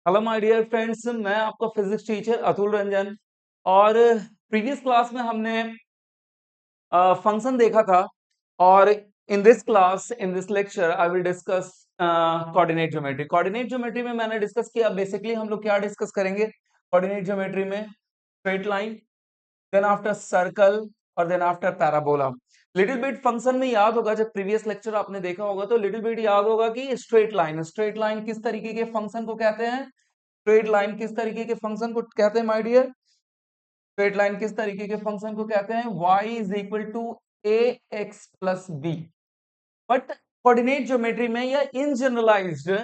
Hello my dear friends, मैं आपका physics teacher Atul Ranjan. और प्रीवियस क्लास में हमने फंक्शन देखा था। और in this class, in this lecture I will discuss coordinate geometry. Coordinate geometry में मैंने डिस्कस किया, बेसिकली हम लोग क्या डिस्कस करेंगे कोऑर्डिनेट ज्योमेट्री में? Straight line, then after circle, और then after parabola. Little bit function में याद होगा, जब प्रीवियस लेक्चर आपने देखा होगा तो लिटिल बिट याद होगा कि स्ट्रेट लाइन किस तरीके के फंक्शन को कहते हैं। स्ट्रेट लाइन किस तरीके के फंक्शन को कहते हैं माय डियर? स्ट्रेट लाइन किस तरीके के फंक्शन को कहते हैं? y is equal to A x plus B. But coordinate geometry में या इन जनरलाइज्ड,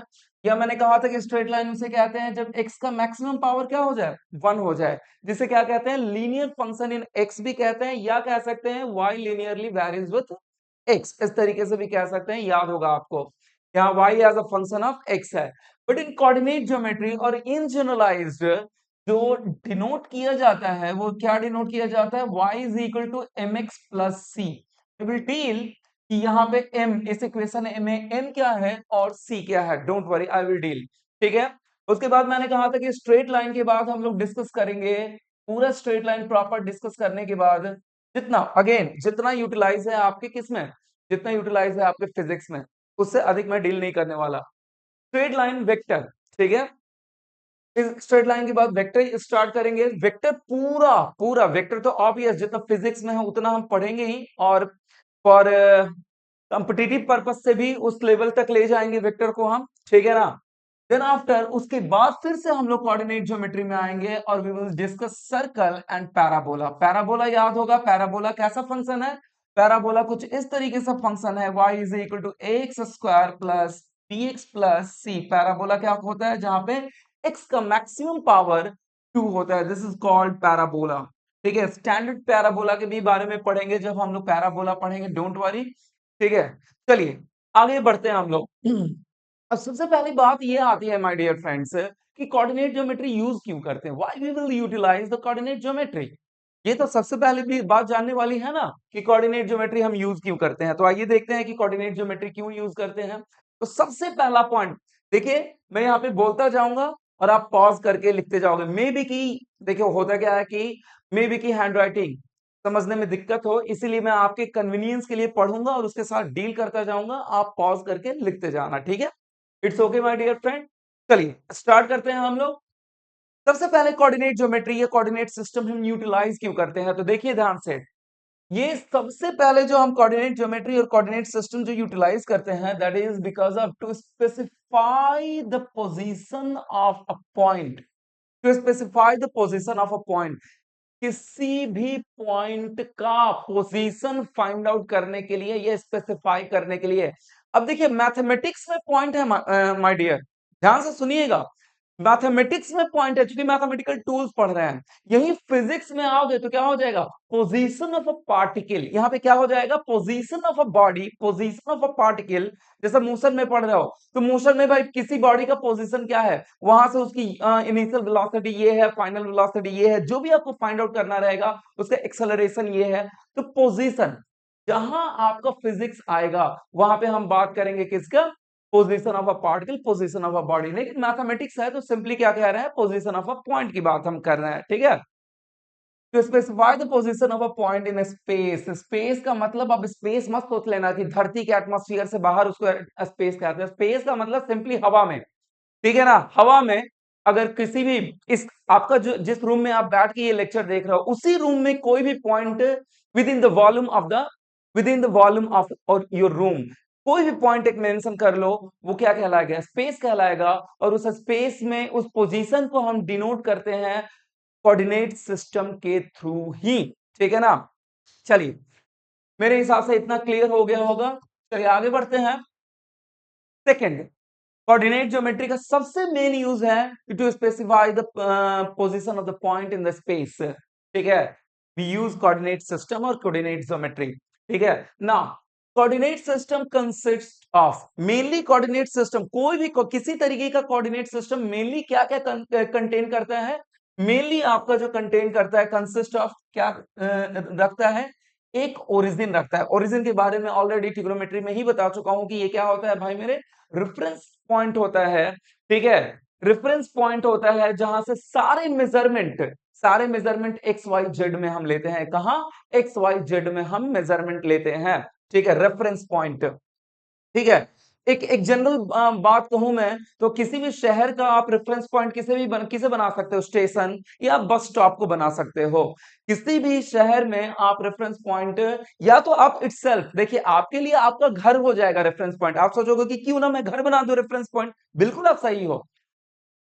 या मैंने कहा था कि स्ट्रेट लाइन उसे कहते हैं जब x का मैक्सिमम पावर क्या हो जाए, 1 हो जाए, जिसे क्या कहते हैं? लीनियर फंक्शन इन x भी कहते हैं, या कह सकते हैं y linearly varies with x, इस तरीके से भी कह सकते हैं। याद होगा आपको, यहाँ y as a function of x है। बट इन कोऑर्डिनेट ज्योमेट्री और इन जनरलाइज्ड, जो डिनोट किया जाता है वो क्या डिनोट किया जाता है? y is equal to M X plus C. Will deal कि यहाँ पे m, इस इक्वेशन में m क्या है और c क्या है। Don't worry, I will deal. ठीक है। उसके बाद मैंने कहा था कि स्ट्रेट लाइन के बाद हम लोग डिस्कस करेंगे पूरा स्ट्रेट लाइन प्रॉपर डिस्कस करने के बाद, जितना अगेन जितना यूटिलाइज है आपके किस में, जितना यूटिलाइज है आपके फिजिक्स में, उससे अधिक मैं डील नहीं करने वाला। स्ट्रेट लाइन वेक्टर, ठीक है। इस स्ट्रेट लाइन के बाद वेक्टर स्टार्ट करेंगे। वेक्टर पूरा पूरा वेक्टर तो ऑब्वियस जितना फिजिक्स में है उतना हम पढ़ेंगे ही, और फॉर कॉम्पिटिटिव पर्पस से भी उस लेवल तक ले जाएंगे वेक्टर को हम, ठीक है ना। देन आफ्टर उसके बाद फिर से हम लोग कोऑर्डिनेट ज्योमेट्री में आएंगे और we will discuss circle and parabola. Parabola याद होगा, पैराबोला कैसा फंक्शन है? पैराबोला कुछ इस तरीके से फंक्शन है, y is equal to X square plus B X plus C. Parabola क्या होता है? जहां पे x का मैक्सिमम पावर 2 होता है, दिस इज कॉल्ड पैराबोला। ठीक है, स्टैंडर्ड पैराबोला के भी बारे में पढ़ेंगे जब हम लोग पैराबोला पढ़ेंगे, डोंट वरी। ठीक है, चलिए आगे बढ़ते हैं हम लोग। अब सबसे पहली बात ये आती है माय डियर फ्रेंड्स कि कोऑर्डिनेट ज्योमेट्री यूज क्यों करते हैं? Why we will utilize the coordinate geometry. ये तो सबसे पहले भी बात जानने वाली है ना कि कोऑर्डिनेट ज्योमेट्री हम यूज क्यों करते हैं। तो आइए देखते हैं कि कोऑर्डिनेट ज्योमेट्री क्यों यूज करते हैं। तो सबसे पहला पॉइंट देखिए, मैं यहाँ पे बोलता जाऊंगा और आप पॉज करके लिखते जाओगे। मे बी की देखिए होता क्या है कि मे बी की हैंड राइटिंग समझने में दिक्कत हो, इसीलिए मैं आपके कन्वीनियंस के लिए पढ़ूंगा और उसके साथ डील करता जाऊंगा, आप पॉज करके लिखते जाना, ठीक है। It's okay my dear friend. चलिए स्टार्ट करते हैं हम लोग। सबसे पहले कोऑर्डिनेट ज्योमेट्री या कोऑर्डिनेट सिस्टम हम यूटिलाइज क्यों करते हैं? तो देखिए ध्यान से, ये सबसे पहले जो हम कोऑर्डिनेट ज्योमेट्री और कोऑर्डिनेट सिस्टम जो यूटिलाइज करते हैं, that is because of to specify the position of a point. To specify the position of a point, किसी भी पॉइंट का पोजीशन फाइंड आउट करने के लिए या स्पेसिफाई करने के लिए। अब देखिए मैथमेटिक्स में पॉइंट है माय डियर, ध्यान से सुनिएगा। मैथमेटिक्स में पॉइंट है, क्योंकि मैथमेटिकल टूल्स पढ़ रहे हैं। यही फिजिक्स में आओगे तो क्या हो जाएगा? Position of a particle. यहाँ पे क्या हो जाएगा? Position of a body, position of a particle. जैसे मोशन में पढ़ रहे हो तो मोशन में भाई किसी बॉडी का पोजीशन क्या है, वहां से उसकी इनिशियल वेलोसिटी ये है, फाइनल वेलोसिटी ये है, जो भी आपको फाइंड आउट करना रहेगा उसका एक्सेलरेशन ये है। तो पोजीशन जहां आपका फिजिक्स आएगा वहां पे हम बात करेंगे किसका? Position of a particle, position of a body. लेकिन मैथमेटिक्स है तो सिंपली क्या कह रहे हैं? पोजीशन ऑफ अ पॉइंट की बात हम कर रहे हैं, ठीक है। to specify the position of a point in a space। Space का मतलब, अब स्पेस मत सोच लेना कि धरती के एटमॉस्फेयर से बाहर उसको स्पेस कहते हैं। स्पेस का मतलब सिंपली हवा में, ठीक है ना। हवा में अगर किसी भी इस आपका जो जिस रूम में आप बैठ के ये लेक्चर देख रहे हो, उसी रूम में कोई भी point with in the volume of the with in the volume of और योर रूम, कोई भी पॉइंट एक मेंशन कर लो, वो क्या कहलाएगा? स्पेस कहलाएगा। और उस स्पेस में उस पोजीशन को हम डिनोट करते हैं कोऑर्डिनेट सिस्टम के थ्रू ही, ठीक है ना। चलिए मेरे हिसाब से इतना क्लियर हो गया होगा। चलिए आगे बढ़ते हैं। सेकंड, कोऑर्डिनेट ज्योमेट्री का सबसे मेन यूज है to specify the position of the point in the space, ठीक है। वी यूज कोऑर्डिनेट सिस्टम और कोऑर्डिनेट ज्योमेट्री, ठीक है ना। Coordinate system consist of mainly, coordinate system कोई भी किसी तरीके का कोऑर्डिनेट सिस्टम मेनली क्या क्या कंटेन करता है? मेनली आपका जो कंटेन करता है, कंसिस्ट ऑफ क्या रखता है? एक ओरिजिन रखता है। ओरिजिन के बारे में ऑलरेडी ट्रिग्नोमेट्री में ही बता चुका हूं कि ये क्या होता है भाई मेरे? रेफरेंस पॉइंट होता है, ठीक है। रेफरेंस पॉइंट होता है जहां से सारे मेजरमेंट एक्स वाई जेड में हम लेते हैं। कहां? एक्स वाई जेड में हम मेजरमेंट लेते हैं। ठीक है, रेफरेंस पॉइंट। ठीक है, एक जनरल बात कहूं मैं तो किसी भी शहर का आप रेफरेंस पॉइंट किसे बना सकते हो? स्टेशन या बस स्टॉप को बना सकते हो। किसी भी शहर में आप रेफरेंस पॉइंट, या तो आप इटसेल्फ, देखिए आपके लिए आपका घर हो जाएगा रेफरेंस पॉइंट। आप सोचोगे कि क्यों ना मैं घर बना दूं रेफरेंस पॉइंट, बिल्कुल आप सही हो,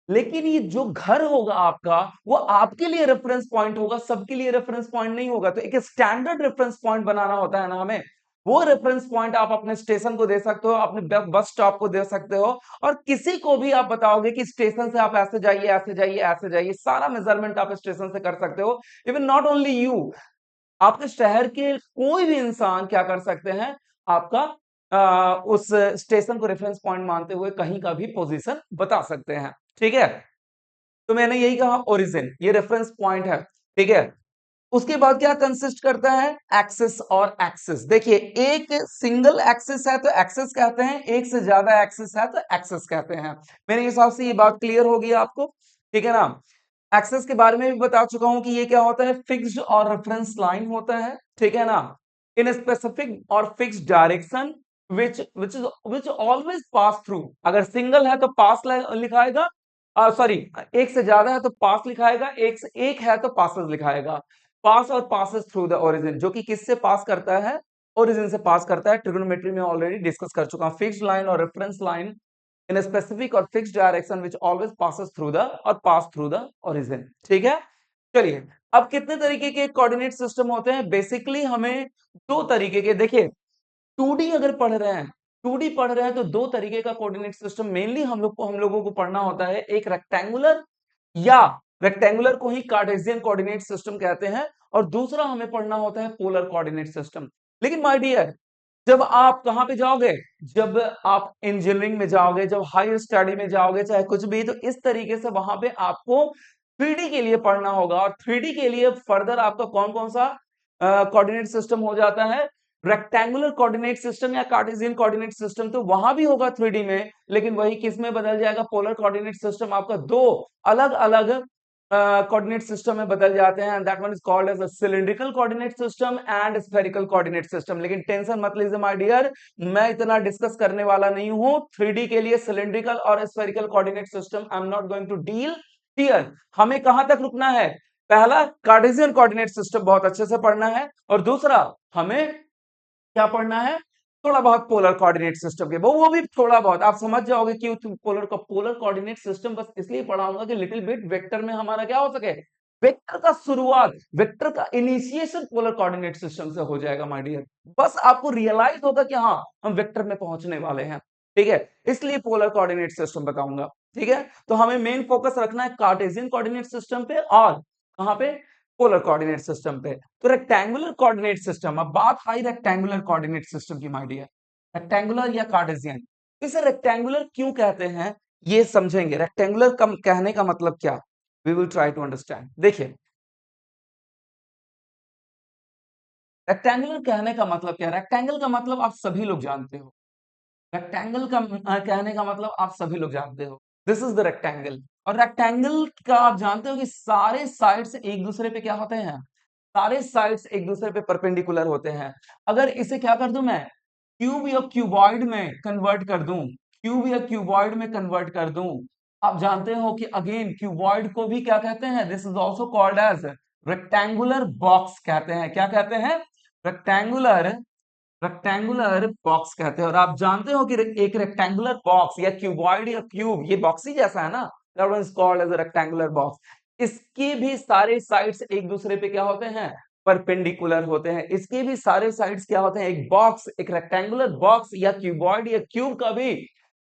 लेकिन ये जो घर होगा आपका वो आपके लिए रेफरेंस पॉइंट होगा, सबके लिए रेफरेंस पॉइंट नहीं होगा। तो एक स्टैंडर्ड रेफरेंस पॉइंट बनाना होता है ना हमें। वो रेफरेंस पॉइंट आप अपने स्टेशन को दे सकते हो, अपने बस स्टॉप को दे सकते हो, और किसी को भी आप बताओगे कि स्टेशन से आप ऐसे जाइए, ऐसे जाइए, ऐसे जाइए, सारा मेजरमेंट आप स्टेशन से कर सकते हो। इवन नॉट ओनली यू, आपके शहर के कोई भी इंसान क्या कर सकते हैं, आपका उस स्टेशन को रेफरेंस पॉइंट मानते हुए कहीं का भी पोजीशन बता सकते हैं। ठीक है, तो मैंने यही कहा ओरिजिन ये रेफरेंस पॉइंट है। ठीक है, उसके बाद क्या कंसिस्ट करता है? एक्सिस और एक्सिस। देखिए, एक सिंगल एक्सिस है तो एक्सिस कहते हैं, एक से ज्यादा एक्सिस है तो एक्सिस कहते हैं। मेरे हिसाब से ये बात क्लियर होगी आपको। ठीक है ना? एक्सिस के बारे में भी बता चुका हूं कि ये क्या होता है, फिक्स्ड और रेफरेंस लाइन होता है। ठीक है ना? इन स्पेसिफिक और fixed direction which always pass through. अगर सिंगल है तो पास लिखाएगा, सॉरी, एक से ज्यादा है तो पास लिखाएगा, एक है तो पासेस लिखाएगा। पास और पासेस थ्रू द ओरिजिन, जो कि किससे पास करता है? ओरिजिन से पास करता है। ट्रिग्नोमेट्री में ऑलरेडी डिस्कस कर चुका हूं। फिक्स्ड लाइन और reference line in a specific or fixed direction which always passes through the or pass through the origin। ठीक है, चलिए, अब कितने तरीके के कोऑर्डिनेट सिस्टम होते हैं? बेसिकली हमें दो तरीके के, देखिए 2D अगर पढ़ रहे हैं, 2D पढ़ रहे हैं तो दो तरीके का कोऑर्डिनेट सिस्टम मेनली हम लोगों को पढ़ना होता है। एक रेक्टेंगुलर, या रेक्टेंगुलर को ही कार्टेशियन कोऑर्डिनेट सिस्टम कहते हैं, और दूसरा हमें पढ़ना होता है पोलर कोऑर्डिनेट सिस्टम। लेकिन माय डियर, जब आप कहां पे जाओगे, जब आप इंजीनियरिंग में जाओगे, जब हायर स्टडी में जाओगे, चाहे कुछ भी, तो इस तरीके से वहां पे आपको 3D के लिए पढ़ना होगा। और 3D के लिए फर्दर आपका कौन कौन सा कोऑर्डिनेट सिस्टम हो जाता है? रेक्टेंगुलर कोऑर्डिनेट सिस्टम या कार्टेशियन कोऑर्डिनेट सिस्टम तो वहां भी होगा 3D में, लेकिन वही किस में बदल जाएगा? पोलर कोऑर्डिनेट सिस्टम आपका दो अलग अलग कोऑर्डिनेट सिस्टम में बदल जाते हैं। That one is called as a cylindrical coordinate system and spherical coordinate system. लेकिन टेंशन मत लीजिए माय डियर, मैं इतना डिस्कस करने वाला नहीं हूं। 3D के लिए सिलिंड्रिकल और spherical coordinate system I am not going to deal here. हमें कहां तक रुकना है? पहला, कार्टेशियन कोऑर्डिनेट सिस्टम बहुत अच्छे से पढ़ना है, और दूसरा हमें क्या पढ़ना है? थोड़ा बहुत पोलर कोऑर्डिनेट सिस्टम के, वो भी थोड़ा बहुत आप समझ जाओगे कि पोलर कोऑर्डिनेट सिस्टम बस इसलिए पढ़ाऊंगा कि लिटिल बिट वेक्टर में हमारा क्या हो सके, वेक्टर का शुरुआत, वेक्टर का इनिशिएशन पोलर कोऑर्डिनेट सिस्टम से हो जाएगा माय डियर। बस आपको रियलाइज होगा कि हाँ, हम वेक्टर में पहुंचने वाले हैं। ठीक है, इसलिए पोलर कोऑर्डिनेट सिस्टम बताऊंगा। ठीक है, तो हमें मेन फोकस रखना है कार्टेशियन कोऑर्डिनेट सिस्टम पे, और कहां पे? पोलर कोऑर्डिनेट सिस्टम पे। तो रेक्टेंगुलर कोऑर्डिनेट सिस्टम, अब बात आई रेक्टेंगुलर कोऑर्डिनेट सिस्टम की माय डियर। रेक्टेंगुलर या कार्टेशियन, इसे रेक्टेंगुलर क्यों कहते हैं ये समझेंगे। रेक्टेंगुलर कम कहने का मतलब क्या, we will try to understand. देखिए, रेक्टेंगुलर कहने का मतलब क्या? रेक्टेंगल का मतलब आप सभी लोग जानते हो। रेक्टेंगल का कहने का मतलब आप सभी लोग जानते हो, दिस इज द रेक्टेंगल। और रेक्टेंगल का आप जानते हो कि सारे साइड्स एक दूसरे पे क्या होते हैं? सारे साइड्स एक दूसरे पे परपेंडिकुलर होते हैं। अगर इसे क्या कर दूं मैं, क्यूब या क्यूबॉइड में कन्वर्ट कर दूं, क्यूब या क्यूबॉइड में कन्वर्ट कर दूं, आप जानते हो कि अगेन क्यूबॉइड को भी क्या कहते हैं? This is also called as rectangular box कहते हैं। क्या कहते हैं? रेक्टेंगुलर रेक्टेंगुलर बॉक्स कहते हैं। और आप जानते हो कि एक रेक्टेंगुलर बॉक्स या क्यूबॉइड या क्यूब, ये बॉक्स ही जैसा है ना, that one is called as a rectangular box. इसके भी सारे साइड्स एक दूसरे पे क्या होते हैं? परपेंडिकुलर होते हैं। इसके भी सारे साइड्स क्या होते हैं? एक बॉक्स, एक रेक्टेंगुलर बॉक्स या क्यूबॉइड या क्यूब का भी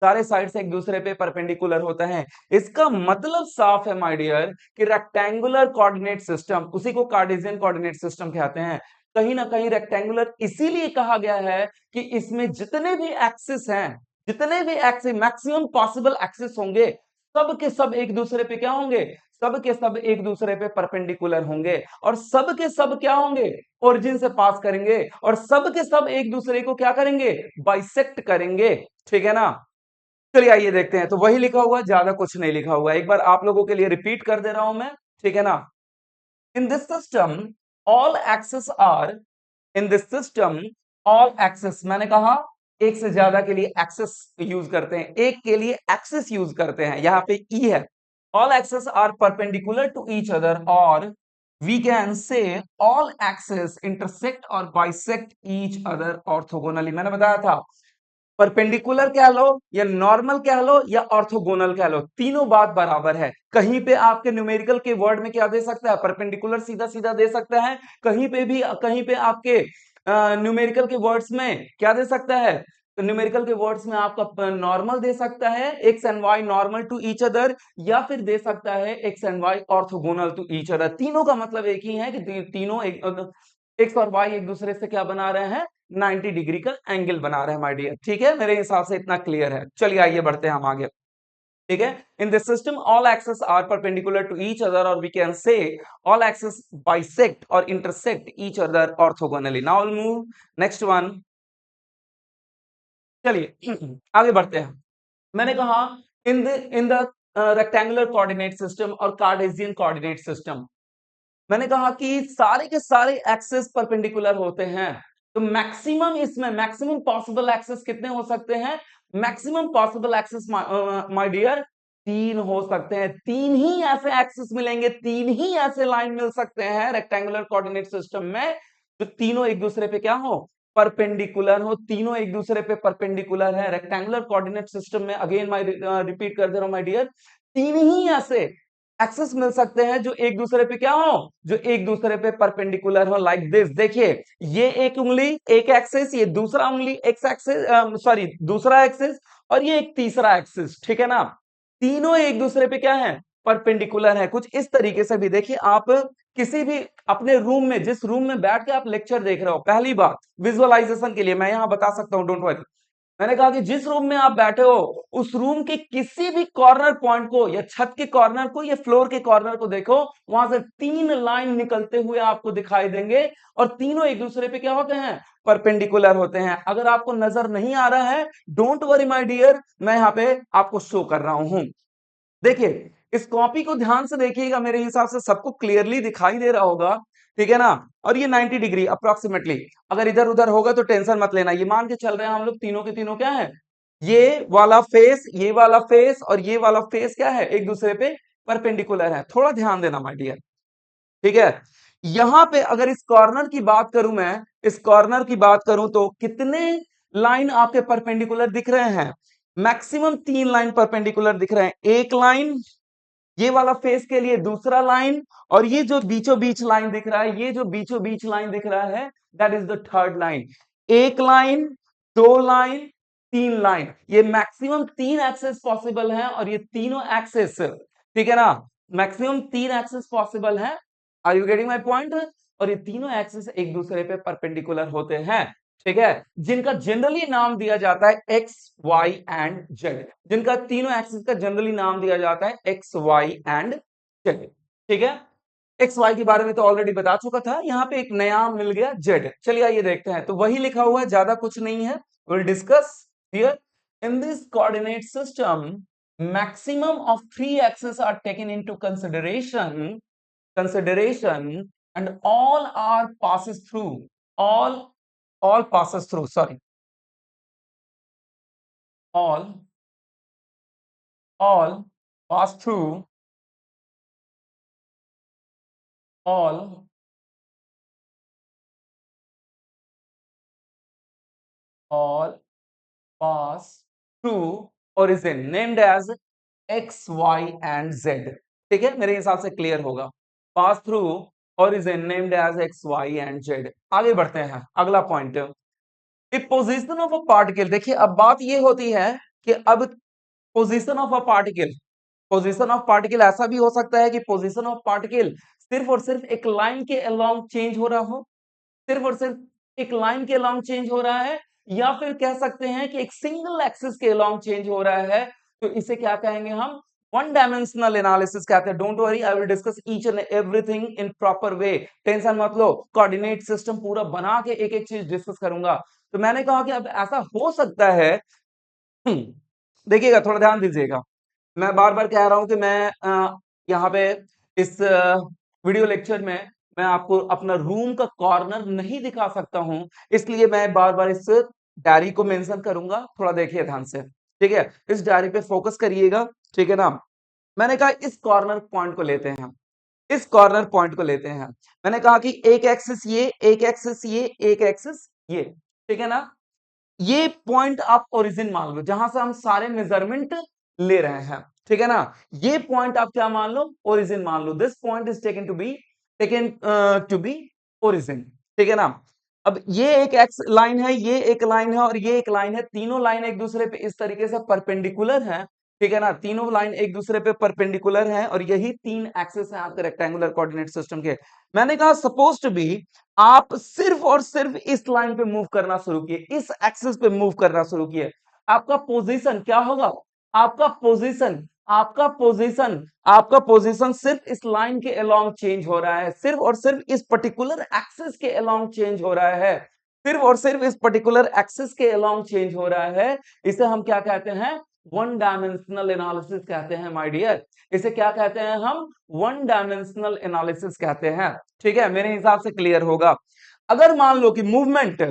सारे साइड्स एक दूसरे पे परपेंडिकुलर होते हैं। इसका मतलब साफ है माय डियर कि रेक्टेंगुलर कोऑर्डिनेट सिस्टम, उसी को कार्टेशियन कोऑर्डिनेट सिस्टम कहते हैं। कहीं ना कहीं रेक्टेंगुलर इसीलिए कहा गया है कि इसमें जितने भी एक्सिस हैं, जितने भी एक्सिस, मैक्सिमम पॉसिबल एक्सिस होंगे, सब के सब एक दूसरे पे क्या होंगे? सब के सब एक दूसरे पे परपेंडिकुलर होंगे, और सब के सब क्या होंगे? ओरिजिन से पास करेंगे, और सब के सब एक दूसरे को क्या करेंगे? बाइसेक्ट करेंगे। ठीक है ना? चलिए आइए देखते हैं। तो वही लिखा हुआ है, ज्यादा कुछ नहीं लिखा हुआ है। एक बार आप लोगों के लिए रिपीट कर दे रहा हूं मैं, ठीक है ना। In this system all axes are, in this system all axes, मैंने कहा एक से ज्यादा के लिए एक्सेस यूज करते हैं, एक के लिए एक्सेस यूज करते हैं, यहाँ पे ई है। All axes are perpendicular to each other, और we can say all axes intersect और बाइसेक्ट ईच अदर ऑर्थोगोनली। मैंने बताया था परपेंडिकुलर कह लो या नॉर्मल कह लो या ऑर्थोगोनल कह लो, तीनों बात बराबर है। कहीं पे आपके न्यूमेरिकल के वर्ड में क्या दे सकता है, परपेंडिकुलर सीधा सीधा दे सकता है, कहीं पे भी कहीं पे आपके न्यूमेरिकल के वर्ड्स में क्या दे सकता है, तो न्यूमेरिकल के वर्ड्स में आपका नॉर्मल दे सकता है, x and y normal to each other, या फिर दे सकता है x and y orthogonal to each other. तीनों का मतलब एक ही है कि तीनों एक्स और वाई एक दूसरे से क्या बना रहे हैं, 90 डिग्री का एंगल बना रहे हैं माय डियर। ठीक है, मेरे हिसाब से इतना क्लियर है। चलिए आइए बढ़ते हैं हम आगे। ठीक है, in this system all axes are perpendicular to each other, और we can say all axes bisect और intersect each other orthogonally. Now will move next one. चलिए आगे बढ़ते हैं। मैंने कहा in the rectangular coordinate system और कार्टेशियन कोऑर्डिनेट सिस्टम, मैंने कहा कि सारे के सारे एक्सेस परपेंडिकुलर होते हैं। तो मैक्सिमम इसमें मैक्सिमम पॉसिबल एक्सेस कितने हो सकते हैं, maximum possible axes my dear तीन हो सकते हैं। तीन ही ऐसे एक्सेस मिलेंगे, तीन ही ऐसे लाइन मिल सकते हैं रेक्टेंगुलर कोऑर्डिनेट सिस्टम में, जो तीनों एक दूसरे पे क्या हो, परपेंडिकुलर हो। तीनों एक दूसरे पे परपेंडिकुलर है रेक्टेंगुलर कोऑर्डिनेट सिस्टम में। अगेन मैं रिपीट कर दे रहा हूं माय डियर, तीन ही ऐसे एक्सेस मिल सकते हैं जो एक दूसरे पे क्या हो, जो एक दूसरे पे परपेंडिकुलर हो, लाइक दिस। देखिए ये एक उंगली एक एक्सेस, ये दूसरा उंगली एक्स एक्सेस, सॉरी दूसरा एक्सेस, और ये एक तीसरा एक्सेस। ठीक है ना, तीनों एक दूसरे पे क्या है, परपेंडिकुलर है। कुछ इस तरीके से भी देखिए, आप किसी भी अपने रूम में, जिस रूम में बैठ के आप लेक्चर देख रहे हो, पहली बात विजुअलाइजेशन के लिए मैं यहां बता सकता हूं, डोंट वरी। मैंने कहा कि जिस रूम में आप बैठे हो, उस रूम के किसी भी कॉर्नर पॉइंट को, या छत के कॉर्नर को, या फ्लोर के कॉर्नर को देखो, वहां से तीन लाइन निकलते हुए आपको दिखाई देंगे, और तीनों एक दूसरे पे क्या होते हैं, परपेंडिकुलर होते हैं। अगर आपको नजर नहीं आ रहा है, डोंट वरी माय डियर, मैं यहाँ पे आपको शो कर रहा हूं। देखिए इस कॉपी को ध्यान से देखिएगा, मेरे हिसाब से सबको क्लियरली दिखाई दे रहा होगा। ठीक है ना, और ये 90 डिग्री अप्रोक्सीमेटली, अगर इधर उधर होगा तो टेंशन मत लेना। ये मान के चल रहे हैं हम लोग तीनों के तीनों क्या है, ये वाला फेस, ये वाला फेस और ये वाला फेस क्या है, एक दूसरे पे परपेंडिकुलर है। थोड़ा ध्यान देना माय डियर। ठीक है, यहां पे अगर इस कॉर्नर की बात करूं, मैं इस कॉर्नर की बात करूं, तो कितने लाइन आपके परपेंडिकुलर दिख रहे हैं, मैक्सिमम तीन लाइन परपेंडिकुलर दिख रहे हैं। एक लाइन ये वाला फेस के लिए, दूसरा लाइन, और ये जो बीचों बीच लाइन दिख रहा है, ये जो बीचों बीच लाइन दिख रहा है, that is the third line. एक लाइन, दो लाइन, तीन लाइन, ये मैक्सिमम तीन एक्सेस पॉसिबल है, और ये तीनों एक्सेस, ठीक है ना, मैक्सिमम तीन एक्सेस पॉसिबल है। Are you getting my point, और ये तीनों एक्सेस एक दूसरे पे परपेंडिकुलर होते हैं। ठीक है, जिनका जनरली नाम दिया जाता है एक्स वाई एंड जेड, जिनका तीनों एक्सिस का जनरली नाम दिया जाता है एक्स वाई एंड जेड। ठीक है, एक्स वाई के बारे में तो ऑलरेडी बता चुका था, यहाँ पे एक नया मिल गया जेड। चलिए आइए देखते हैं। तो वही लिखा हुआ है, ज्यादा कुछ नहीं है। Will discuss here in this coordinate system maximum of three axes are taken into consideration and all are passes through, all passes through, sorry, all pass through, all all pass through origin named as x y and z। ठीक है, मेरे हिसाब से clear होगा। Pass through origin named as x y and z। आगे बढ़ते हैं, अगला point, position of a particle. देखिए अब बात ये होती है कि अब position of a particle, position of particle ऐसा भी हो सकता है कि पोजीशन ऑफ पार्टिकल सिर्फ और सिर्फ एक लाइन के अलोंग चेंज हो रहा हो, सिर्फ और सिर्फ एक लाइन के अलोंग चेंज हो रहा है, या फिर कह सकते हैं कि एक सिंगल एक्सिस के अलोंग चेंज हो रहा है। तो इसे क्या कहेंगे हम, वन डायमेंशनल एनालिसिस कहते हैं। Don't worry, I will discuss each and everything in proper way, tension मत लो। कोऑर्डिनेट सिस्टम पूरा बना के एक एक चीज डिस्कस करूंगा। तो मैंने कहा कि अब ऐसा हो सकता है देखिएगा, थोड़ा ध्यान दीजिएगा। मैं बार-बार कह रहा हूँ कि मैं यहाँ पे इस वीडियो लेक्चर में मैं आपको अपना रूम का कॉर्नर नहीं दिखा सकता हूँ, इसलिए मैं बार-बार इस डायरी को मेंशन करूँगा। थोड़ा देखिए ध्यान से, ठीक है? इस डायरी पे फोकस करिएगा, ठीक है ना? मैंने कहा इस कॉर्नर पॉइंट को लेते हैं हम, इस कॉर्नर पॉइंट को लेते हैं। मैंने कहा कि एक एक्सिस ये, एक एक्सिस ये, एक एक्सिस ये, ठीक है ना? ये पॉइंट आप ओरिजिन मान लो, जहां से हम सारे मेजरमेंट ले रहे हैं, ठीक है ना? ये पॉइंट आप क्या मान लो? ओरिजिन मान लो। This point is taken to be origin, ठीक है ना? अब ये एक एक्स लाइन है, ये एक लाइन है और ये एक लाइन है। तीनों लाइन एक दूसरे पे इस तरीके से परपेंडिकुलर है, ठीक है ना? तीनों लाइन एक दूसरे पे परपेंडिकुलर है और यही तीन एक्सिस है आपके रेक्टेंगुलर कोऑर्डिनेट सिस्टम के। मैंने कहा सपोज टू बी आप सिर्फ और सिर्फ इस लाइन पे मूव करना शुरू किए, इस एक्सिस पे मूव करना शुरू किए, आपका पोजीशन क्या होगा? आपका पोजीशन आपका पोजीशन आपका पोजीशन सिर्फ इस लाइन के अलोंग चेंज हो रहा है, सिर्फ और सिर्फ इस पर्टिकुलर एक्सिस के अलोंग चेंज हो रहा है, सिर्फ और सिर्फ इस पर्टिकुलर एक्सिस के अलोंग चेंज हो रहा है। इसे हम क्या कहते हैं? वन डायमेंशनल एनालिसिस कहते हैं माय डियर। इसे क्या कहते हैं हम? वन डायमेंशनल एनालिसिस कहते हैं, ठीक है? मेरे हिसाब से क्लियर होगा। अगर मान लो कि मूवमेंट,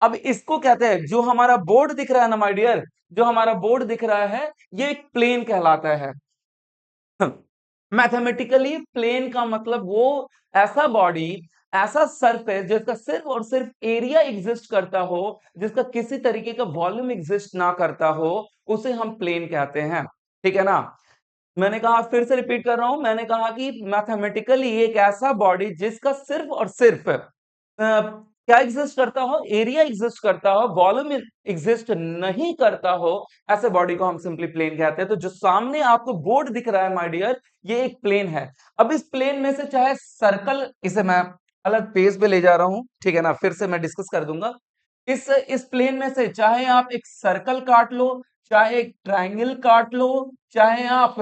अब इसको कहते हैं, जो हमारा बोर्ड दिख रहा है ना माय डियर, जो हमारा बोर्ड दिख रहा है, ये एक प्लेन कहलाता है। मैथमेटिकली प्लेन का मतलब वो ऐसा बॉडी, ऐसा सरफेस जिसका सिर्फ और सिर्फ एरिया एग्जिस्ट करता हो, जिसका किसी तरीके का वॉल्यूम एग्जिस्ट ना करता हो, उसे हम प्लेन कहते हैं, ठीक है ना? मैंने कहा, फिर से रिपीट कर रहा हूं, मैंने कहा कि मैथमेटिकली एक ऐसा बॉडी जिसका सिर्फ और सिर्फ क्या एग्जिस्ट करता हो? एरिया एग्जिस्ट करता हो, वॉल्यूम एग्जिस्ट नहीं करता हो, ऐसे बॉडी को हम सिंपली प्लेन कहते हैं। तो जो सामने आपको बोर्ड दिख रहा है माय डियर, ये एक प्लेन है। अब इस प्लेन में से चाहे सर्कल, इसे मैं अलग पेज पे ले जा रहा हूं, ठीक है ना? फिर से मैं डिस्कस कर दूंगा। इस प्लेन में से चाहे आप एक सर्कल काट लो, चाहे एक ट्राइंगल काट लो, चाहे आप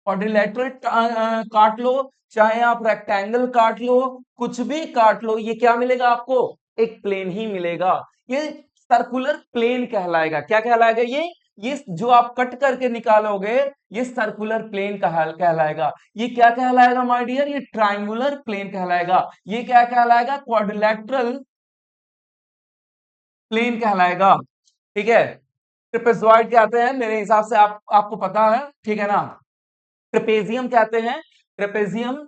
क्वाड्रिलेटरल काट लो, चाहे आप रेक्टेंगल काट लो, कुछ भी काट लो, ये क्या मिलेगा आपको? एक प्लेन ही मिलेगा। ये सर्कुलर प्लेन कहलाएगा। क्या कहलाएगा ये जो आप कट करके निकालोगे, ये सर्कुलर प्लेन कहलाएगा। ये क्या कहलाएगा माय डियर? ये ट्राइंगुलर प्लेन कहलाएगा। ये क्या कहलाएगा? क्वाड्रिलेटरल प्लेन कहलाएगा, ठीक है? ट्रेपेजॉइड कहते हैं, मेरे हिसाब से आपको पता है, ठीक है ना? ट्रेपेजियम कहते हैं, ट्रेपेजियम,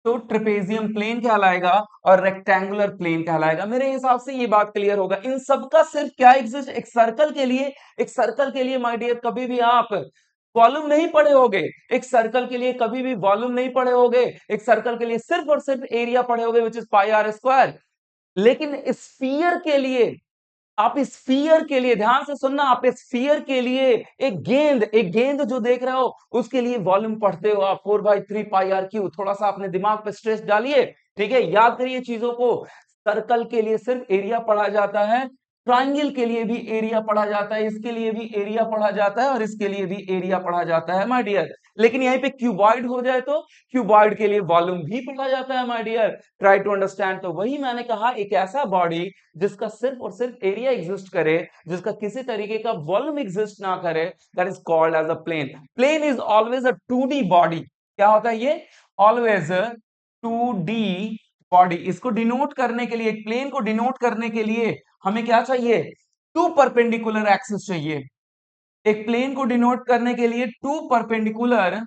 तो ट्रेपेजियम प्लेन कहलाएगा और रेक्टेंगुलर प्लेन कहलाएगा। मेरे हिसाब से ये बात क्लियर होगा। इन सब का सिर्फ क्या एग्जिस्ट, एक सर्कल के लिए माय डियर कभी भी आप वॉल्यूम नहीं पढ़े होगे, एक सर्कल के लिए कभी भी वॉल्यूम नहीं पढ़े होगे, एक सर्कल के लिए सिर्फ और सिर्फ एरिया पढ़े होगे, which is pi r square. लेकिन स्फीयर के लिए, आप स्फीयर के लिए ध्यान से सुनना, आप स्फीयर के लिए एक गेंद जो देख रहे हो, उसके लिए वॉल्यूम पढ़ते हो आप 4/3 पाई आर क्यू। थोड़ा सा अपने दिमाग पे स्ट्रेस डालिए, ठीक है? याद करिए चीजों को। सर्कल के लिए सिर्फ एरिया पढ़ा जाता है, ट्राइंगल के लिए भी एरिया पढ़ा जाता है, इसके लिए भी एरिया पढ़ा जाता है और इसके लिए भी एरिया पढ़ा जाता है माय डियर। लेकिन यहीं पे क्यूबॉइड हो जाए तो क्यूबॉइड के लिए वॉल्यूम भी पढ़ा जाता है my dear. Try to understand. तो वही मैंने कहा, एक ऐसा बॉडी जिसका सिर्फ और सिर्फ एरिया एग्जिस्ट करे, जिसका किसी तरीके का वॉल्यूम एग्जिस्ट ना करे, that is called as a plane. Plane is always a 2D body. क्या होता है ये? Always 2D body. इसको डिनोट करने के लिए, एक प्लेन को डिनोट करने के लिए हमें क्या चाहिए? टू परपेंडिकुलर एक्सिस चाहिए। एक प्लेन को डिनोट करने के लिए टू परपेंडिकुलर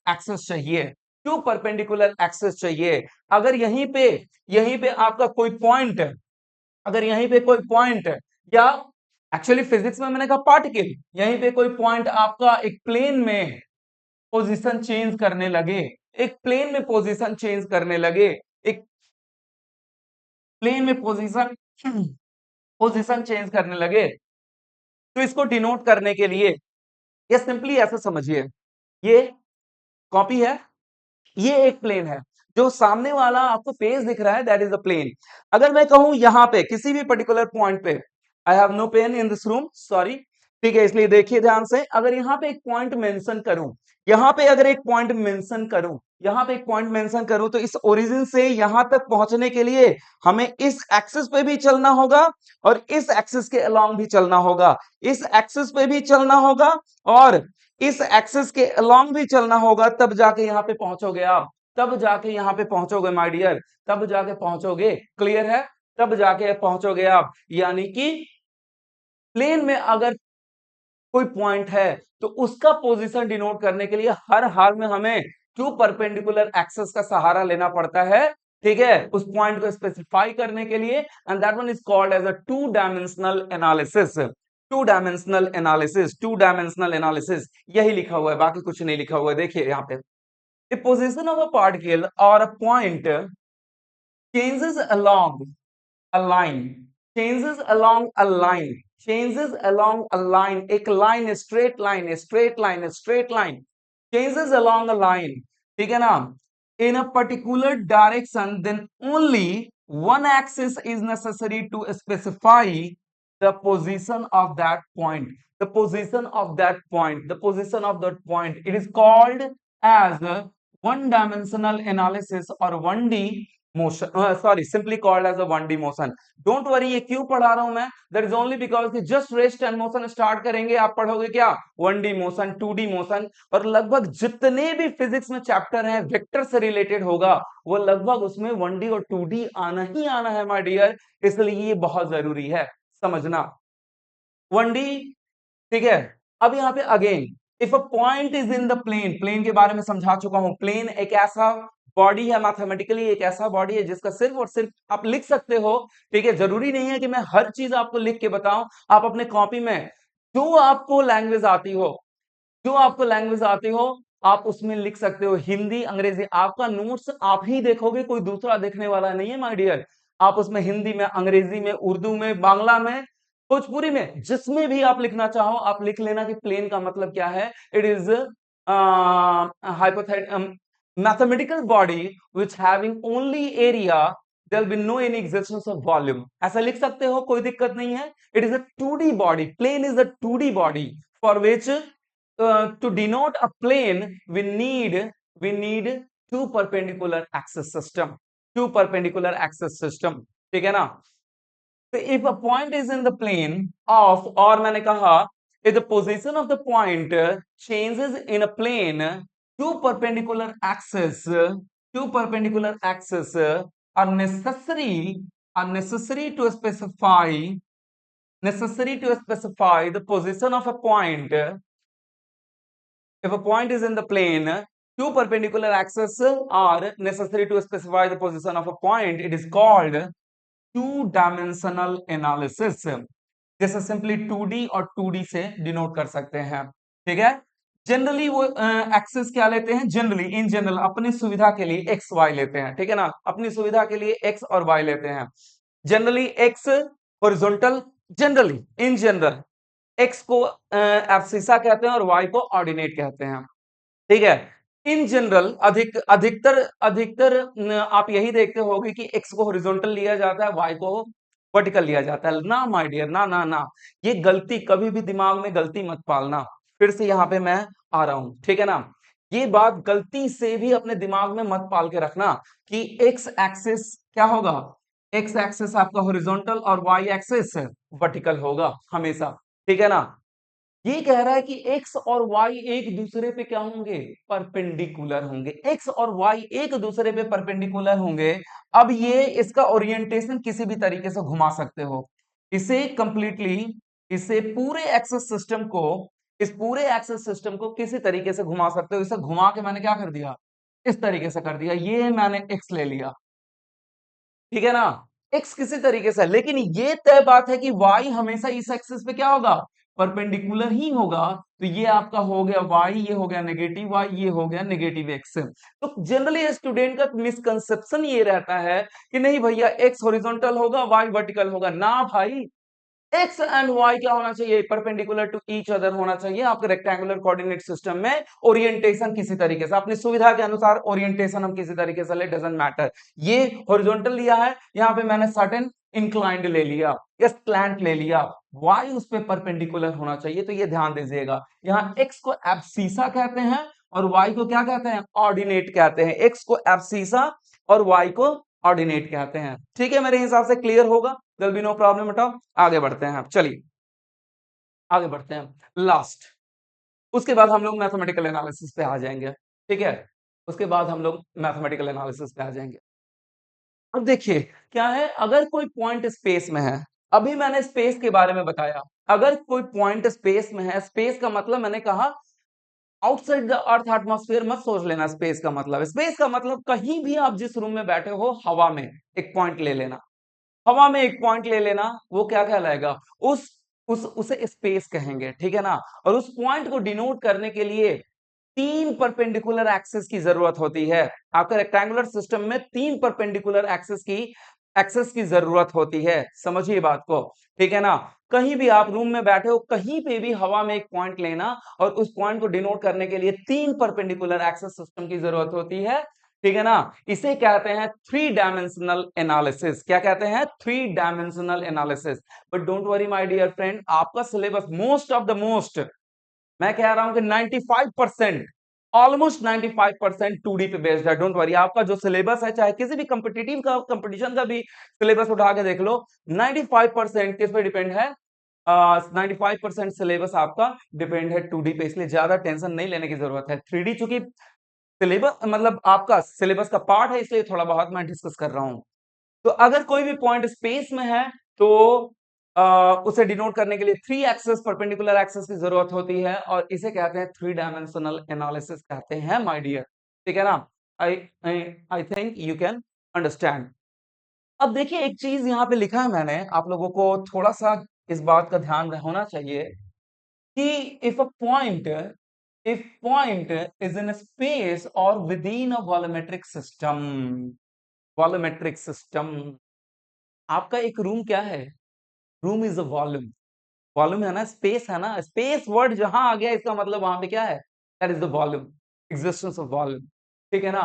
एक्सिस चाहिए, टू परपेंडिकुलर एक्सिस चाहिए। अगर यहीं पे आपका कोई पॉइंट, अगर यहीं पे कोई पॉइंट, या एक्चुअली फिजिक्स में मैंने कहा पार्टिकल, यहीं पे कोई पॉइंट आपका एक प्लेन में पोजीशन चेंज करने लगे, एक प्लेन में पोजीशन चेंज करने लगे, एक प्लेन में पोजीशन पोजीशन चेंज करने लगे, तो इसको डिनोट करने के लिए, ये सिंपली ऐसा समझिए, ये कॉपी है, ये एक प्लेन है, जो सामने वाला आपको पेज दिख रहा है, दैट इज अ प्लेन। अगर मैं कहूं यहां पे किसी भी पर्टिकुलर पॉइंट पे, I have no pen in this room, sorry, ठीक है, इसलिए देखिए ध्यान से, अगर यहाँ पे एक पॉइंट मेंशन करूं, यहाँ पे अगर एक पॉइंट मेंशन करूं, यहाँ पे एक पॉइंट मेंशन करूं, तो इस ओरिजिन से यहां तक पहुंचने के लिए हमें इस एक्सिस पे भी चलना होगा और इस एक्सिस के अलोंग भी चलना होगा, इस एक्सिस पे भी चलना होगा और इस एक्सिस के अलोंग भी चलना होगा, तब जाके यहाँ पे पहुंचोगे आप, तब जाके यहाँ पे पहुंचोगे माय डियर, तब जाके पहुंचोगे। क्लियर है? तब जाके पहुंचोगे आप, यानी कि प्लेन में अगर कोई पॉइंट है तो उसका पोजीशन डिनोट करने के लिए हर हाल में हमें टू परपेंडिकुलर एक्सेस का सहारा लेना पड़ता है। ठीक है, उस पॉइंट को स्पेसिफाई करने के लिए, and that one is called as a two dimensional analysis. Two dimensional analysis, two dimensional analysis, यही लिखा हुआ है, बाकी कुछ नहीं लिखा हुआ है। देखिए यहाँ पे, the position of a particle और a point changes along a line, changes along a line, changes along a line, एक line, a straight line, a straight line, a straight line, changes along a line, ठीक है ना, in a particular direction, then only one axis is necessary to specify the position of that point, the position of that point, the position of that point. It is called as one dimensional analysis or 1D motion, sorry, simply called as a 1D motion. Don't worry, ये क्यों पढ़ा रहा हूं मैं, that is only because कि just rest and motion start करेंगे आप पढ़ोगे क्या, 1D मोशन, 2D मोशन, और लगभग जितने भी फिजिक्स में चैप्टर हैं वेक्टर से रिलेटेड होगा वो लगभग उसमें 1D और 2D आना ही आना है माय डियर, इसलिए ये बहुत जरूरी है समझना। 1D, ठीक है। अब यहाँ पे again, if a point is in the plane, plane के बारे में समझा चुका हूं, प्लेन एक ऐसा बॉडी है, मैथमेटिकली एक ऐसा बॉडी है जिसका सिर्फ और सिर्फ आप लिख सकते हो। ठीक है, जरूरी नहीं है कि मैं हर चीज आपको लिख के बताऊं, आप अपने कॉपी में जो आपको लैंग्वेज आती हो, जो आपको लैंग्वेज आती हो आप उसमें लिख सकते हो, हिंदी अंग्रेजी, आपका नोट्स आप ही देखोगे, कोई दूसरा देखने वाला नहीं है माय डियर। आप उसमें हिंदी में, अंग्रेजी में, उर्दू में, बांग्ला में, भोजपुरी में, जिसमें भी आप लिखना चाहो आप लिख लेना कि प्लेन का मतलब क्या है। It is mathematical body which having only area, there will be no any existence of volume, ऐसा लिख सकते हो, कोई दिक्कत नहीं है। It is a 2D body, plane is a 2D body for which to denote a plane we need two perpendicular axis system, two perpendicular axis system, ठीक है ना। तो if a point is in the plane of, और मैंने कहा if the position of the point changes in a plane, two perpendicular axes, two perpendicular axes are necessary to specify, necessary to specify the position of a point. If a point is in the plane, two perpendicular axes are necessary to specify the position of a point. It is called two-dimensional analysis. जैसे simply 2D और 2D से denote कर सकते हैं। ठीक है, generally वो access क्या लेते हैं, जनरली इन जनरल अपनी सुविधा के लिए एक्स वाई लेते हैं। ठीक है ना, अपनी सुविधा के लिए एक्स और वाई लेते हैं। Generally x horizontal, generally in general x को एब्सिसा कहते हैं और वाई को ऑर्डिनेट कहते हैं। ठीक है, इन जनरल अधिकतर अधिकतर आप यही देखते होगे कि एक्स को हॉरिजॉन्टल लिया जाता है, वाई को वर्टिकल लिया जाता है। ना माय डियर, ना ना ना, ये गलती, कभी भी दिमाग में गलती मत पालना। फिर से यहाँ पे मैं आ रहा हूं, ठीक है ना, ये बात गलती से भी अपने दिमाग में मत पाल के रखना कि एक्स एक्सिस क्या होगा, एक्स एक्सिस आपका हॉरिजॉन्टल और वाई एक्सिस वर्टिकल होगा हमेशा। ठीक है ना, ये कह रहा है कि x और y एक दूसरे पे क्या होंगे, परपेंडिकुलर होंगे। x और y एक दूसरे पे परपेंडिकुलर होंगे। अब ये इसका ओरिएंटेशन किसी भी तरीके से घुमा सकते हो, इसे कंप्लीटली, इसे पूरे एक्सेस सिस्टम को, इस पूरे एक्सेस सिस्टम को किसी तरीके से घुमा सकते हो। इसे घुमा के मैंने क्या कर दिया, इस तरीके से कर दिया, ये मैंने x ले लिया, ठीक है ना, x किसी तरीके से, लेकिन ये तय बात है कि y हमेशा इस एक्सिस पे क्या होगा, परपेंडिकुलर ही होगा। तो ये आपका हो गया y, ये हो गया नेगेटिव y, ये हो गया नेगेटिव x। तो जनरली स्टूडेंट का मिसकंसेप्शन ये रहता है कि नहीं भैया x हॉरिजॉन्टल होगा, y वर्टिकल होगा। ना भाई, एक्स एंड वाई क्या होना चाहिए, परपेंडिकुलर टू ईच अदर होना चाहिए। आपके रेक्टेंगुलर कोऑर्डिनेट सिस्टम में ओरिएंटेशन किसी तरीके से, अपनी सुविधा के अनुसार ओरिएंटेशन हम किसी तरीके से ले, डजंट मैटर। ये हॉरिजॉन्टल लिया है, यहाँ पे मैंने सर्टेन इंक्लाइंड ले लिया या स्लैंट ले लिया, y उस पे परपेंडिकुलर होना चाहिए। तो ये ध्यान दीजिएगा, यहाँ x को एब्सिसा कहते हैं और y को क्या कहते हैं, ऑर्डिनेट कहते हैं। x को एब्सिसा और y को ऑर्डिनेट कहते हैं। ठीक है, मेरे हिसाब से क्लियर होगा, there be no problem at all. आगे बढ़ते हैं, चलिए आगे बढ़ते हैं। लास्ट, उसके बाद हम लोग मैथमेटिकल एनालिसिस पे आ जाएंगे। ठीक है, उसके बाद हम लोग मैथमेटिकल एनालिसिस पे आ जाएंगे। अब देखिए क्या है, अगर कोई पॉइंट स्पेस में है, अभी मैंने स्पेस के बारे में बताया, अगर कोई पॉइंट स्पेस में है, स्पेस का मतलब मैंने कहा आउटसाइड द अर्थ एटमॉस्फेयर मत सोच लेना। स्पेस का मतलब कहीं भी आप जिस रूम में बैठे हो, हवा में एक पॉइंट ले लेना, हवा में एक पॉइंट ले लेना, वो क्या कहलाएगा, उसे स्पेस कहेंगे। ठीक है ना, और उस पॉइंट को डिनोट करने के लिए तीन परपेंडिकुलर एक्सिस की जरूरत होती है। आपका रेक्टेंगुलर सिस्टम में तीन परपेंडिकुलर एक्सिस की जरूरत होती है, समझिए बात को। ठीक है ना, कहीं भी आप रूम में बैठे हो, कहीं पे भी हवा में एक पॉइंट लेना और उस पॉइंट को डिनोट करने के लिए तीन परपेंडिकुलर एक्सिस सिस्टम की जरूरत होती है। ठीक है ना, इसे कहते हैं थ्री डायमेंशनल एनालिसिस। क्या कहते हैं, three dimensional analysis. But don't worry my dear friend, आपका syllabus most of the most, मैं कह रहा हूं कि 95%, ऑलमोस्ट 95% 2D पे बेस्ड है। डोंट वरी, आपका जो सिलेबस है, चाहे किसी भी कंपिटिटिव का कंपटीशन का भी सिलेबस उठा के देख लो, 95% किस पे डिपेंड है, 95% सिलेबस आपका डिपेंड है 2D पे। इसलिए ज्यादा टेंशन नहीं लेने की जरूरत है। 3D चूंकि सिलेबस मतलब आपका सिलेबस का पार्ट है, इसलिए थोड़ा बहुत मैं डिस्कस कर रहा हूं। तो अगर कोई भी पॉइंट स्पेस में है तो उसे डिनोट करने के लिए थ्री एक्सेस परपेंडिकुलर एक्सेस की जरूरत होती है, और इसे कहते हैं थ्री डायमेंशनल एनालिसिस कहते हैं माय डियर। ठीक है ना, I I think you can understand. अब देखिए एक चीज यहाँ पे लिखा है मैंने, आप लोगों को थोड़ा सा इस बात का ध्यान होना चाहिए कि if point is in space और within a volumetric system, volumetric system, आपका एक रूम क्या है, room is a volume, volume है ना, स्पेस है ना, स्पेस वर्ड जहां आ गया इसका मतलब वहां पे क्या है, that is the volume, existence of volume. ठीक है ना,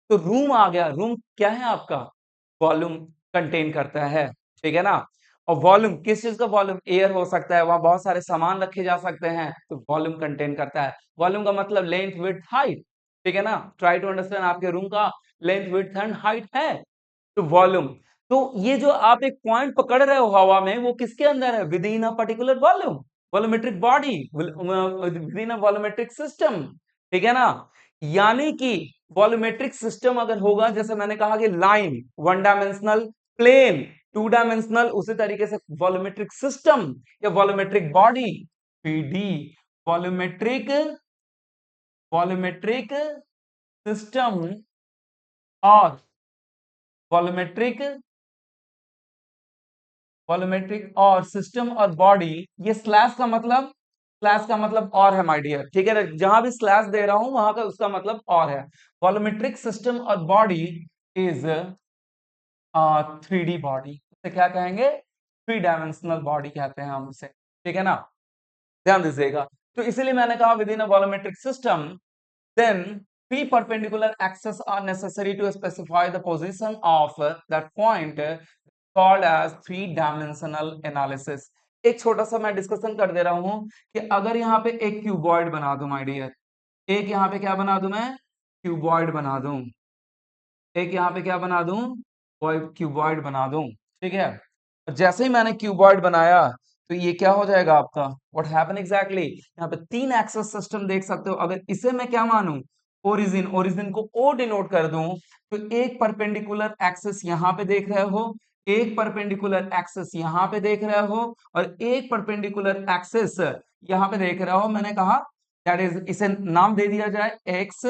तो रूम आ गया, रूम क्या है आपका, वॉल्यूम कंटेन करता है। ठीक है ना, और वॉल्यूम किस चीज का वॉल्यूम, एयर हो सकता है, वहां बहुत सारे सामान रखे जा सकते हैं, तो वॉल्यूम कंटेन करता है। वॉल्यूम का मतलब लेंथ विड्थ हाइट। ठीक है ना, ट्राई टू अंडरस्टैंड, आपके रूम का लेंथ विड्थ एंड हाइट है, तो वॉल्यूम। तो ये जो आप एक पॉइंट पकड़ रहे हो हवा में, वो किसके अंदर है, with in a particular volume, volumetric body, with in a volumetric system. ठीक है ना, यानी कि वॉल्यूमेट्रिक सिस्टम अगर होगा, जैसे मैंने कहा कि line one dimensional, plane two dimensional, उसी तरीके से वॉल्यूमेट्रिक सिस्टम या वॉल्यूमेट्रिक बॉडी, पीडी, वॉल्यूमेट्रिक वॉल्यूमेट्रिक सिस्टम और वॉल्यूमेट्रिक वॉल्यूमेट्रिक और सिस्टम और बॉडी, ये स्लैश का मतलब और है माय डियर। ठीक है, जहां भी स्लैश दे रहा हूं वहां का उसका मतलब और है। वॉल्यूमेट्रिक सिस्टम और बॉडी इज 3D बॉडी, उसे क्या कहेंगे, थ्री डायमेंशनल बॉडी कहते हैं हम उसे। ठीक है ना, ध्यान दीजिएगा। तो इसीलिए मैंने कहा with in a volumetric system, then three perpendicular axes are necessary to specify the position of that point, called as three dimensional analysis। एक छोटा सा मैं डिस्कशन कर दे रहा हूं कि अगर यहाँ पे एक क्यूबॉइड बना दूं माय डियर, एक यहाँ पे क्या बना दूं मैं, क्यूबॉइड बना दूं, एक यहाँ पे क्या बना दूं, क्यूबॉइड बना दूं। ठीक है, और जैसे ही मैंने क्यूबॉइड बनाया तो ये क्या हो जाएगा आपका, व्हाट हैपन एग्जैक्टली, यहाँ पे तीन एक्सेस सिस्टम देख सकते हो। अगर इसे मैं क्या मानूं, ओरिजिन, ओरिजिन को ओ डिनोट कर दूं, तो एक परपेंडिकुलर एक्सेस यहाँ पे देख रहे हो, एक परपेंडिकुलर एक्सेस यहाँ पे देख रहे हो, और एक परपेंडिकुलर एक्सेस यहाँ पे देख रहे हो। मैंने कहा दैट इज, इसे नाम दे दिया जाए एक्स,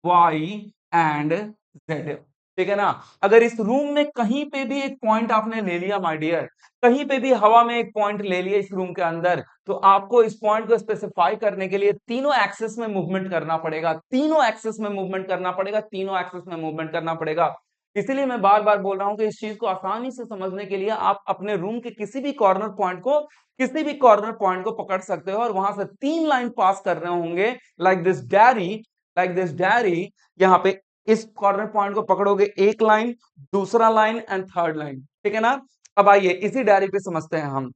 वाई एंड जेड। ठीक है ना, अगर इस रूम में कहीं पे भी एक पॉइंट आपने ले लिया माय डियर, कहीं पे भी हवा में एक पॉइंट ले लिया इस रूम के अंदर, तो आपको इस पॉइंट को स्पेसिफाई करने के लिए तीनों एक्सेस में मूवमेंट करना पड़ेगा, तीनों एक्सेस में मूवमेंट करना पड़ेगा, तीनों एक्सेस में मूवमेंट करना पड़ेगा। इसीलिए मैं बार बार बोल रहा हूं कि इस चीज को आसानी से समझने के लिए आप अपने रूम के किसी भी कॉर्नर पॉइंट को पकड़ सकते हो, और वहां से तीन लाइन पास कर रहे होंगे, like this diary, like this diary. यहाँ पे इस कॉर्नर पॉइंट को पकड़ोगे, एक लाइन, दूसरा लाइन एंड थर्ड लाइन। ठीक है ना, अब आइए इसी डायरी पे समझते हैं हम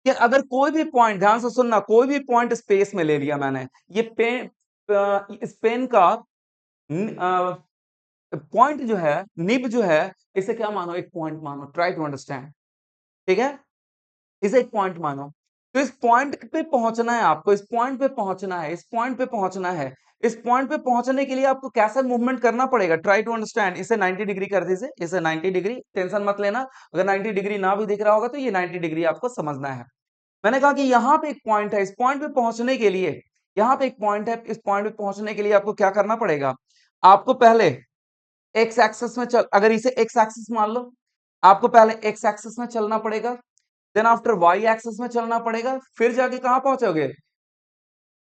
कि अगर कोई भी पॉइंट, ध्यान से सुनना, कोई भी पॉइंट स्पेस में ले लिया मैंने, ये पेन, इस पेन का पॉइंट जो है, निब जो है, इसे क्या मानो, एक पॉइंट मानो, ट्राई टू अंडरस्टैंड, ठीक है, इसे एक पॉइंट मानो। तो इस पॉइंट पे पहुंचना है आपको, इस पॉइंट पे पहुंचना है, इस पॉइंट पे पहुंचना है। इस पॉइंट पे पहुंचने के लिए आपको कैसा मूवमेंट करना पड़ेगा, ट्राई टू अंडरस्टैंड। इसे 90 डिग्री कर दीजिए, इसे 90 डिग्री, टेंशन मत लेना, अगर 90 डिग्री ना भी दिख रहा होगा तो ये 90 डिग्री आपको समझना है। मैंने कहा कि यहाँ पे एक पॉइंट है, इस पॉइंट पे पहुंचने के लिए, यहाँ पे एक पॉइंट है, इस पॉइंट पे पहुंचने के लिए आपको क्या करना पड़ेगा, आपको पहले एक्स एक्सिस में चल, अगर इसे एक्स एक्सिस मान लो, आपको पहले एक्स एक्सिस में चलना पड़ेगा, देन आफ्टर वाई एक्सिस में चलना पड़ेगा, फिर जाके कहां पहुंचोगे,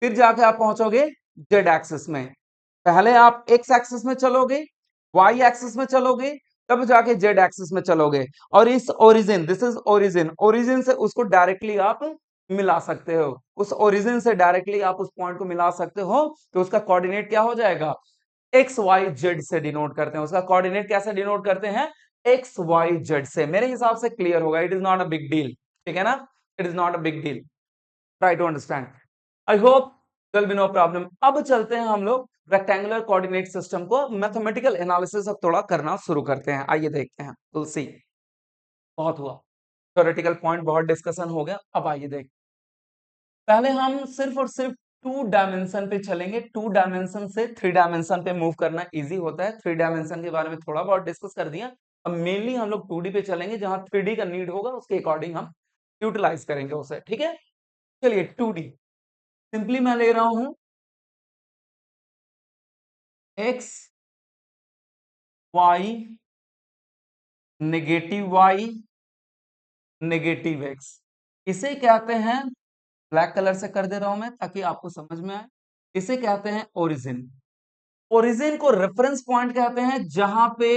फिर जाके आप पहुंचोगे जेड एक्सिस में। पहले आप एक्स एक्सिस में चलोगे, वाई एक्सिस में चलोगे, तब जाके जेड एक्सिस में चलोगे। और इस origin, this is origin, origin से उसको डायरेक्टली आप मिला सकते हो, उस ओरिजिन से डायरेक्टली आप उस पॉइंट को मिला सकते हो। तो उसका कोऑर्डिनेट क्या हो जाएगा, एक्स वाई जेड से डिनोट करते हैं, उसका कोऑर्डिनेट कैसे डिनोट करते हैं, एक्स वाई जेड से। मेरे हिसाब से क्लियर होगा, it is not a big deal, ठीक है ना, it is not a big deal, try to understand, I hope there will be no problem. अब चलते हैं हम लोग रेक्टेंगुलर कोऑर्डिनेट सिस्टम को मैथमेटिकल एनालिसिस अब थोड़ा करना शुरू करते हैं, आइए देखते हैं, विल सी। बहुत हुआ थ्योरेटिकल पॉइंट, बहुत डिस्कशन हो गया, अब आइए देख, पहले हम सिर्फ और सिर्फ टू डायमेंशन पे चलेंगे। टू डायमेंशन से थ्री डायमेंशन पे मूव करना इजी होता है, थ्री डायमेंशन के बारे में थोड़ा बहुत डिस्कस कर दिया। अब मेनली हम लोग 2D पे चलेंगे, जहां 3D का नीड होगा उसके अकॉर्डिंग हम यूटिलाइज करेंगे उसे, ठीक है। चलिए 2D, सिंपली मैं ले रहा हूं x y, negative y, negative x, इसे कहते हैं, ब्लैक कलर से कर दे रहा हूं मैं ताकि आपको समझ में आए, इसे कहते हैं ओरिजिन। ओरिजिन को रेफरेंस पॉइंट कहते हैं, जहां पे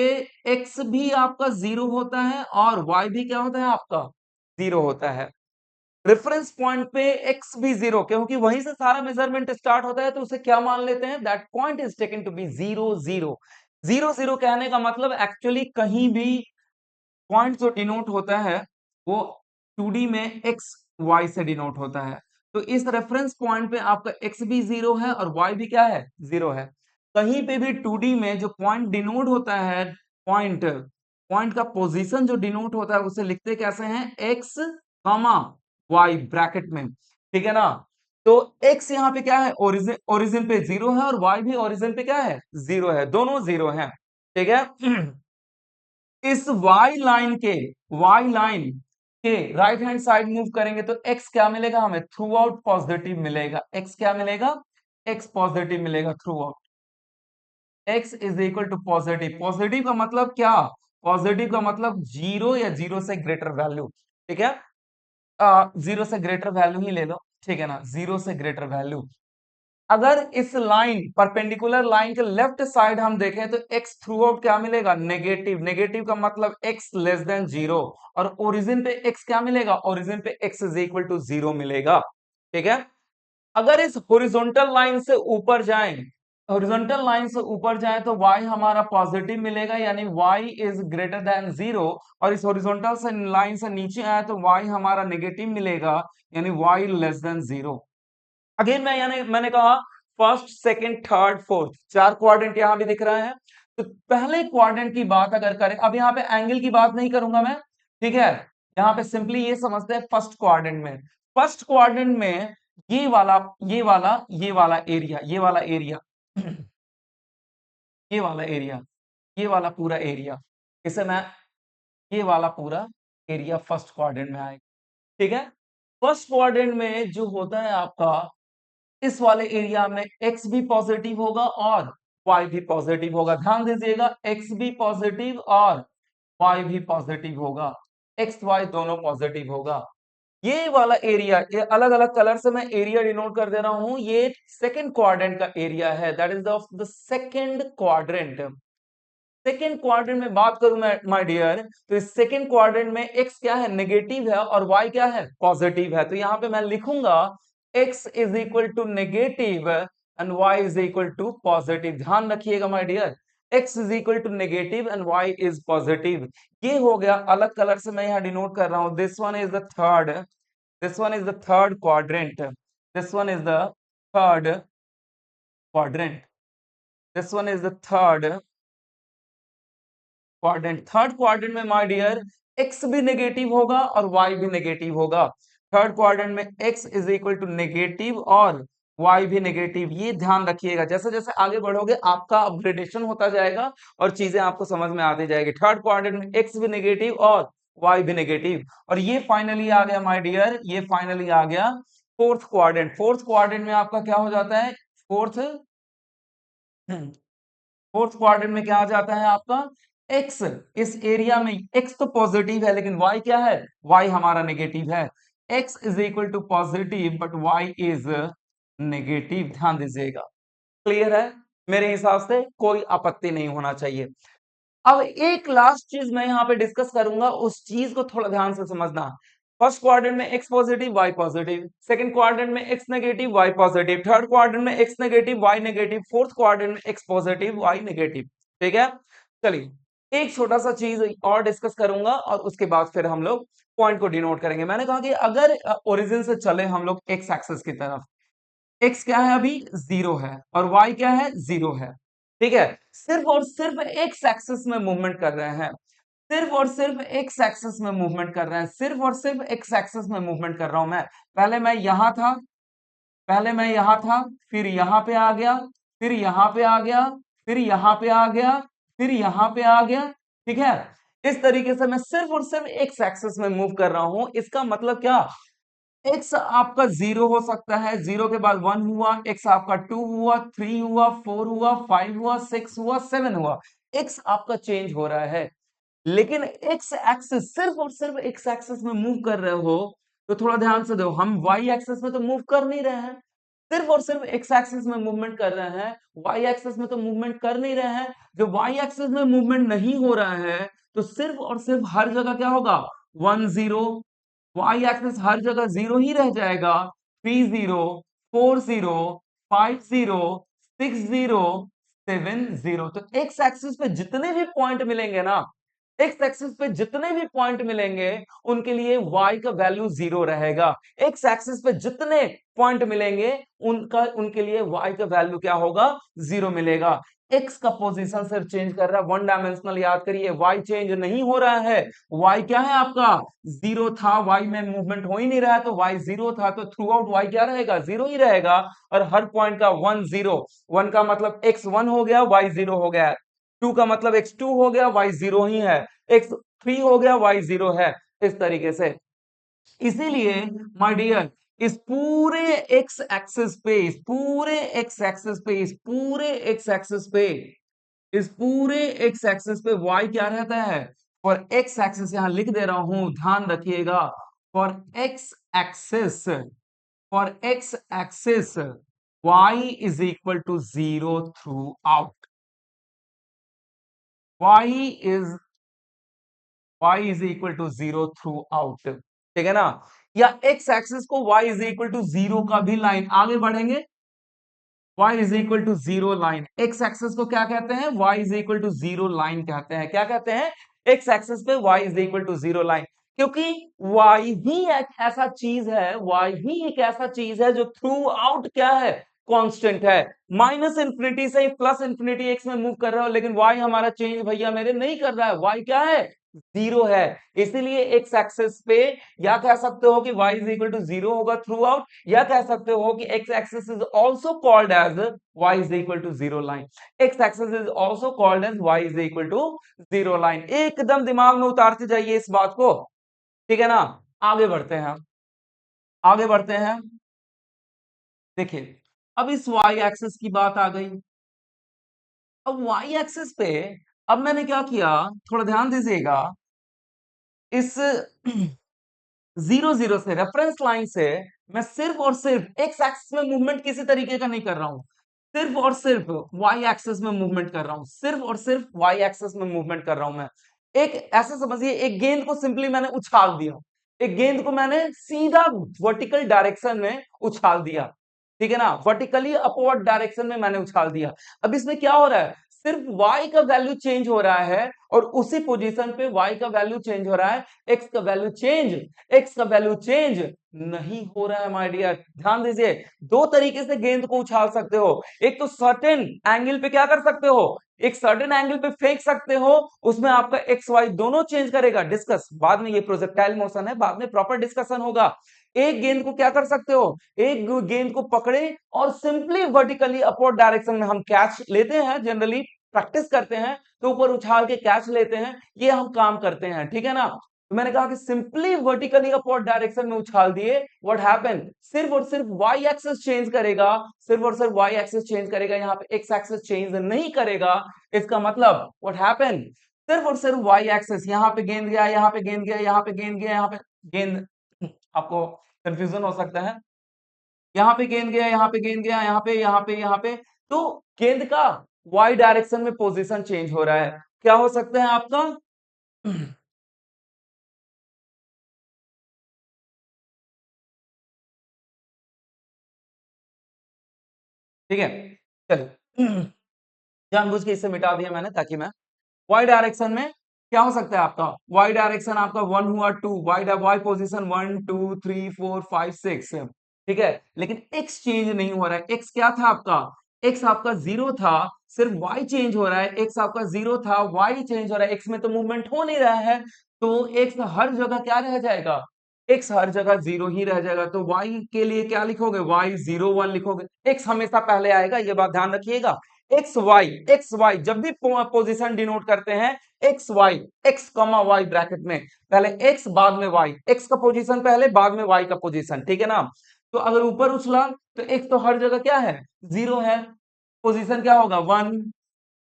एक्स भी आपका जीरो होता है और वाई भी क्या होता है आपका जीरो होता है। रेफरेंस पॉइंट पे एक्स भी जीरो, क्योंकि वहीं से सारा मेजरमेंट स्टार्ट होता है, तो उसे क्या मान लेते हैं, that point is taken to be zero zero. Zero zero कहने का मतलब एक्चुअली कहीं भी पॉइंट जो डिनोट होता है वो 2D में एक्स वाई से डिनोट होता है। तो इस रेफरेंस पॉइंट पे आपका एक्स भी जीरो है और वाई भी क्या है, जीरो है। कहीं पे भी 2D में जो पॉइंट डिनोट होता है, पॉइंट पॉइंट का पोजीशन जो डिनोट होता है उसे लिखते कैसे हैं, एक्स कॉमा वाई ब्रैकेट में, ठीक है ना। तो एक्स यहाँ पे क्या है, ओरिजिन, ओरिजिन पे जीरो है, और वाई भी ओरिजिन पे क्या है, जीरो है, दोनों जीरो है, ठीक है। इस वाई लाइन के राइट हैंड साइड मूव करेंगे तो एक्स क्या मिलेगा हमें, थ्रू आउट पॉजिटिव मिलेगा, एक्स क्या मिलेगा, एक्स पॉजिटिव मिलेगा throughout. X is equal to positive, positive का मतलब क्या, पॉजिटिव का मतलब जीरो या जीरो से ग्रेटर वैल्यू, ठीक है, जीरो से ग्रेटर वैल्यू ही ले लो, ठीक है ना, जीरो से ग्रेटर वैल्यू। अगर इस लाइन, परपेंडिकुलर लाइन के लेफ्ट साइड हम देखें तो x थ्रू आउट क्या मिलेगा, नेगेटिव, नेगेटिव का मतलब x लेस देन जीरो, और ओरिजिन पे x क्या मिलेगा, ओरिजिन पे x is equal to zero मिलेगा, ठीक है। अगर इस हॉरिजॉन्टल लाइन से ऊपर जाएं, हॉरिजॉन्टल लाइन से ऊपर जाएं तो y हमारा पॉजिटिव मिलेगा, यानी y is greater than zero, और इस हॉरिजॉन्टल से लाइन से नीचे आए तो y हमारा नेगेटिव मिलेगा, यानी y less than zero. Again मैंने कहा फर्स्ट सेकंड थर्ड फोर्थ, चार क्वाड्रेंट यहां भी दिख रहा है। तो पहले क्वाड्रेंट की बात अगर करें, अब यहाँ पे एंगल की बात नहीं करूंगा मैं, ठीक है, यहाँ पे सिंपली ये समझते हैं फर्स्ट क्वाड्रेंट में, फर्स्ट क्वाड्रेंट में ये वाला, ये वाला एरिया, ये वाला एरिया ये वाला एरिया, ये वाला पूरा एरिया, इसे मैं, ये वाला पूरा एरिया फर्स्ट क्वाड्रेंट में आएगा, ठीक है। फर्स्ट क्वाड्रेंट में जो होता है आपका, इस वाले एरिया में x भी पॉजिटिव होगा और y भी पॉजिटिव होगा, ध्यान दीजिएगा, x भी पॉजिटिव और y भी पॉजिटिव होगा, x y दोनों पॉजिटिव होगा। ये वाला एरिया, ये अलग अलग कलर से मैं एरिया डिनोट कर दे रहा हूं, ये सेकंड क्वाड्रेंट का एरिया है, that is of the second quadrant. Second quadrant में बात करूं मैं माय डियर, तो इस सेकेंड क्वाड्रेंट में x क्या है, नेगेटिव है, और y क्या है, पॉजिटिव है। तो यहां पे मैं लिखूंगा x is equal to negative and y is equal to positive, ध्यान रखिएगा my dear, x is equal to negative and y is positive. ये हो गया, अलग कलर से मैं यहां डिनोट कर रहा हूं, this one is the third, This one is the third quadrant. This one is the third quadrant. This one is the third quadrant. Third quadrant में माय डियर एक्स भी नेगेटिव होगा और वाई भी negative होगा। Third quadrant में x is equal to negative और y भी negative. ये ध्यान रखिएगा, जैसे जैसे आगे बढ़ोगे आपका अपग्रेडेशन होता जाएगा और चीजें आपको समझ में आती जाएगी। थर्ड क्वाड्रेंट में एक्स भी नेगेटिव और वाई भी नेगेटिव। और ये फाइनली आ गया माय डियर, ये फाइनली आ गया फोर्थ क्वाड्रेंट। फोर्थ क्वाड्रेंट में आपका क्या हो जाता है, फोर्थ फोर्थ क्वाड्रेंट में क्या आ जाता है आपका x। इस एरिया में x तो पॉजिटिव है लेकिन y क्या है, y हमारा नेगेटिव है। x is equal to positive but y is negative. ध्यान दीजिएगा, क्लियर है? मेरे हिसाब से कोई आपत्ति नहीं होना चाहिए। अब एक लास्ट चीज मैं यहाँ पे डिस्कस करूंगा, उस चीज को थोड़ा ध्यान से समझना। फर्स्ट क्वाड्रेंट में x positive y positive, second quadrant में x negative y positive, third quadrant में x negative y negative, fourth quadrant में x पॉजिटिव y नेगेटिव। ठीक है, चलिए एक छोटा सा चीज और डिस्कस करूंगा और उसके बाद फिर हम लोग पॉइंट को डिनोट करेंगे। मैंने कहा कि अगर ओरिजिन से चले हम लोग x एक्सिस की तरफ, x क्या है अभी 0 है और y क्या है 0 है। ठीक है, सिर्फ और सिर्फ x एक्सिस में मूवमेंट कर रहे हैं, सिर्फ और सिर्फ एक्स एक्सिस में मूवमेंट कर रहे हैं, सिर्फ और सिर्फ एक्स एक्सिस में मूवमेंट कर रहा हूं मैं। पहले मैं यहां था, पहले मैं यहां था, फिर यहां पे आ गया, फिर यहां पे आ गया, फिर यहां पे आ गया, फिर यहां पे आ गया। ठीक है, इस तरीके से मैं सिर्फ और सिर्फ एक्स एक्सिस में मूव कर रहा हूं। इसका मतलब क्या, एक्स आपका 0 हो सकता है, 0 के बाद 1 हुआ, एक्स आपका 2 हुआ, 3 हुआ, 4 हुआ, 5 हुआ, 6 हुआ, 7 हुआ। एक्स आपका चेंज हो रहा है, लेकिन एक्स एक्सिस, सिर्फ और सिर्फ एक्स एक्सिस में मूव कर रहे हो तो थोड़ा ध्यान से दो, हम वाई एक्सिस में तो मूव कर नहीं रहे हैं, सिर्फ और सिर्फ एक्स एक्सिस में मूवमेंट कर रहे हैं, वाई एक्सिस में तो मूवमेंट कर नहीं रहे हैं। जो वाई एक्सिस में मूवमेंट नहीं हो रहा है तो सिर्फ और सिर्फ हर जगह क्या होगा 1 0, वाई एक्सिस हर जगह 0 ही रह जाएगा। 3 0, 4 0, 5 0, 6 0, 7 0। तो एक्स एक्सिस पे जितने भी पॉइंट मिलेंगे ना, एक्स एक्सिस पे जितने भी पॉइंट मिलेंगे उनके लिए y का वैल्यू 0 रहेगा। एक्स एक्सिस पे जितने पॉइंट मिलेंगे उनका उनके लिए y का वैल्यू क्या होगा 0 मिलेगा। x का पोजीशन सिर्फ चेंज कर रहा है, वन डायमेंशनल याद करिए, y चेंज नहीं हो रहा है। y क्या है आपका 0 था, y में मूवमेंट हो ही नहीं रहा है तो y 0 था, तो थ्रू आउट y क्या रहेगा 0 ही रहेगा। और हर पॉइंट का 1 0, 1 का मतलब x 1 हो गया, y 0 हो गया, 2 का मतलब x 2 हो गया, y 0 ही है, x 3 हो गया, y 0 है। इस तरीके से, इसीलिए माय डियर इस पूरे x एक्सिस पे, इस पूरे x एक्सिस पे, इस पूरे x एक्सिस पे, इस पूरे x एक्सिस पे y क्या रहता है, और x एक्सिस यहां लिख दे रहा हूं, ध्यान रखिएगा। For x axis, for x axis y is equal to 0 throughout. y is y is equal to 0 throughout. ठीक है ना, या x एक्सिस को y इज इक्वल टू 0 का भी लाइन, आगे बढ़ेंगे y is equal to 0 line. x axis को क्या कहते हैं, y is equal to 0 line कहते हैं। क्या कहते हैं, x एक्सिस पे y is equal to 0 line, क्योंकि y ही एक ऐसा चीज है, y ही एक ऐसा चीज है जो थ्रू आउट क्या है, कांस्टेंट है। माइनस इंफिनिटी से प्लस इंफिनिटी एक्स में मूव कर रहा हो, लेकिन y हमारा चेंज भैया मेरे नहीं कर रहा है, y क्या है 0 है। इसीलिए एक्स एक्सिस पे या कह सकते हो कि y इज इक्वल टू 0 होगा थ्रू आउट, या कह सकते हो कि x axis is also called as y is equal to 0 line. x axis is also called as y is equal to 0 line. एकदम दिमाग में उतारते जाइए इस बात को, ठीक है ना। आगे बढ़ते हैं, आगे बढ़ते हैं। देखिए, अब इस y एक्सिस की बात आ गई। अब y एक्सिस पे अब मैंने क्या किया, थोड़ा ध्यान दीजिएगा। इस 0 0 से, रेफरेंस लाइन से मैं सिर्फ और सिर्फ एक्स एक्सिस में मूवमेंट किसी तरीके का नहीं कर रहा हूं, सिर्फ और सिर्फ वाई एक्सिस में मूवमेंट कर रहा हूं, सिर्फ और सिर्फ वाई एक्सिस में मूवमेंट कर रहा हूं मैं। एक ऐसे समझिए, एक गेंद को सिंपली मैंने उछाल दिया, एक गेंद को मैंने सीधा वर्टिकल डायरेक्शन में उछाल दिया, ठीक है ना, वर्टिकली अपवर्ड डायरेक्शन में मैंने उछाल दिया। अब इसमें क्या हो रहा है, सिर्फ y का वैल्यू चेंज हो रहा है और उसी पोजीशन पे y का वैल्यू चेंज हो रहा है, x का वैल्यू चेंज, x का वैल्यू चेंज नहीं हो रहा है माय डियर। ध्यान दीजिए, दो तरीके से गेंद को उछाल सकते हो। एक तो सर्टेन एंगल पे क्या कर सकते हो, एक सर्टेन एंगल पे फेंक सकते हो, उसमें आपका एक्स वाई दोनों चेंज करेगा। डिस्कस बाद में, ये प्रोजेक्टाइल मोशन है, बाद में प्रॉपर डिस्कशन होगा। एक गेंद को क्या कर सकते हो, एक गेंद को पकड़े और सिंपली वर्टिकली अपवर्ड डायरेक्शन में हम कैच लेते हैं, जनरली प्रैक्टिस करते हैं तो ऊपर उछाल के कैच लेते हैं, ये हम काम करते हैं, ठीक है ना। तो मैंने कहा कि सिंपली वर्टिकली अपवर्ड डायरेक्शन में उछाल दिए, व्हाट हैपन, सिर्फ और सिर्फ वाई एक्सिस चेंज करेगा, सिर्फ और सिर्फ वाई एक्सिस चेंज करेगा, यहाँ पे एक्स एक्सिस चेंज नहीं करेगा। इसका मतलब व्हाट हैपन, सिर्फ और सिर्फ वाई एक्सिस, यहाँ पे गेंद गया, यहाँ पे गेंद गया, यहाँ पे गेंद गया, यहाँ पे गेंद, आपको कंफ्यूजन हो सकता है, यहाँ पे गेंद गया, यहाँ पे गेंद गया, यहाँ पे, यहाँ पे, यहाँ पे, तो गेंद का वाई डायरेक्शन में पोजीशन चेंज हो रहा है। क्या हो सकता है आपका ठीक है, चलिए जानबूझ के इसे मिटा दिया मैंने ताकि मैं, वाई डायरेक्शन में क्या हो सकता है आपका, वाई डायरेक्शन आपका वन हुआ, टू, वाई वाई पोजीशन 1 2 3 4 5 6, ठीक है, लेकिन एक्स चेंज नहीं हो रहा है। एक्स क्या था आपका, एक्स आपका जीरो था, सिर्फ वाई चेंज हो रहा है। एक्स आपका जीरो था, वाई चेंज हो रहा है, एक्स में तो मूवमेंट हो नहीं रहा है, तो एक्स हर जगह क्या रह जाएगा, एक्स हर जगह जीरो ही रह जाएगा। तो वाई के लिए क्या लिखोगे, वाई 0 1 लिखोगे, एक्स हमेशा पहले आएगा, ये बात ध्यान रखिएगा। एक्स वाई जब भी पोजीशन डिनोट करते हैं, x y, x comma y bracket में, पहले एक्स बाद में वाई, एक्स का पोजीशन पहले बाद में वाई का पोजीशन, ठीक है ना। तो अगर ऊपर उछला तो एक्स तो हर जगह क्या है, जीरो है, पोजीशन क्या होगा, 1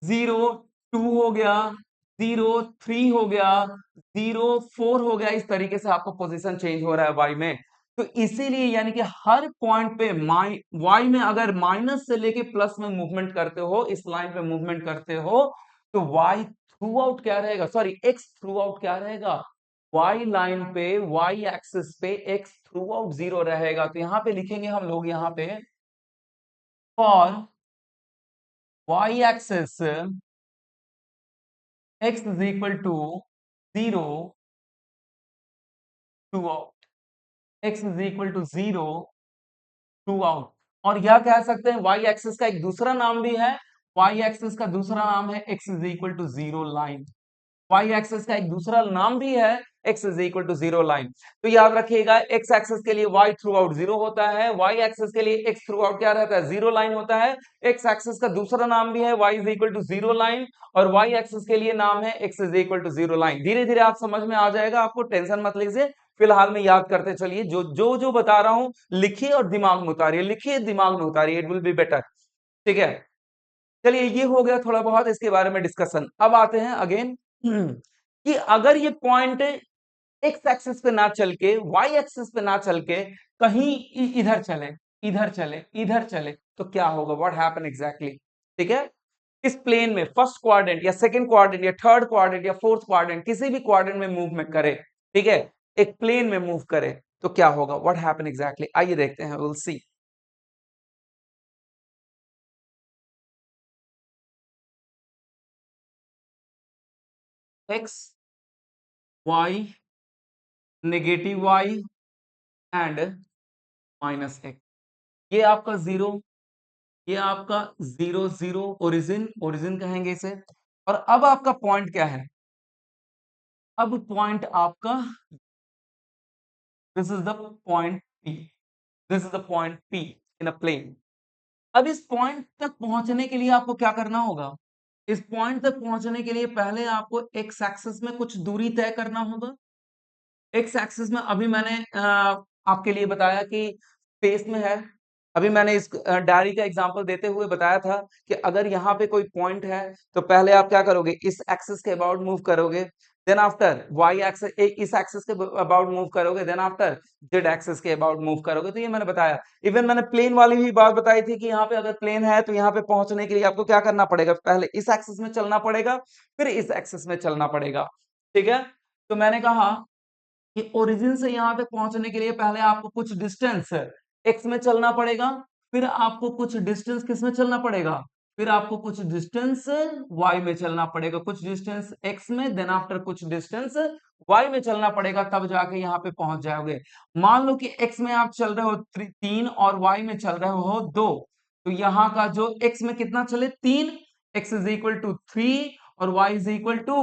0 2 हो गया, 0 3 हो गया, 0 4 हो गया। इस तरीके से आपका पोजीशन चेंज हो रहा है वाई में। तो इसीलिए यानी कि हर पॉइंट पे वाई में अगर माइनस से लेके प्लस में मूवमेंट करते हो, इस लाइन पे मूवमेंट करते हो, तो वाई थ्रू आउट क्या रहेगा, सॉरी एक्स थ्रू आउट क्या रहेगा, वाई लाइन पे, वाई एक्सिस पे एक्स थ्रू आउट जीरो रहेगा। तो यहां पे लिखेंगे हम लोग, यहाँ पे for y axis x is equal to 0 टू आउट, x is equal to 0 टू आउट। और यह कह सकते हैं y एक्सिस का एक दूसरा नाम भी है, y एक्सिस का दूसरा नाम है x is equal to 0 line. y axis का एक दूसरा नाम भी है x is equal to 0 line. तो याद रखिएगा, x एक्सिस के लिए y थ्रू आउट 0 होता है, y एक्सिस के लिए x थ्रू आउट क्या रहता है, 0 लाइन होता है। x एक्सिस का दूसरा नाम भी है y is equal to 0 line, और y एक्सिस के लिए नाम है x is equal to 0 line. धीरे धीरे आप समझ में आ जाएगा, आपको टेंशन मत लीजिए, फिलहाल में याद करते चलिए, जो बता रहा हूं लिखिए और दिमाग में उतारिए, लिखिए दिमाग में उतारिए, इट विल बी बेटर, ठीक है। चलिए ये हो गया थोड़ा बहुत इसके बारे में डिस्कशन। अब आते हैं अगेन कि अगर ये पॉइंट एक्स एक्सिस पे ना चल के, वाई एक्सिस पे ना चल के, कहीं इधर चले, इधर चले, इधर चले, तो क्या होगा, व्हाट हैपन एग्जैक्टली, ठीक है। इस प्लेन में फर्स्ट क्वाड्रेंट या सेकंड क्वाड्रेंट या थर्ड क्वाड्रेंट या फोर्थ क्वाड्रेंट, किसी भी क्वाड्रेंट में मूव में करे, ठीक है, एक प्लेन में मूव करे, तो क्या होगा, व्हाट हैपन एग्जैक्टली, आइए देखते हैं, will see. X y, negative y and minus x, ये आपका जीरो, ये आपका 0 0 ओरिजिन, ओरिजिन कहेंगे इसे। और अब आपका पॉइंट क्या है, अब पॉइंट आपका, this is the point P, this is the point P in a plane. अब इस पॉइंट तक पहुंचने के लिए आपको क्या करना होगा, इस पॉइंट तक पहुंचने के लिए पहले आपको एक्स एक्सिस में कुछ दूरी तय करना होगा। एक्स एक्सिस में अभी मैंने आपके लिए बताया कि स्पेस में है। अभी मैंने इस डायरी का एग्जांपल देते हुए बताया था कि अगर यहाँ पे कोई पॉइंट है तो पहले आप क्या करोगे, इस एक्सिस के अबाउट मूव करोगे, देन आफ्टर वाई एक्सिस, इस एक्सिस के अबाउट मूव करोगे, देन आफ्टर जेड एक्सिस के अबाउट मूव करोगे। तो ये मैंने बताया। इवन मैंने प्लेन वाली भी बात बताई थी कि यहाँ पे अगर प्लेन है तो यहाँ पे पहुंचने के लिए आपको क्या करना पड़ेगा, पहले इस एक्सिस में चलना पड़ेगा, फिर इस एक्सिस में चलना पड़ेगा, ठीक है। तो मैंने कहा कि ओरिजिन से यहां तक पहुंचने के लिए पहले आपको कुछ डिस्टेंस एक्स में चलना पड़ेगा, फिर आपको कुछ डिस्टेंस किस में चलना पड़ेगा, फिर आपको कुछ डिस्टेंस y में चलना पड़ेगा, कुछ डिस्टेंस x में, देन आफ्टर कुछ डिस्टेंस y में चलना पड़ेगा, तब जाके यहाँ पे पहुंच जाओगे। मान लो कि x में आप चल रहे हो 3 और y में चल रहे हो 2, तो यहाँ का जो x में कितना चले 3, x इज इक्वल टू 3 और y इज इक्वल टू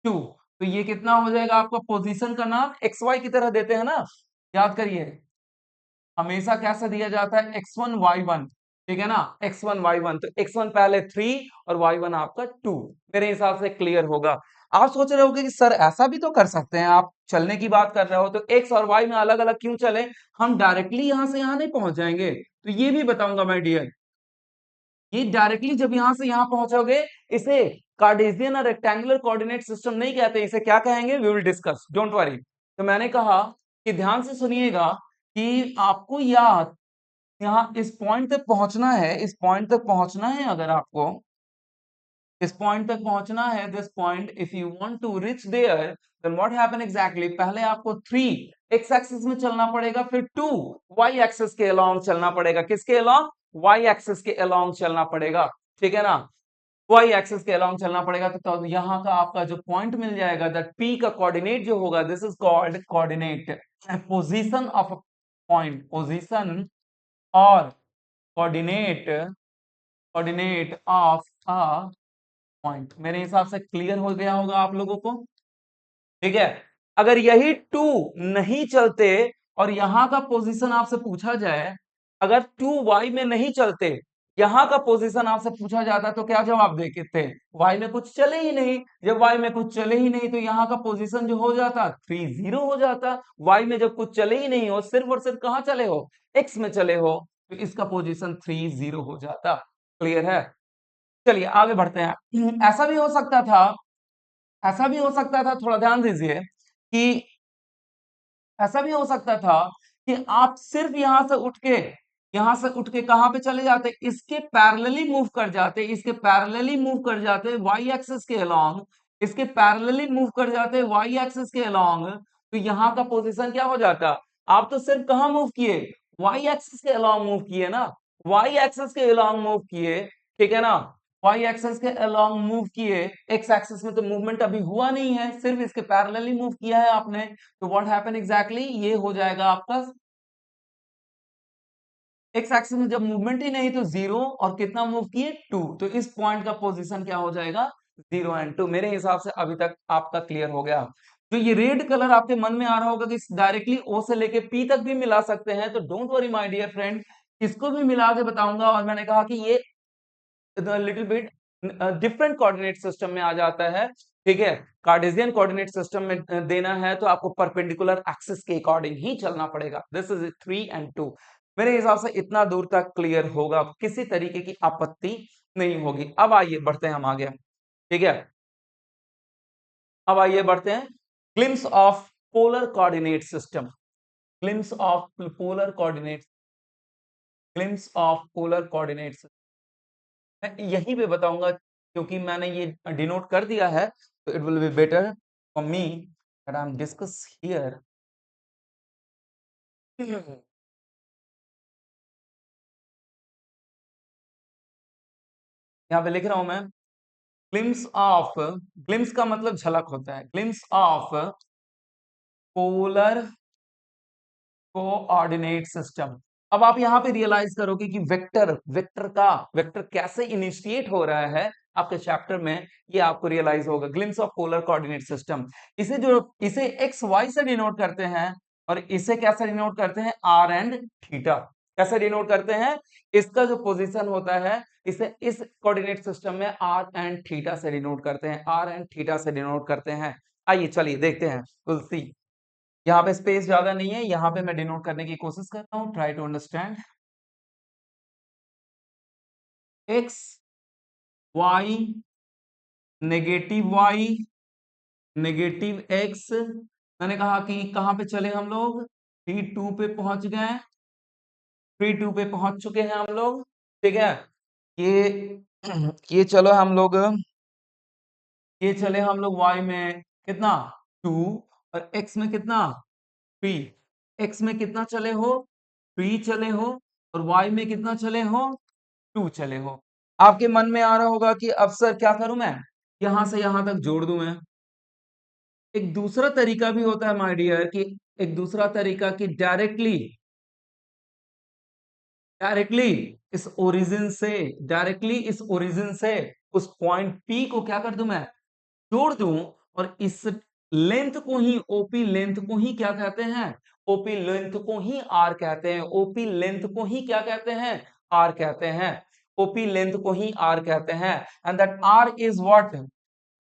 2, तो ये कितना हो जाएगा आपका पोजीशन का नाम एक्स वाई की तरह देते हैं ना, याद करिए हमेशा कैसा दिया जाता है x1 y1, ठीक है ना, x1 y1, तो x1 पहले 3 और y1 आपका 2, मेरे हिसाब से क्लियर होगा। आप सोच रहे होगे कि सर ऐसा भी तो कर सकते हैं, आप चलने की बात कर रहे हो तो x और y में अलग अलग क्यों चले, हम डायरेक्टली यहां से यहां नहीं पहुंच जाएंगे, तो ये भी बताऊंगा माय डियर। ये डायरेक्टली जब यहां से यहां पहुंचोगे, इसे कार्टेशियन और रेक्टेंगुलर कोऑर्डिनेट सिस्टम नहीं कहते, इसे क्या कहेंगे, we will discuss, don't worry. तो मैंने कहा कि ध्यान से सुनिएगा कि आपको याद यहाँ इस पॉइंट तक पहुंचना है, इस पॉइंट तक पहुंचना है, अगर आपको इस पॉइंट तक पहुंचना है, this point, if you want to reach there, then what happen exactly, पहले आपको 3 एक्स एक्सिस में चलना पड़ेगा, फिर 2 वाई एक्सिस के अलोंग चलना पड़ेगा, किसके अलोंग, वाई एक्सिस के अलोंग चलना पड़ेगा, ठीक है ना, वाई एक्सिस के अलोंग चलना पड़ेगा, तो यहाँ का आपका जो पॉइंट मिल जाएगा, दैट पी का कोऑर्डिनेट जो होगा, this is called coordinate, position of a point, position और coordinate, coordinate of a point. मेरे हिसाब से क्लियर हो गया होगा आप लोगों को, ठीक है। अगर यही 2 नहीं चलते और यहां का पोजीशन आपसे पूछा जाए, अगर 2 y में नहीं चलते, यहां का पोजीशन आपसे पूछा जाता तो क्या जवाब देते, y में कुछ चले ही नहीं, जब y में कुछ चले ही नहीं तो यहाँ का पोजीशन जो हो जाता 3-0 हो जाता, y में जब कुछ चले ही नहीं हो, सिर्फ और सिर्फ कहाँ चले हो, x में चले हो, तो इसका पोजीशन 3-0 हो जाता, क्लियर है। चलिए आगे बढ़ते हैं। ऐसा भी हो सकता था, थोड़ा ध्यान दीजिए कि ऐसा भी हो सकता था कि आप सिर्फ यहां से उठ के कहां पे चले जाते, इसके पैरेलली मूव कर जाते, इसके पैरेलली मूव कर जाते वाई एक्सिस के अलोंग, इसके पैरेलली मूव कर जाते वाई एक्सिस के अलोंग, तो यहाँ का पोजीशन क्या हो जाता, आप तो सिर्फ कहां मूव किए, वाई एक्सिस के अलोंग मूव किए ना, वाई एक्सिस के अलोंग मूव किए, ठीक है ना, वाई एक्सिस के अलोंग मूव किए, एक्स एक्सिस में तो मूवमेंट अभी हुआ नहीं है, सिर्फ इसके पैरेलली मूव किया है आपने, तो व्हाट हैपन एग्जैक्टली, ये हो जाएगा आपका एक्स एक्सिस में जब मूवमेंट ही नहीं तो 0, और कितना मूव किए 2, तो इस पॉइंट का पोजीशन क्या हो जाएगा 0 एंड 2। मेरे हिसाब से अभी तक आपका क्लियर हो गया। जो ये रेड कलर आपके मन में आ रहा होगा कि डायरेक्टली ओ से लेके पी तक भी मिला सकते हैं, तो don't worry my dear friend, इसको भी मिला के बताऊंगा, और मैंने कहा कि ये little bit different coordinate system में आ जाता है, ठीक है। कार्टेशियन कोऑर्डिनेट सिस्टम में देना है तो आपको परपेंडिकुलर एक्सिस के अकॉर्डिंग ही चलना पड़ेगा, दिस इज 3 and 2। मेरे हिसाब से इतना दूर तक क्लियर होगा, किसी तरीके की आपत्ति नहीं होगी। अब आइए बढ़ते हैं हम आगे, ठीक है, अब आइए बढ़ते हैं, glimpse of polar coordinate system, glimpse of polar coordinate, glimpse of polar coordinate, मैं यहीं पे बताऊंगा क्योंकि मैंने ये डिनोट कर दिया है, तो it will be better for me that I am discuss here. यहाँ पे लिख रहा हूं मैं, ग्लिम्स ऑफ, ग्लिम्स का मतलब झलक होता है, glimpse of polar coordinate system. अब आप यहाँ पे रियलाइज करोगे कि वेक्टर कैसे इनिशिएट हो रहा है आपके चैप्टर में, ये आपको रियलाइज होगा, glimpse of polar coordinate system. इसे एक्स वाई से डिनोट करते हैं, और इसे कैसे डिनोट करते हैं, आर एंड थीटा, कैसे डिनोट करते हैं, इसका जो पोजीशन होता है इसे इस कोऑर्डिनेट सिस्टम में आर एंड थीटा से डिनोट करते हैं, आर एंड थीटा से डिनोट करते हैं। आइए चलिए देखते हैं, विल सी। यहाँ पे स्पेस ज्यादा नहीं है, यहाँ पे मैं डिनोट करने की कोशिश कर रहा हूँ, try to understand. X y, negative y, negative x, मैंने कहा कि कहाँ पे चले हम लोग, T2 पे पहुंच गए, T2 पे पहुंच चुके हैं हम लोग, ठीक है। ये ये चलो हम लोग, ये चले हम लोग y में कितना 2, और x में कितना 3, x में कितना चले हो 3 चले हो, और y में कितना चले हो 2 चले हो। आपके मन में आ रहा होगा कि अब सर क्या करूं मैं, यहां से यहां तक जोड़ दूं मैं। एक दूसरा तरीका भी होता है माय डियर कि एक दूसरा तरीका कि डायरेक्टली डायरेक्टली डायरेक्टली इस ओरिजिन से उस पॉइंट पी को क्या कर दूं मैं, जोड़ दूं। और इस लेंथ को ही, ओपी लेंथ को ही क्या कहते हैं, ओपी लेंथ को ही आर कहते हैं। ओपी लेंथ को ही क्या कहते हैं, आर कहते हैं। ओपी लेंथ को ही आर कहते हैं। And that r is what,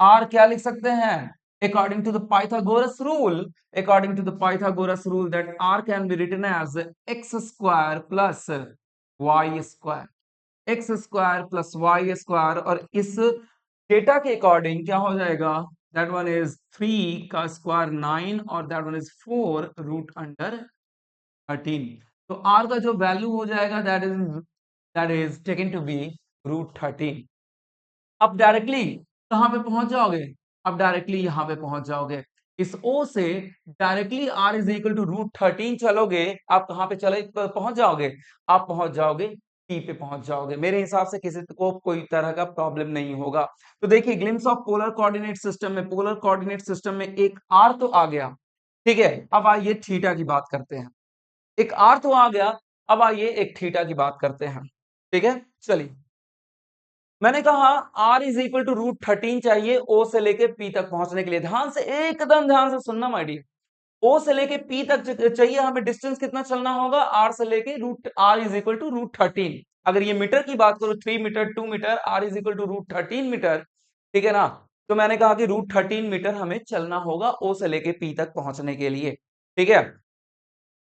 r क्या लिख सकते हैं, according to the Pythagoras rule, according to the Pythagoras rule that r can be written as x square plus y square, x square plus y square. और इस data के according क्या हो जाएगा, दैट वन इज 3 का square 9 और that one is 4 root under 13। तो r का जो वैल्यू हो जाएगा that is taken to be root 13। अब डायरेक्टली कहां पे पहुंच जाओगे, अब डायरेक्टली यहां पे पहुंच जाओगे। इस O से directly R is equal to root 13 चलोगे, आप कहां पे चले पहुंच जाओगे, आप पहुंच जाओगे P पे पहुंच जाओगे। मेरे हिसाब से किसी को कोई तरह का प्रॉब्लम नहीं होगा। तो देखिए glimpse of polar coordinate system में, पोलर कोऑर्डिनेट सिस्टम में एक R तो आ गया, ठीक है। अब आइए थीटा की बात करते हैं। एक R तो आ गया, अब आइए एक थीटा की बात करते हैं, ठीक है। चलिए, मैंने कहा r is equal to root 13 चाहिए O से लेके P तक पहुंचने के लिए। ध्यान से, एकदम ध्यान से सुनना माय डियर। O से लेके P तक चाहिए, हमें डिस्टेंस कितना चलना होगा, R से लेके root, R is equal to root 13। अगर ये मीटर की बात करो, 3 metre, 2 metre, R is equal to root 13 metre, ठीक है ना। तो मैंने कहा कि रूट 13 मीटर हमें चलना होगा O से लेके P तक पहुंचने के लिए, ठीक है।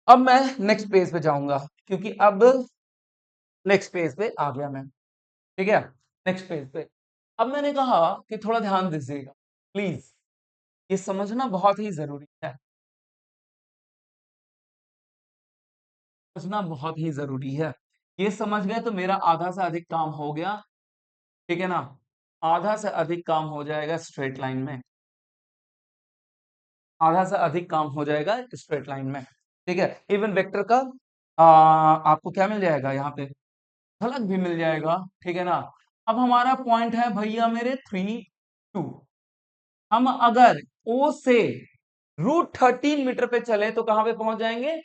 अब मैं नेक्स्ट पेज पे जाऊंगा, क्योंकि अब नेक्स्ट पेज पे आ गया मैं, ठीक है। नेक्स्ट पेज पे अब मैंने कहा कि थोड़ा ध्यान दीजिएगा प्लीज, ये समझना बहुत ही जरूरी है, समझना बहुत ही जरूरी है। ये समझ गए तो मेरा आधा से अधिक काम हो गया, ठीक है ना। आधा से अधिक काम हो जाएगा स्ट्रेट लाइन में, आधा से अधिक काम हो जाएगा स्ट्रेट लाइन में, ठीक है। इवन वेक्टर का आपको क्या मिल जाएगा यहाँ पे, झलक भी मिल जाएगा, ठीक है ना। अब हमारा पॉइंट है भैया मेरे 3 2। हम अगर O से रूट 13 मीटर पे चले तो कहां पे पहुंच जाएंगे।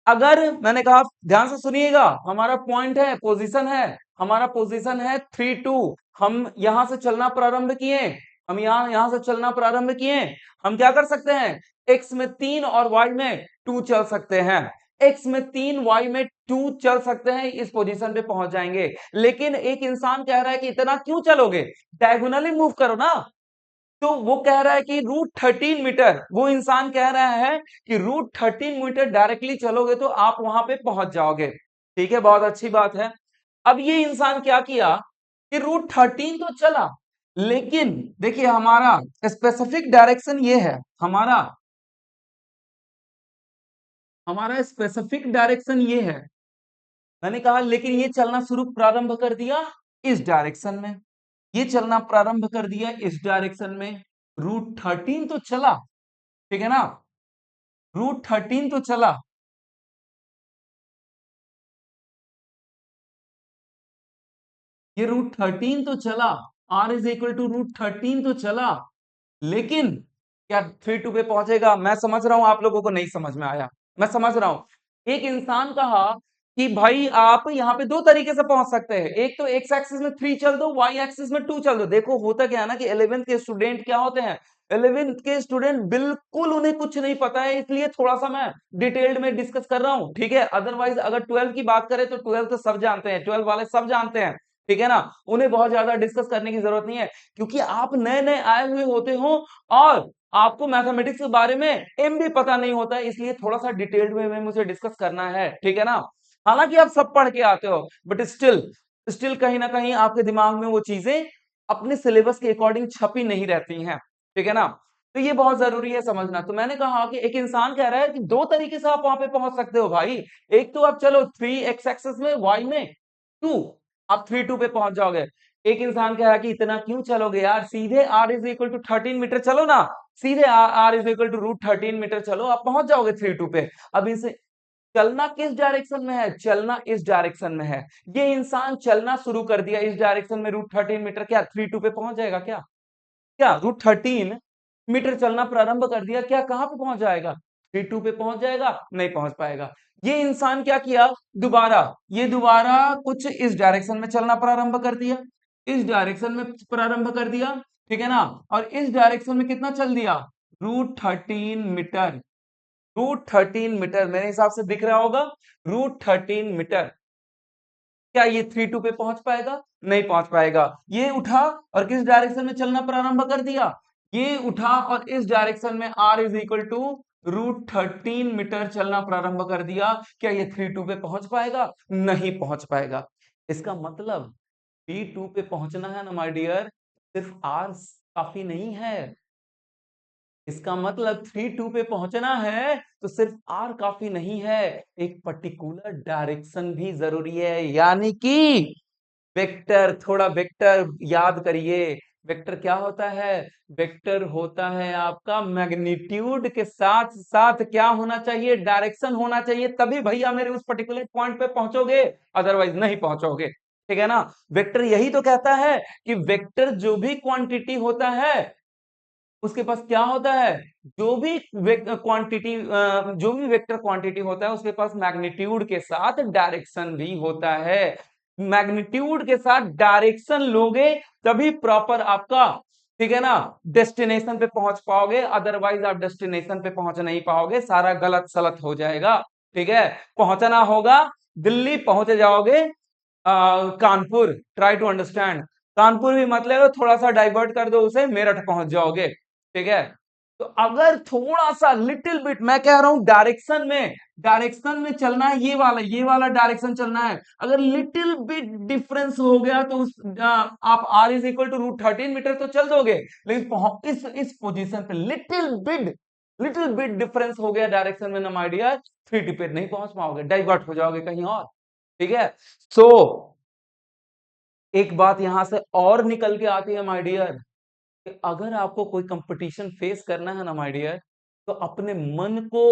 अगर मैंने कहा, ध्यान से सुनिएगा, हमारा पॉइंट है, पोजीशन है, हमारा पोजीशन है 3 2। हम यहां से चलना प्रारंभ किए, हम यहां यहां से चलना प्रारंभ किए। हम क्या कर सकते हैं, x में 3 और y में 2 चल सकते हैं। x में 3 y में 2 चल सकते हैं, इस पोजीशन पे पहुंच जाएंगे। लेकिन एक इंसान कह रहा है कि इतना क्यों चलोगे, डायगोनली मूव करो ना। तो वो कह रहा है कि रूट 13 मीटर, वो इंसान कह रहा है कि रूट 13 मीटर डायरेक्टली चलोगे तो आप वहां पे पहुंच जाओगे, ठीक है। बहुत अच्छी बात है। अब ये इंसान क्या किया कि रूट 13 तो चला, लेकिन देखिए हमारा स्पेसिफिक डायरेक्शन ये है, हमारा हमारा स्पेसिफिक डायरेक्शन ये है। मैंने कहा लेकिन ये चलना शुरू प्रारंभ कर दिया इस डायरेक्शन में, ये चलना प्रारंभ कर दिया इस डायरेक्शन में। रूट 13 तो चला, ठीक है ना, रूट 13 तो चला, ये रूट 13 तो चला, r is equal to root 13 तो चला, लेकिन क्या 3 2 पे पहुंचेगा। मैं समझ रहा हूं आप लोगों को नहीं समझ में आया, मैं समझ रहा हूं। एक इंसान कहा कि भाई आप यहां पे दो तरीके से पहुंच सकते हैं, एक तो एक्स एक्सिस में 3 चल दो, वाई एक्सिस में 2 चल दो। देखो होता क्या है ना कि 11th के स्टूडेंट क्या होते हैं, 11th के स्टूडेंट बिल्कुल उन्हें कुछ नहीं पता है, इसलिए थोड़ा सा मैं डिटेल्ड में डिस्कस कर रहा हूं, ठीक है। अदरवाइज अगर 12 की बात करें तो 12 तो सब जानते हैं, 12 वाले सब जानते हैं, ठीक है ना। उन्हें बहुत ज्यादा डिस्कस करने की जरूरत नहीं है, क्योंकि आप नए नए आए हुए होते हो और आपको मैथमेटिक्स के बारे में एम भी पता नहीं होता है, इसलिए थोड़ा सा डिटेल्ड में मुझे डिस्कस करना है, ठीक है ना। हालांकि आप सब पढ़ के आते हो, बट स्टिल स्टिल कहीं ना कहीं आपके दिमाग में वो चीजें अपने सिलेबस के अकॉर्डिंग छपी नहीं रहती हैं, ठीक है ना। तो ये बहुत जरूरी है समझना। तो मैंने कहा कि एक इंसान कह रहा है कि दो तरीके से आप वहां पे पहुंच सकते हो भाई। एक तो आप चलो 3x एक्सेस में, y में 2, आप 3 2 पे पहुंच जाओगे। एक इंसान कह रहा है कि इतना क्यों चलोगे यार, सीधे r is equal to 13 metre चलो ना, सीधे r is equal to root 13 metre चलो, आप पहुंच जाओगे 3 2 पे। अब इसे चलना किस डायरेक्शन में है? चलना इस डायरेक्शन में है। ये इंसान चलना शुरू कर दिया इस डायरेक्शन में, √13 मीटर, क्या 3-2 पे पहुंच जाएगा? क्या क्या √13 मीटर चलना प्रारंभ कर दिया, क्या कहां पे पहुंच जाएगा? 3-2 पे पहुंच जाएगा? नहीं पहुंच पाएगा। ये इंसान क्या किया दोबारा, ये दोबारा कुछ इस डायरेक्शन में चलना प्रारंभ कर दिया, इस डायरेक्शन में प्रारंभ कर दिया, ठीक है ना, और इस डायरेक्शन में कितना चल दिया? √13 मीटर। √13 मीटर मेरे हिसाब से दिख रहा होगा, √13 मीटर। क्या ये 3-2 पे पहुंच पाएगा? नहीं पहुंच पाएगा। ये उठा और किस डायरेक्शन में चलना प्रारंभ कर दिया? ये उठा और इस डायरेक्शन में r is equal to √13 metre चलना प्रारंभ कर दिया। क्या ये 3-2 पे पहुंच पाएगा? नहीं पहुंच पाएगा। इसका मतलब 3-2 पे पहुंचना है ना माय डियर, सिर्फ r काफी नहीं है। इसका मतलब 3-2 पे पहुंचना है तो सिर्फ r काफी नहीं है, एक पर्टिकुलर डायरेक्शन भी जरूरी है, यानी कि वेक्टर। थोड़ा वेक्टर याद करिए। वेक्टर क्या होता है? वेक्टर होता है आपका मैग्नीट्यूड के साथ साथ क्या होना चाहिए? डायरेक्शन होना चाहिए, तभी भैया मेरे उस पर्टिकुलर पॉइंट पे पहुंचोगे, अदरवाइज नहीं पहुंचोगे। ठीक है ना? वेक्टर यही तो कहता है कि वेक्टर जो भी क्वांटिटी होता है उसके पास क्या होता है? जो भी क्वांटिटी, जो भी वेक्टर क्वांटिटी होता है उसके पास मैग्नीट्यूड के साथ डायरेक्शन भी होता है। मैग्नीट्यूड के साथ डायरेक्शन लोगे तभी प्रॉपर आपका, ठीक है ना, डेस्टिनेशन पे पहुंच पाओगे, अदरवाइज आप डेस्टिनेशन पे पहुंच नहीं पाओगे, सारा गलत सलत हो जाएगा। ठीक है? पहुंचना होगा दिल्ली, पहुंच जाओगे Kanpur. Try to understand. Kanpur भी मत ले लो, थोड़ा सा डाइवर्ट कर दो उसे, मेरठ पहुंच जाओगे। ठीक है? तो अगर थोड़ा सा लिटिल बिट, मैं कह रहा हूं डायरेक्शन में चलना है, ये वाला डायरेक्शन चलना है, अगर लिटिल बिट डिफरेंस हो गया तो आप r is equal to √13 metre तो चल दोगे, लेकिन इस पोजीशन पे लिटिल बिट डिफरेंस हो गया डायरेक्शन में ना माय डियर, 3 पे नहीं पहुंच पाओगे, डाइवर्ट हो जाओगे कहीं और। ठीक है? सो एक बात यहां से और निकल के आती है माय डियर, कि अगर आपको कोई कंपटीशन फेस करना है ना माय डियर, तो अपने मन को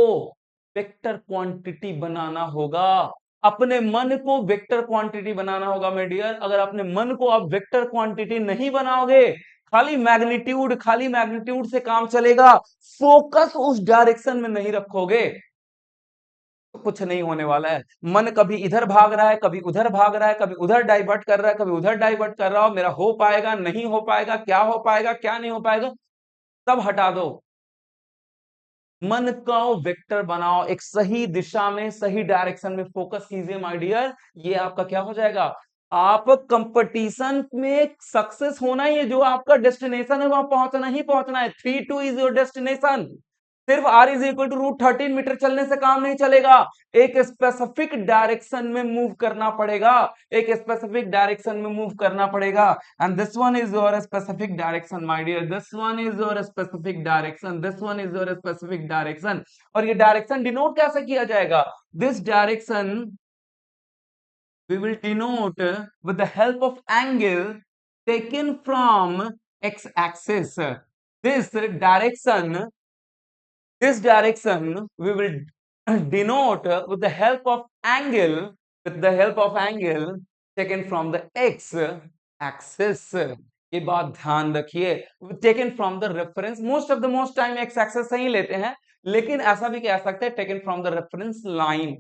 वेक्टर क्वांटिटी बनाना होगा। अपने मन को वेक्टर क्वांटिटी बनाना होगा माय डियर। अगर अपने मन को आप वेक्टर क्वांटिटी नहीं बनाओगे, खाली मैग्नीट्यूड से काम चलेगा, फोकस उस डायरेक्शन में नहीं रखोगे, तो कुछ नहीं होने वाला है। मन कभी इधर भाग रहा है, कभी उधर भाग रहा है, कभी उधर डाइवर्ट कर रहा है, कभी उधर डाइवर्ट कर रहा हो, मेरा हो पाएगा नहीं हो पाएगा, क्या हो पाएगा क्या नहीं हो पाएगा, सब हटा दो। मन का वेक्टर बनाओ, एक सही दिशा में सही डायरेक्शन में फोकस कीजिए माय डियर। ये आपका क्या हो जाएगा? आप कंपटीशन में सक्सेस होना ही है, जो आपका डेस्टिनेशन है वहां पहुंचना ही पहुंचना है। 3-2 इज योर डेस्टिनेशन। सिर्फ r is equal to √13 metre चलने से काम नहीं चलेगा, एक स्पेसिफिक डायरेक्शन में मूव करना पड़ेगा, एक स्पेसिफिक डायरेक्शन में मूव करना पड़ेगा। And this one is your specific direction my dear, this one is your specific direction, this one is your specific direction. और ये डायरेक्शन डिनोट कैसे किया जाएगा? This direction we will denote with the help of angle taken from x-axis. This direction, this direction we will denote with the help of angle, with the help of angle taken from the x-axis. ये बात ध्यान रखिए, taken from the reference, most time x axis सही लेते हैं, लेकिन ऐसा भी कह सकते हैं taken from the reference line,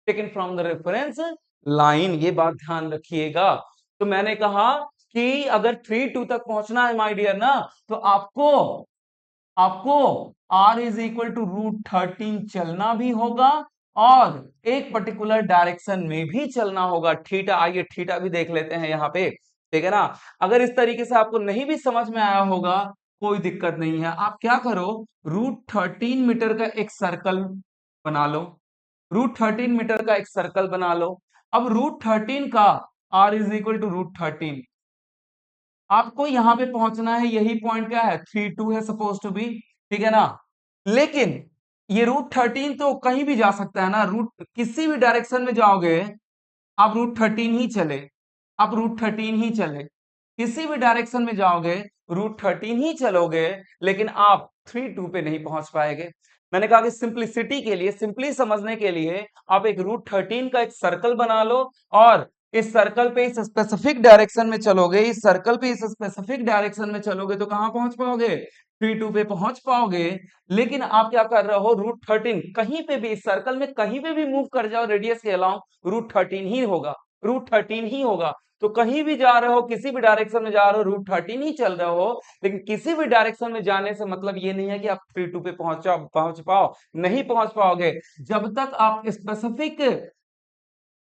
taken from the reference line, ये बात ध्यान रखिएगा। तो मैंने कहा कि अगर 3-2 तक पहुंचना है माय डियर ना, तो आपको आपको r इज इक्वल टू √13 चलना भी होगा और एक पर्टिकुलर डायरेक्शन में भी चलना होगा। थीटा, आइए थीटा भी देख लेते हैं यहाँ पे। ठीक है ना? अगर इस तरीके से आपको नहीं भी समझ में आया होगा, कोई दिक्कत नहीं है, आप क्या करो, √13 मीटर का एक सर्कल बना लो, √13 मीटर का एक सर्कल बना लो। अब √13 का r इज इक्वल टू √13, आपको यहां पे पहुंचना है, यही पॉइंट क्या है, 3-2 है सपोज टू बी। ठीक है ना? लेकिन ये √13 तो कहीं भी जा सकता है ना, रूट किसी भी डायरेक्शन में जाओगे आप √13 ही चले, आप √13 ही चले, किसी भी डायरेक्शन में जाओगे √13 ही चलोगे, लेकिन आप 3-2 पे नहीं पहुंच पाएंगे। मैंने कहा कि सिंप्लिसिटी के लिए, सिंपली समझने के लिए आप एक √13 का एक सर्कल बना लो और इस सर्कल पे इस स्पेसिफिक डायरेक्शन में चलोगे, इस सर्कल पे इस स्पेसिफिक डायरेक्शन में चलोगे तो कहां पहुंच पाओगे? 3 2 पे पहुंच पाओगे। लेकिन आप क्या कर रहे हो? √13 कहीं पे भी इस सर्कल में कहीं पे भी मूव कर जाओ रेडियस के अलाउंग √13 ही होगा, √13 ही होगा। तो कहीं भी जा रहे हो, किसी भी डायरेक्शन में जा रहे हो, √13 ही चल रहे हो। लेकिन किसी भी डायरेक्शन में जाने से मतलब ये नहीं है कि आप 3 2 पे पहुंच पाओ, नहीं पहुंच पाओगे जब तक आप स्पेसिफिक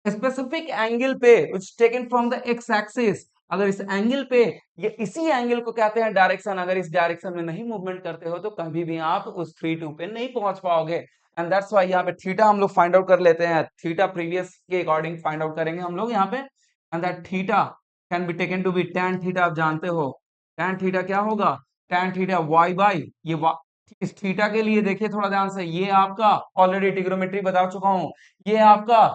स्पेसिफिक एंगल पे which taken from the x axis, अगर इस एंगल पे, ये इसी एंगल को कहते हैं डायरेक्शन, अगर इस डायरेक्शन में नहीं मूवमेंट करते हो तो कभी भी आप उस 3 2 पे नहीं पहुंच पाओगे। एंड दैट्स व्हाई यहाँ पे थीटा हम लोग फाइंड आउट कर लेते हैं, थीटा प्रीवियस के अकॉर्डिंग फाइंड आउट करेंगे हम लोग यहाँ पे। And that theta can be taken to be tan theta. आप जानते हो tan थीटा क्या होगा? tan थीटा y बाई इस थीटा के लिए देखिए थोड़ा ध्यान से, ये आपका ऑलरेडी ट्रिग्नोमेट्री बता चुका हूं, ये आपका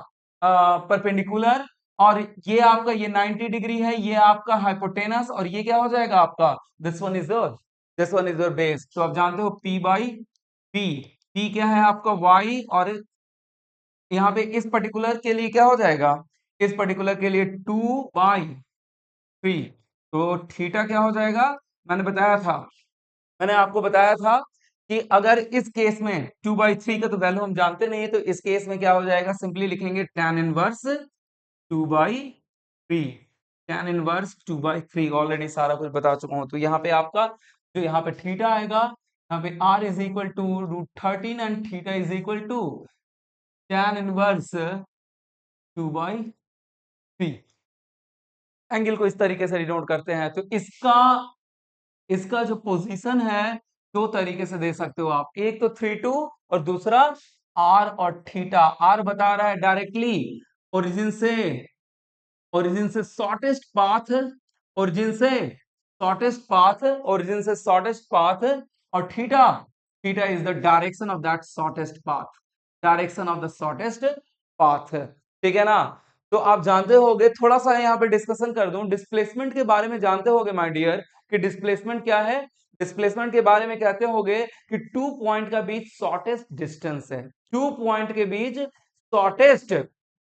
परपेंडिकुलर, और ये आपका ये 90 डिग्री है, ये आपका हाइपोटेनस, और ये क्या हो जाएगा आपका? This one is your base. तो आप जानते हो P बाई P, P क्या है आपका? Y, और यहाँ पे इस पर्टिकुलर के लिए क्या हो जाएगा? इस पर्टिकुलर के लिए 2/3। तो थीटा क्या हो जाएगा? मैंने आपको बताया था कि अगर इस केस में 2/3 का तो वैल्यू हम जानते नहीं है, तो इस केस में क्या हो जाएगा? सिंपली लिखेंगे tan inverse 2/3, tan inverse 2/3। Already सारा कुछ बता चुका हूं। तो यहाँ पे आपका जो यहाँ पे थीटा आएगा, यहाँ पे r is equal to √13 and theta is equal to tan inverse 2/3। Angle को इस तरीके से डिनोट करते हैं। तो इसका इसका जो पोजीशन है, दो तरीके से दे सकते हो आप, एक तो 3 2 और दूसरा r और थीटा। r बता रहा है डायरेक्टली ओरिजिन से शॉर्टेस्ट पाथ, ओरिजिन से शॉर्टेस्ट पाथ, और theta is the direction of that shortest path, ठीक है ना? तो आप जानते होगे, थोड़ा सा यहाँ पे डिस्कशन कर दूं, डिस्प्लेसमेंट के बारे में जानते होगे माय डियर कि डिस्प्लेसमेंट क्या है? डिस्प्लेसमेंट के बारे में कहते होगे कि 2 पॉइंट का बीच शॉर्टेस्ट डिस्टेंस है, 2 पॉइंट के बीच शॉर्टेस्ट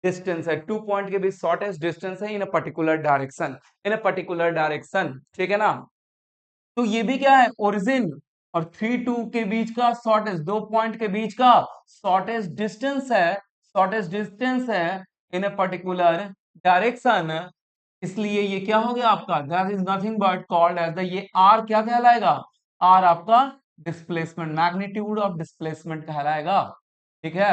डिस्टेंस है, 2 पॉइंट के बीच शॉर्टेस्ट डिस्टेंस है इन अ पर्टिकुलर डायरेक्शन, ठीक है ना? तो ये भी क्या है? ओरिजिन और 3 2 के बीच का शॉर्टेस्ट, 2 पॉइंट के बीच का शॉर्टेस्ट डिस्टेंस है इन ए पर्टिकुलर डायरेक्शन। इसलिए ये क्या हो गया आपका? That is nothing but called as the, ये आर क्या कहलाएगा? आर आपका डिस्प्लेसमेंट, मैग्नीट्यूड ऑफ डिस्प्लेसमेंट कहलाएगा, ठीक है?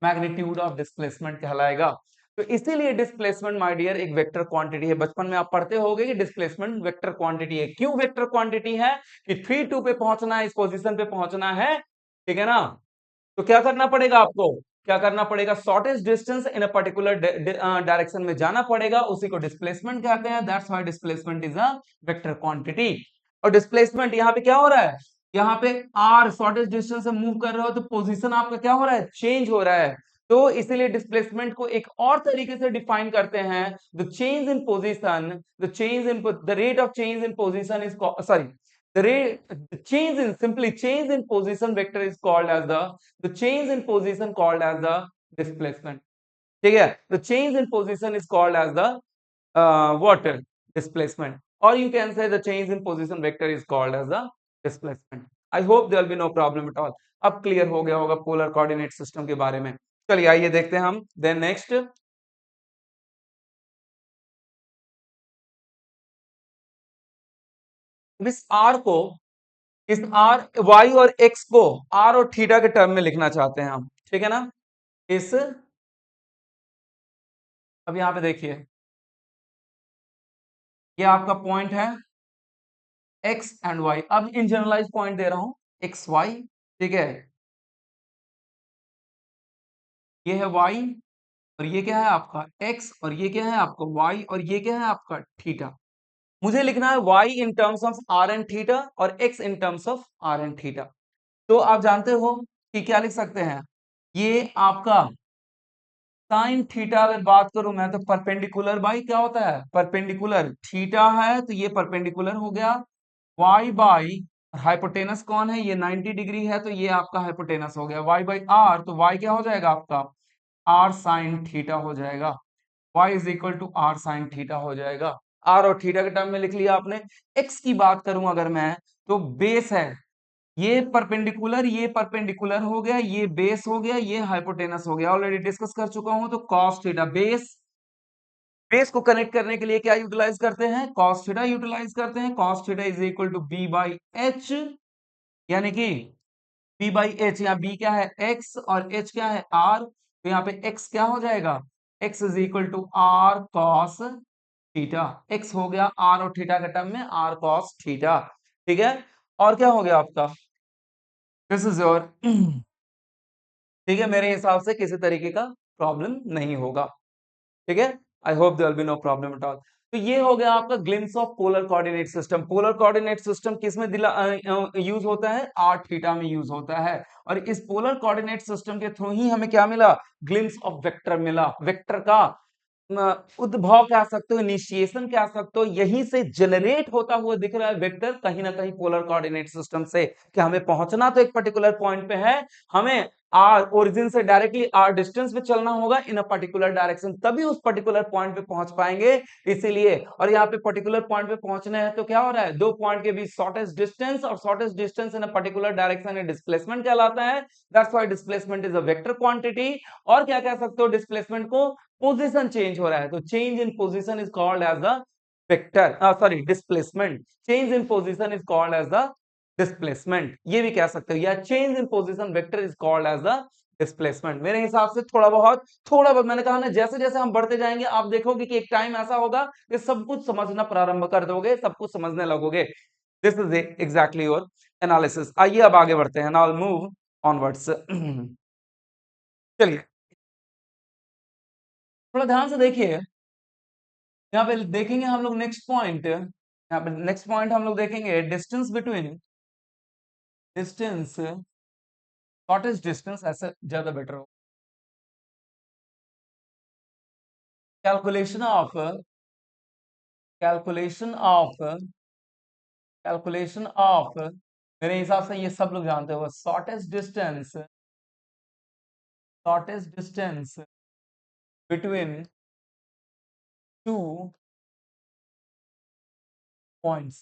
मैग्नीट्यूड ऑफ डिस्प्लेसमेंट कहलाएगा। तो इसीलिए डिस्प्लेसमेंट माय डियर एक वेक्टर क्वांटिटी है। बचपन में आप पढ़ते होंगे कि डिस्प्लेसमेंट वेक्टर क्वांटिटी है। क्यों वेक्टर क्वांटिटी है? कि 3 2 पे पहुंचना है, इस पोजीशन पे पहुंचना है, ठीक है ना? तो क्या करना पड़ेगा आपको? क्या करना पड़ेगा? Shortest distance in a particular direction में जाना पड़ेगा, उसी को डिस्प्लेसमेंट कहते हैं। That's why displacement is a vector quantity. और डिस्प्लेसमेंट यहाँ पे क्या हो रहा है? यहाँ पे आर शॉर्टेस्ट डिस्टेंस से मूव कर रहे हो तो पोजीशन आपका क्या हो रहा है? चेंज हो रहा है। तो इसीलिए डिस्प्लेसमेंट को एक और तरीके से डिफाइन करते हैं, the change in position, the rate of change in position is, sorry, the change in position vector is called as the change in position called as the displacement, ठीक है? The change in position is called as the what? Displacement, or you can say the change in position vector is called as the displacement. I hope there will be no problem at all. अब clear हो गया होगा polar coordinate system के बारे में। चलिए आइए देखते हैं हम देन नेक्स्ट। इस आर को, इस आर वाई और एक्स को आर और थीटा के टर्म में लिखना चाहते हैं हम, ठीक है ना? इस, अब यहां पे देखिए, ये आपका पॉइंट है एक्स एंड वाई। अब इन जनरलाइज पॉइंट दे रहा हूं, एक्स वाई, ठीक है? ये है वाई, और ये क्या है आपका एक्स, और ये क्या है आपका वाई, और ये क्या है आपका थीटा। मुझे लिखना है Y in terms of R and theta और X in terms of R and theta. तो आप जानते हो कि क्या लिख सकते हैं? ये आपका साइन थीटा, अगर बात करूं मैं तो परपेंडिकुलर बाई क्या होता है? परपेंडिकुलर। थीटा है तो ये परपेंडिकुलर हो गया, वाई बाई हाइपोटेनस कौन है? ये 90 डिग्री है, तो ये आपका हाइपोटेनस हो गया। y बाई आर, तो y क्या हो जाएगा आपका? r साइन थीटा हो जाएगा। y is equal to r sine theta हो जाएगा। r और थीटा के टर्म में लिख लिया आपने। x की बात करूं अगर मैं, तो बेस है, ये परपेंडिकुलर हो गया, ये बेस हो गया, ये हाइपोटेनस हो गया। ऑलरेडी डिस्कस कर चुका हूं। तो कॉस थीटा, बेस को कनेक्ट करने के लिए क्या यूटिलाइज करते हैं? कॉस थीटा यूटिलाइज करते हैं। Cos theta is equal to b by h, यानी कि बी बाई एच, यहाँ बी क्या है? एक्स, और एच क्या है? आर। तो यहाँ पे एक्स क्या हो जाएगा? X is equal to r cos theta. X हो गया आर और थीटा के टर्म में आर कॉस थीटा। ठीक है। और क्या हो गया आपका? दिस इज योर ठीक है, मेरे हिसाब से किसी तरीके का प्रॉब्लम नहीं होगा। ठीक है, I hope there will be no problem at all. तो ये हो गया आपका glimpse of polar coordinate system. Polar coordinate system किस में यूज होता है? आर थीटा में यूज होता है। और इस पोलर कोऑर्डिनेट सिस्टम के थ्रू ही हमें क्या मिला? ग्लिम्स ऑफ वेक्टर मिला। वेक्टर का उद्भव कह सकते हो, इनिशिएशन कह सकते हो, यहीं से जनरेट होता हुआ दिख रहा है वेक्टर, कहीं ना कहीं पोलर कोऑर्डिनेट सिस्टम से। कि हमें पहुंचना तो एक पर्टिकुलर पॉइंट पे है, हमें आर ओरिजिन से डायरेक्टली आर डिस्टेंस पे चलना होगा इन अ पर्टिकुलर डायरेक्शन, तभी उस पर्टिकुलर पॉइंट पे पहुंच पाएंगे। इसीलिए, और यहाँ पे पर्टिकुलर पॉइंट पे पहुंचने हैं तो क्या हो रहा है? दो पॉइंट के बीच शॉर्टेस्ट डिस्टेंस, और shortest distance in a particular direction है डिस्प्लेसमेंट कहलाता है। That's why displacement is a vector quantity. और क्या कह सकते हो डिस्प्लेसमेंट को? पोजीशन चेंज हो रहा है, तो change in position is called as the vector, sorry displacement. Change in position is called as the displacement, ये भी कह सकते हो, या change in position vector is called as the displacement. मेरे हिसाब से थोड़ा बहुत मैंने कहा ना, जैसे जैसे हम बढ़ते जाएंगे आप देखोगे कि एक टाइम ऐसा होगा कि सब कुछ समझना प्रारंभ कर दोगे, सब कुछ समझने लगोगे। This is exactly your analysis. आइए अब आगे बढ़ते हैं, नाउ मूव ऑनवर्ड्स। चलिए, थोड़ा ध्यान से देखिए। यहाँ पे देखेंगे हम लोग नेक्स्ट पॉइंट, यहाँ पे नेक्स्ट पॉइंट हम लोग देखेंगे डिस्टेंस, शॉर्टेस्ट डिस्टेंस, ऐसे ज्यादा बेटर हो। Calculation of calculation of calculation of मेरे हिसाब से ये सब लोग जानते हो, shortest distance between two points.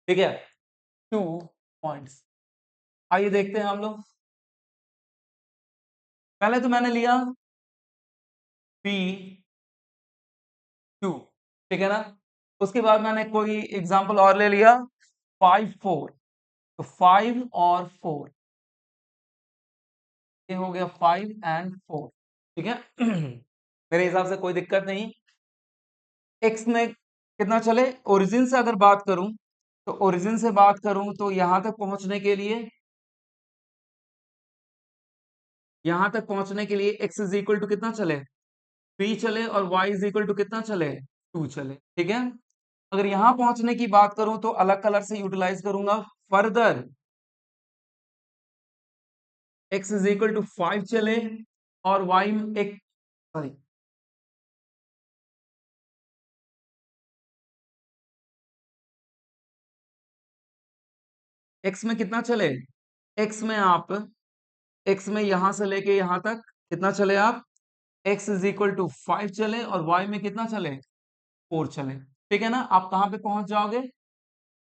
ठीक है, टू पॉइंट्स। आइए देखते हैं हम लोग। पहले तो मैंने लिया P2, ठीक है ना। उसके बाद मैंने कोई एग्जांपल और ले लिया 5 4, तो 5 और 4, ये हो गया 5 and 4। ठीक है। मेरे हिसाब से कोई दिक्कत नहीं। एक्स में कितना चले? ओरिजिन से अगर बात करूं, तो ओरिजिन से बात करूं तो यहां तक पहुंचने के लिए एक्स इज इक्वल टू कितना चले? 3 चले, और y इज इक्वल टू कितना चले? 2 चले। ठीक है। अगर यहां पहुंचने की बात करूं तो अलग कलर से यूटिलाइज करूंगा। Further x is equal to 5 चले, और y में एक, सॉरी, x में कितना चले? x में आप x में यहां से लेके यहां तक कितना चले आप? x इज इक्वल टू 5 चले, और y में कितना चले? 4 चले। ठीक है ना। आप कहां पे पहुंच जाओगे?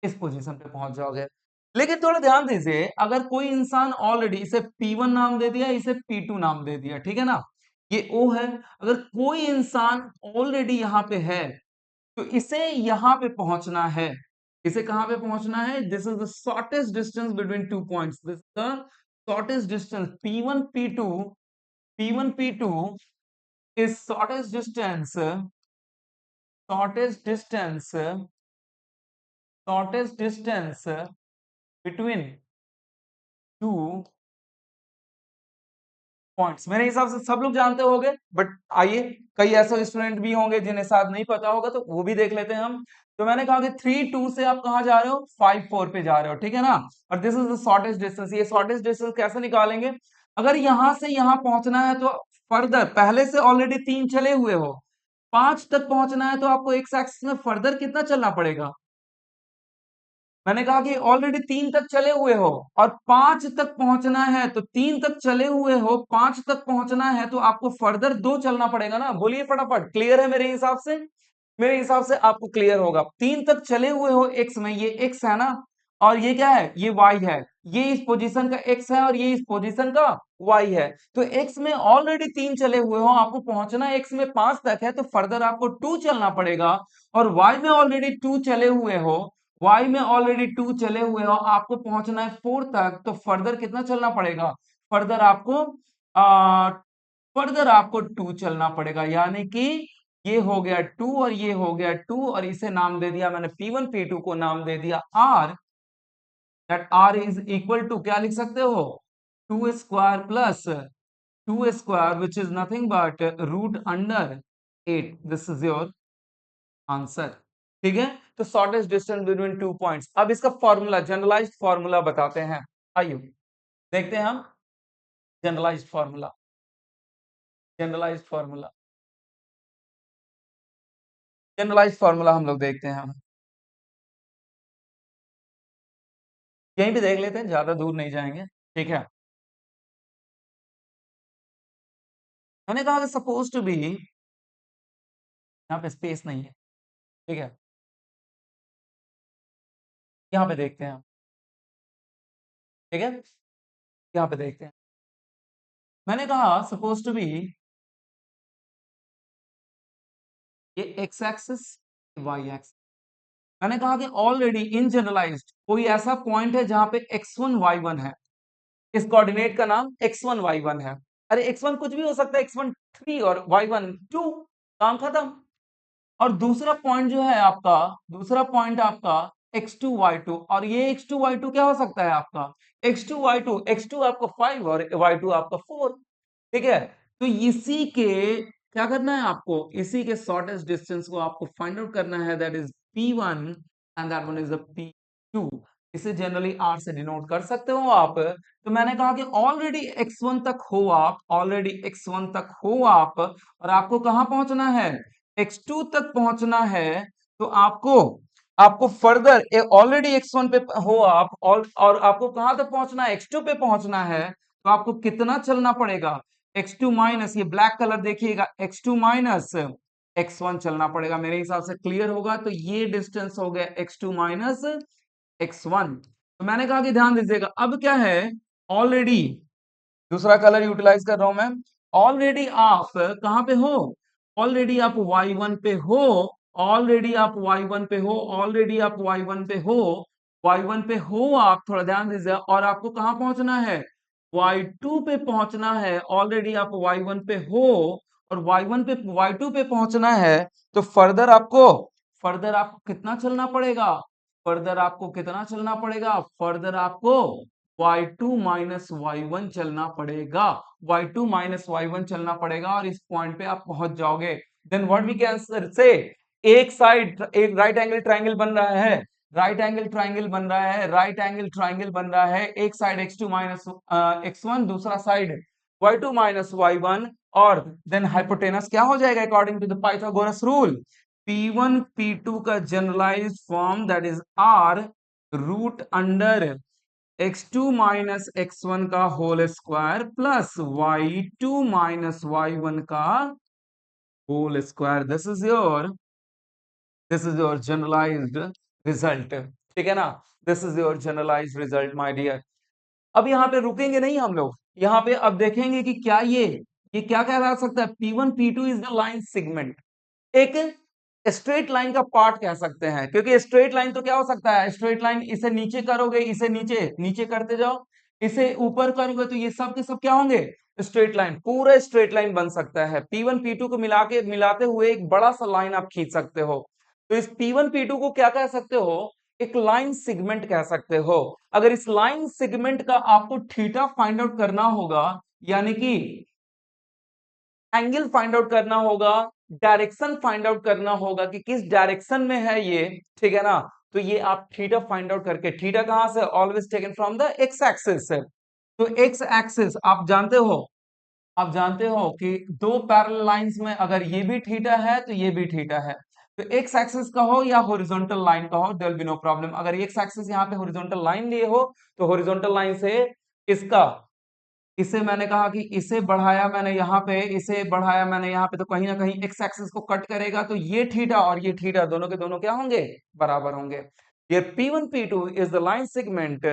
इस पोजीशन पे पहुंच जाओगे। लेकिन थोड़ा ध्यान दीजिए, अगर कोई इंसान ऑलरेडी, इसे P1 नाम दे दिया, इसे P2 नाम दे दिया, ठीक है ना, ये O है। अगर कोई इंसान ऑलरेडी यहां पे है, तो इसे यहां पे पहुंचना है। इसे कहां पे पहुंचना है? This is the shortest distance between two points, this the shortest distance P1 P2 is shortest distance between two points. मेरे हिसाब से सब लोग जानते होंगे, बट आइए, कई ऐसे स्टूडेंट भी होंगे जिन्हें शायद नहीं पता होगा, तो वो भी देख लेते हैं हम। तो मैंने कहा कि 3 2 से आप कहाँ जा रहे हो? 5 4 पे जा रहे हो, ठीक है ना। और this is the shortest distance. ये शॉर्टेस्ट डिस्टेंस कैसे निकालेंगे? अगर यहां से यहां पहुंचना है, तो फर्दर, पहले से ऑलरेडी 3 चले हुए हो, 5 तक पहुंचना है, तो आपको एक्स एक्सिस में फर्दर कितना चलना पड़ेगा? मैंने कहा कि ऑलरेडी 3 तक चले हुए हो और 5 तक पहुंचना है, तो 3 तक चले हुए हो, 5 तक पहुंचना है, तो आपको फर्दर 2 चलना पड़ेगा ना। बोलिए फटाफट, क्लियर है मेरे हिसाब से? मेरे हिसाब से आपको क्लियर होगा। 3 तक चले हुए हो एक्स में, ये एक्स है ना, और ये क्या है, ये वाई है। ये इस पोजीशन का एक्स है और ये इस पोजीशन का वाई है। तो एक्स में ऑलरेडी 3 चले हुए हो, आपको पहुंचना एक्स में 5 तक है, तो फर्दर आपको 2 चलना पड़ेगा। और वाई में ऑलरेडी 2 चले हुए हो, वाई में ऑलरेडी 2 चले हुए हो, आपको पहुंचना है 4 तक, तो फर्दर कितना चलना पड़ेगा? फर्दर आपको आ, फर्दर आपको 2 चलना पड़ेगा, यानी कि ये हो गया 2 और ये हो गया 2, और इसे नाम दे दिया मैंने P1 P2 को नाम दे दिया R। That R is equal to क्या लिख सकते हो? 2 square plus 2 square which is nothing but root under 8। This is your answer. ठीक है, तो शॉर्टेस्ट डिस्टेंस बिटवीन 2 पॉइंट्स। अब इसका फॉर्मूला, जनरलाइज्ड फॉर्मूला बताते हैं। आइए देखते हैं हम generalised formula. Generalised formula, generalised formula हम लोग देखते हैं हम। यहीं पे देख लेते हैं, ज्यादा दूर नहीं जाएंगे। ठीक है, मैंने कहा सपोज टू बी, यहाँ पे स्पेस नहीं है। ठीक है, यहाँ पे देखते हैं हम। ठीक है, यहाँ पे देखते हैं। मैंने कहा सपोज टू बी, ये एक्स एक्सिस, वाई एक्सिस। मैंने कहा कि ऑलरेडी इन जनरलाइज्ड कोई ऐसा पॉइंट है जहां पे x1 y1 है। इस कोऑर्डिनेट का नाम x1 y1 है। अरे x1 कुछ भी हो सकता है, x1 3 और y1 2, काम खत्म। और दूसरा पॉइंट जो है आपका, दूसरा पॉइंट आपका x2 y2, और ये x2 y2 क्या हो सकता है आपका? x2 y2, x2 आपका 5 और y2 आपका 4। ठीक है, तो इसी के क्या करना है आपको? इसी के शॉर्टेस्ट डिस्टेंस को आपको फाइंड आउट करना है, that is P1 and that one is the P2। इसे जनरली R से डिनोट कर सकते हो आप। तो मैंने कहा कि ऑलरेडी x1 तक हो आप, ऑलरेडी x1 तक हो आप, और आपको कहां पहुंचना है? x2 तक पहुंचना है। तो आपको आपको फर्दर ऑलरेडी x1 पे हो आप, और आपको कहां तक पहुंचना है? x2 पे पहुंचना है। तो आपको कितना चलना पड़ेगा? x2 माइनस, ये ब्लैक कलर देखिएगा, x2 माइनस x1 चलना पड़ेगा। मेरे हिसाब से क्लियर होगा। तो ये डिस्टेंस हो गया x2 माइनस x1। तो मैंने कहा कि ध्यान दीजिएगा, अब क्या है, ऑलरेडी दूसरा कलर यूटिलाइज कर रहा हूं मैं। ऑलरेडी आप कहां पे हो? ऑलरेडी आप y1 पे हो, ऑलरेडी आप y1 पे हो, ऑलरेडी आप y1 पे हो, y1 पे हो आप, थोड़ा ध्यान दीजिए। और आपको कहां पहुंचना है? y2 पे पहुंचना है। ऑलरेडी आप y1 पे हो और y1 पे y2 पे पहुंचना है। तो फर्दर आपको कितना चलना पड़ेगा? फर्दर आपको कितना चलना पड़ेगा? फर्दर आपको y2 माइनस y1 चलना पड़ेगा। y2 माइनस y1 चलना पड़ेगा और इस पॉइंट पे आप पहुंच जाओगे। देन व्हाट वी कैन से, एक साइड एक राइट एंगल ट्राइंगल बन रहा है, राइट एंगल ट्राइंगल बन रहा है, राइट एंगल ट्राइंगल बन रहा है। एक साइड x2 माइनस x1, दूसरा साइड y2 माइनस y1, और देन हाइपोटेनस क्या हो जाएगा according to the Pythagoras rule? P1 P2 का generalised form that is R root under x2 minus x1 का whole square plus y2 minus y1 का whole square. This is your generalised result. ठीक है ना, this is your generalised result my dear. अब यहाँ पे रुकेंगे नहीं हम लोग, यहाँ पे अब देखेंगे कि क्या ये क्या कह सकता है? P1 P2 is the line segment, एक स्ट्रेट लाइन का पार्ट कह सकते हैं। क्योंकि स्ट्रेट लाइन तो क्या हो सकता है? स्ट्रेट लाइन, इसे नीचे करोगे, इसे नीचे नीचे करते जाओ, इसे ऊपर करोगे, तो ये सब के सब क्या होंगे? स्ट्रेट लाइन, पूरा स्ट्रेट लाइन बन सकता है। P1 P2 को मिलाते हुए एक बड़ा सा लाइन आप खींच सकते हो। तो इस P1 P2 को क्या कह सकते हो? एक लाइन सेगमेंट कह सकते हो। अगर इस लाइन सेगमेंट का आपको थीटा फाइंड आउट करना होगा, यानी कि एंगल फाइंड आउट करना होगा, डायरेक्शन फाइंड आउट करना होगा कि किस डायरेक्शन में है ये, ठीक है ना, तो ये आप थीटा फाइंड आउट करके, थीटा कहां से? Always taken from the x axis से। तो एक्स एक्सिस आप जानते हो कि दो पैरेलल लाइंस में अगर ये भी थीटा है तो ये भी थीटा है। तो एक्स एक्सिस का हो या हॉरिजॉन्टल लाइन का हो, there will be no problem. अगर एक्स एक्सिस यहाँ पे हॉरिजॉन्टल लाइन लिए हो तो हॉरिजॉन्टल लाइन से इसका, इसे मैंने कहा कि इसे बढ़ाया मैंने यहाँ पे, इसे बढ़ाया मैंने यहाँ पे, तो कहीं ना कहीं एक्स एक्सिस को कट करेगा, तो ये थीटा और ये थीटा दोनों के दोनों क्या होंगे, बराबर होंगे। ये P1 P2 is the line segment,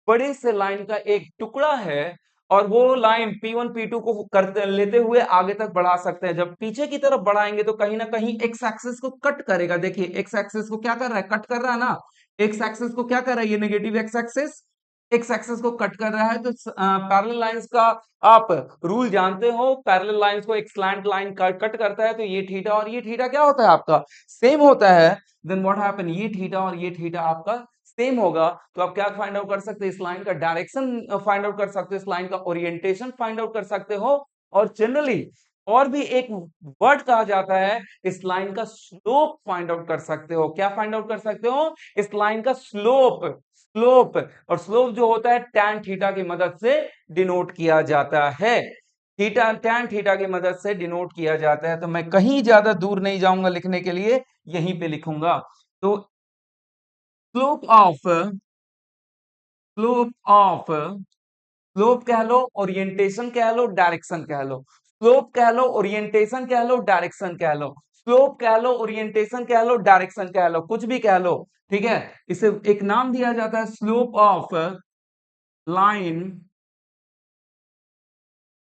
बड़े से लाइन का एक टुकड़ा है, और वो लाइन P1 P2 को करते लेते हुए आगे तक बढ़ा सकते हैं। जब पीछे की तरफ बढ़ाएंगे तो कहीं ना कहीं एक्स एक्सिस को कट करेगा। देखिए एक्स एक्सिस को क्या कर रहा है, कट कर रहा है ना। एक्स एक्सिस को क्या कर रहा है, ये negative x axis x axis को कट कर रहा है। तो पैरेलल लाइंस का आप रूल जानते हो, पैरेलल लाइंस को एक स्लैंट लाइन कट करता है, तो ये थीटा और ये थीटा क्या होता है आपका, सेम होता है। देन व्हाट हैपन, ये थीटा और ये थीटा आपका सेम होगा, तो आप क्या फाइंड आउट कर सकते हैं, इस लाइन का डायरेक्शन फाइंड आउट कर सकते हो, इस लाइन का ओरिएंटेशन फाइंड आउट कर सकते हो, और जनरली और भी एक वर्ड कहा जाता है, इस लाइन का स्लोप फाइंड आउट कर सकते हो। क्या फाइंड आउट कर सकते हो, इस लाइन का स्लोप। स्लोप, और स्लोप जो होता है tan थीटा की मदद से डिनोट किया जाता है। थीटा tan थीटा की मदद से डिनोट किया जाता है। तो मैं कहीं ज्यादा दूर नहीं जाऊंगा लिखने के लिए, यहीं पे लिखूंगा। तो slope of, slope of, slope कह लो, ओरिएंटेशन कह लो, डायरेक्शन कह लो। स्लोप कह लो, ओरिएंटेशन कह लो, डायरेक्शन कह लो। स्लोप कह लो, ओरिएंटेशन कह लो, डायरेक्शन कह लो, कुछ भी कह लो, ठीक है। इसे एक नाम दिया जाता है slope of line,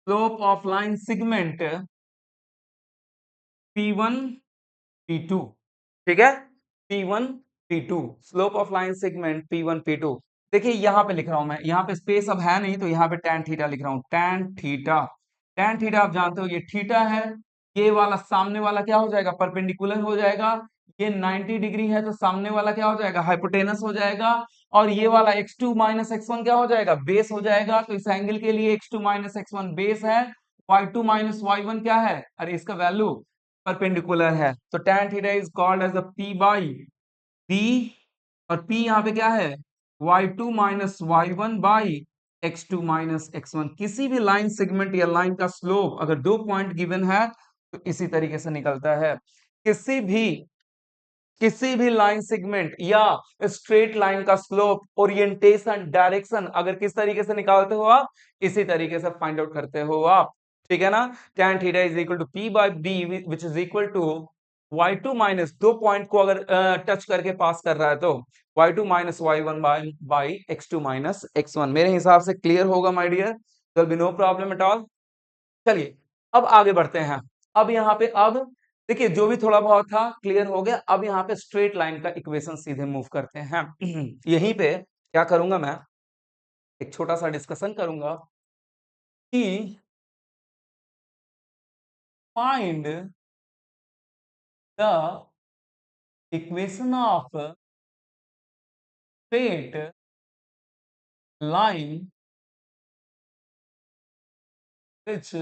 slope of line segment P1 P2, ठीक है। P1 P2, slope of line segment P1 P2। देखिए यहां पे लिख रहा हूं मैं, यहाँ पे स्पेस अब है नहीं, तो यहाँ पे tan थीटा लिख रहा हूं, tan थीटा। tan थीटा आप जानते हो ये थीटा है, ये वाला सामने वाला क्या हो जाएगा, परपेंडिकुलर हो जाएगा। ये 90 डिग्री है, तो सामने वाला क्या हो जाएगा, हाइपोटेनस हो जाएगा। और ये वाला x2 माइनस x1 क्या हो जाएगा, बेस हो जाएगा। तो इस एंगल के लिए x2 माइनस x1 बेस है, y2 माइनस y1 क्या है, अरे इसका वैल्यू परपेंडिकुलर है। तो tan theta is called as a p by b, और p यहाँ पे क्या है, y2 minus y1 by x2 minus x1। किसी भी लाइन सेगमेंट या लाइन का स्लोप अगर 2 पॉइंट गिवन है तो इसी तरीके से निकलता है। किसी भी लाइन सेगमेंट या स्ट्रेट लाइन का स्लोप, ओरिएंटेशन, डायरेक्शन अगर किस तरीके से निकालते हो आप, इसी तरीके से फाइंड आउट करते हो आप, ठीक है ना। tan theta is equal to p by b which is equal to y2 minus, 2 point को अगर टच करके पास कर रहा है तो y2 minus y1 by x2 minus x1। मेरे हिसाब से क्लियर होगा my dear, there be no problem at all. चलिए अब आगे बढ़ते हैं। अब यहाँ पे अब देखिए जो भी थोड़ा बहुत था क्लियर हो गया। अब यहाँ पे स्ट्रेट लाइन का इक्वेशन सीधे मूव करते हैं। यहीं पे क्या करूंगा मैं, एक छोटा सा डिस्कशन करूंगा कि find the equation of straight line which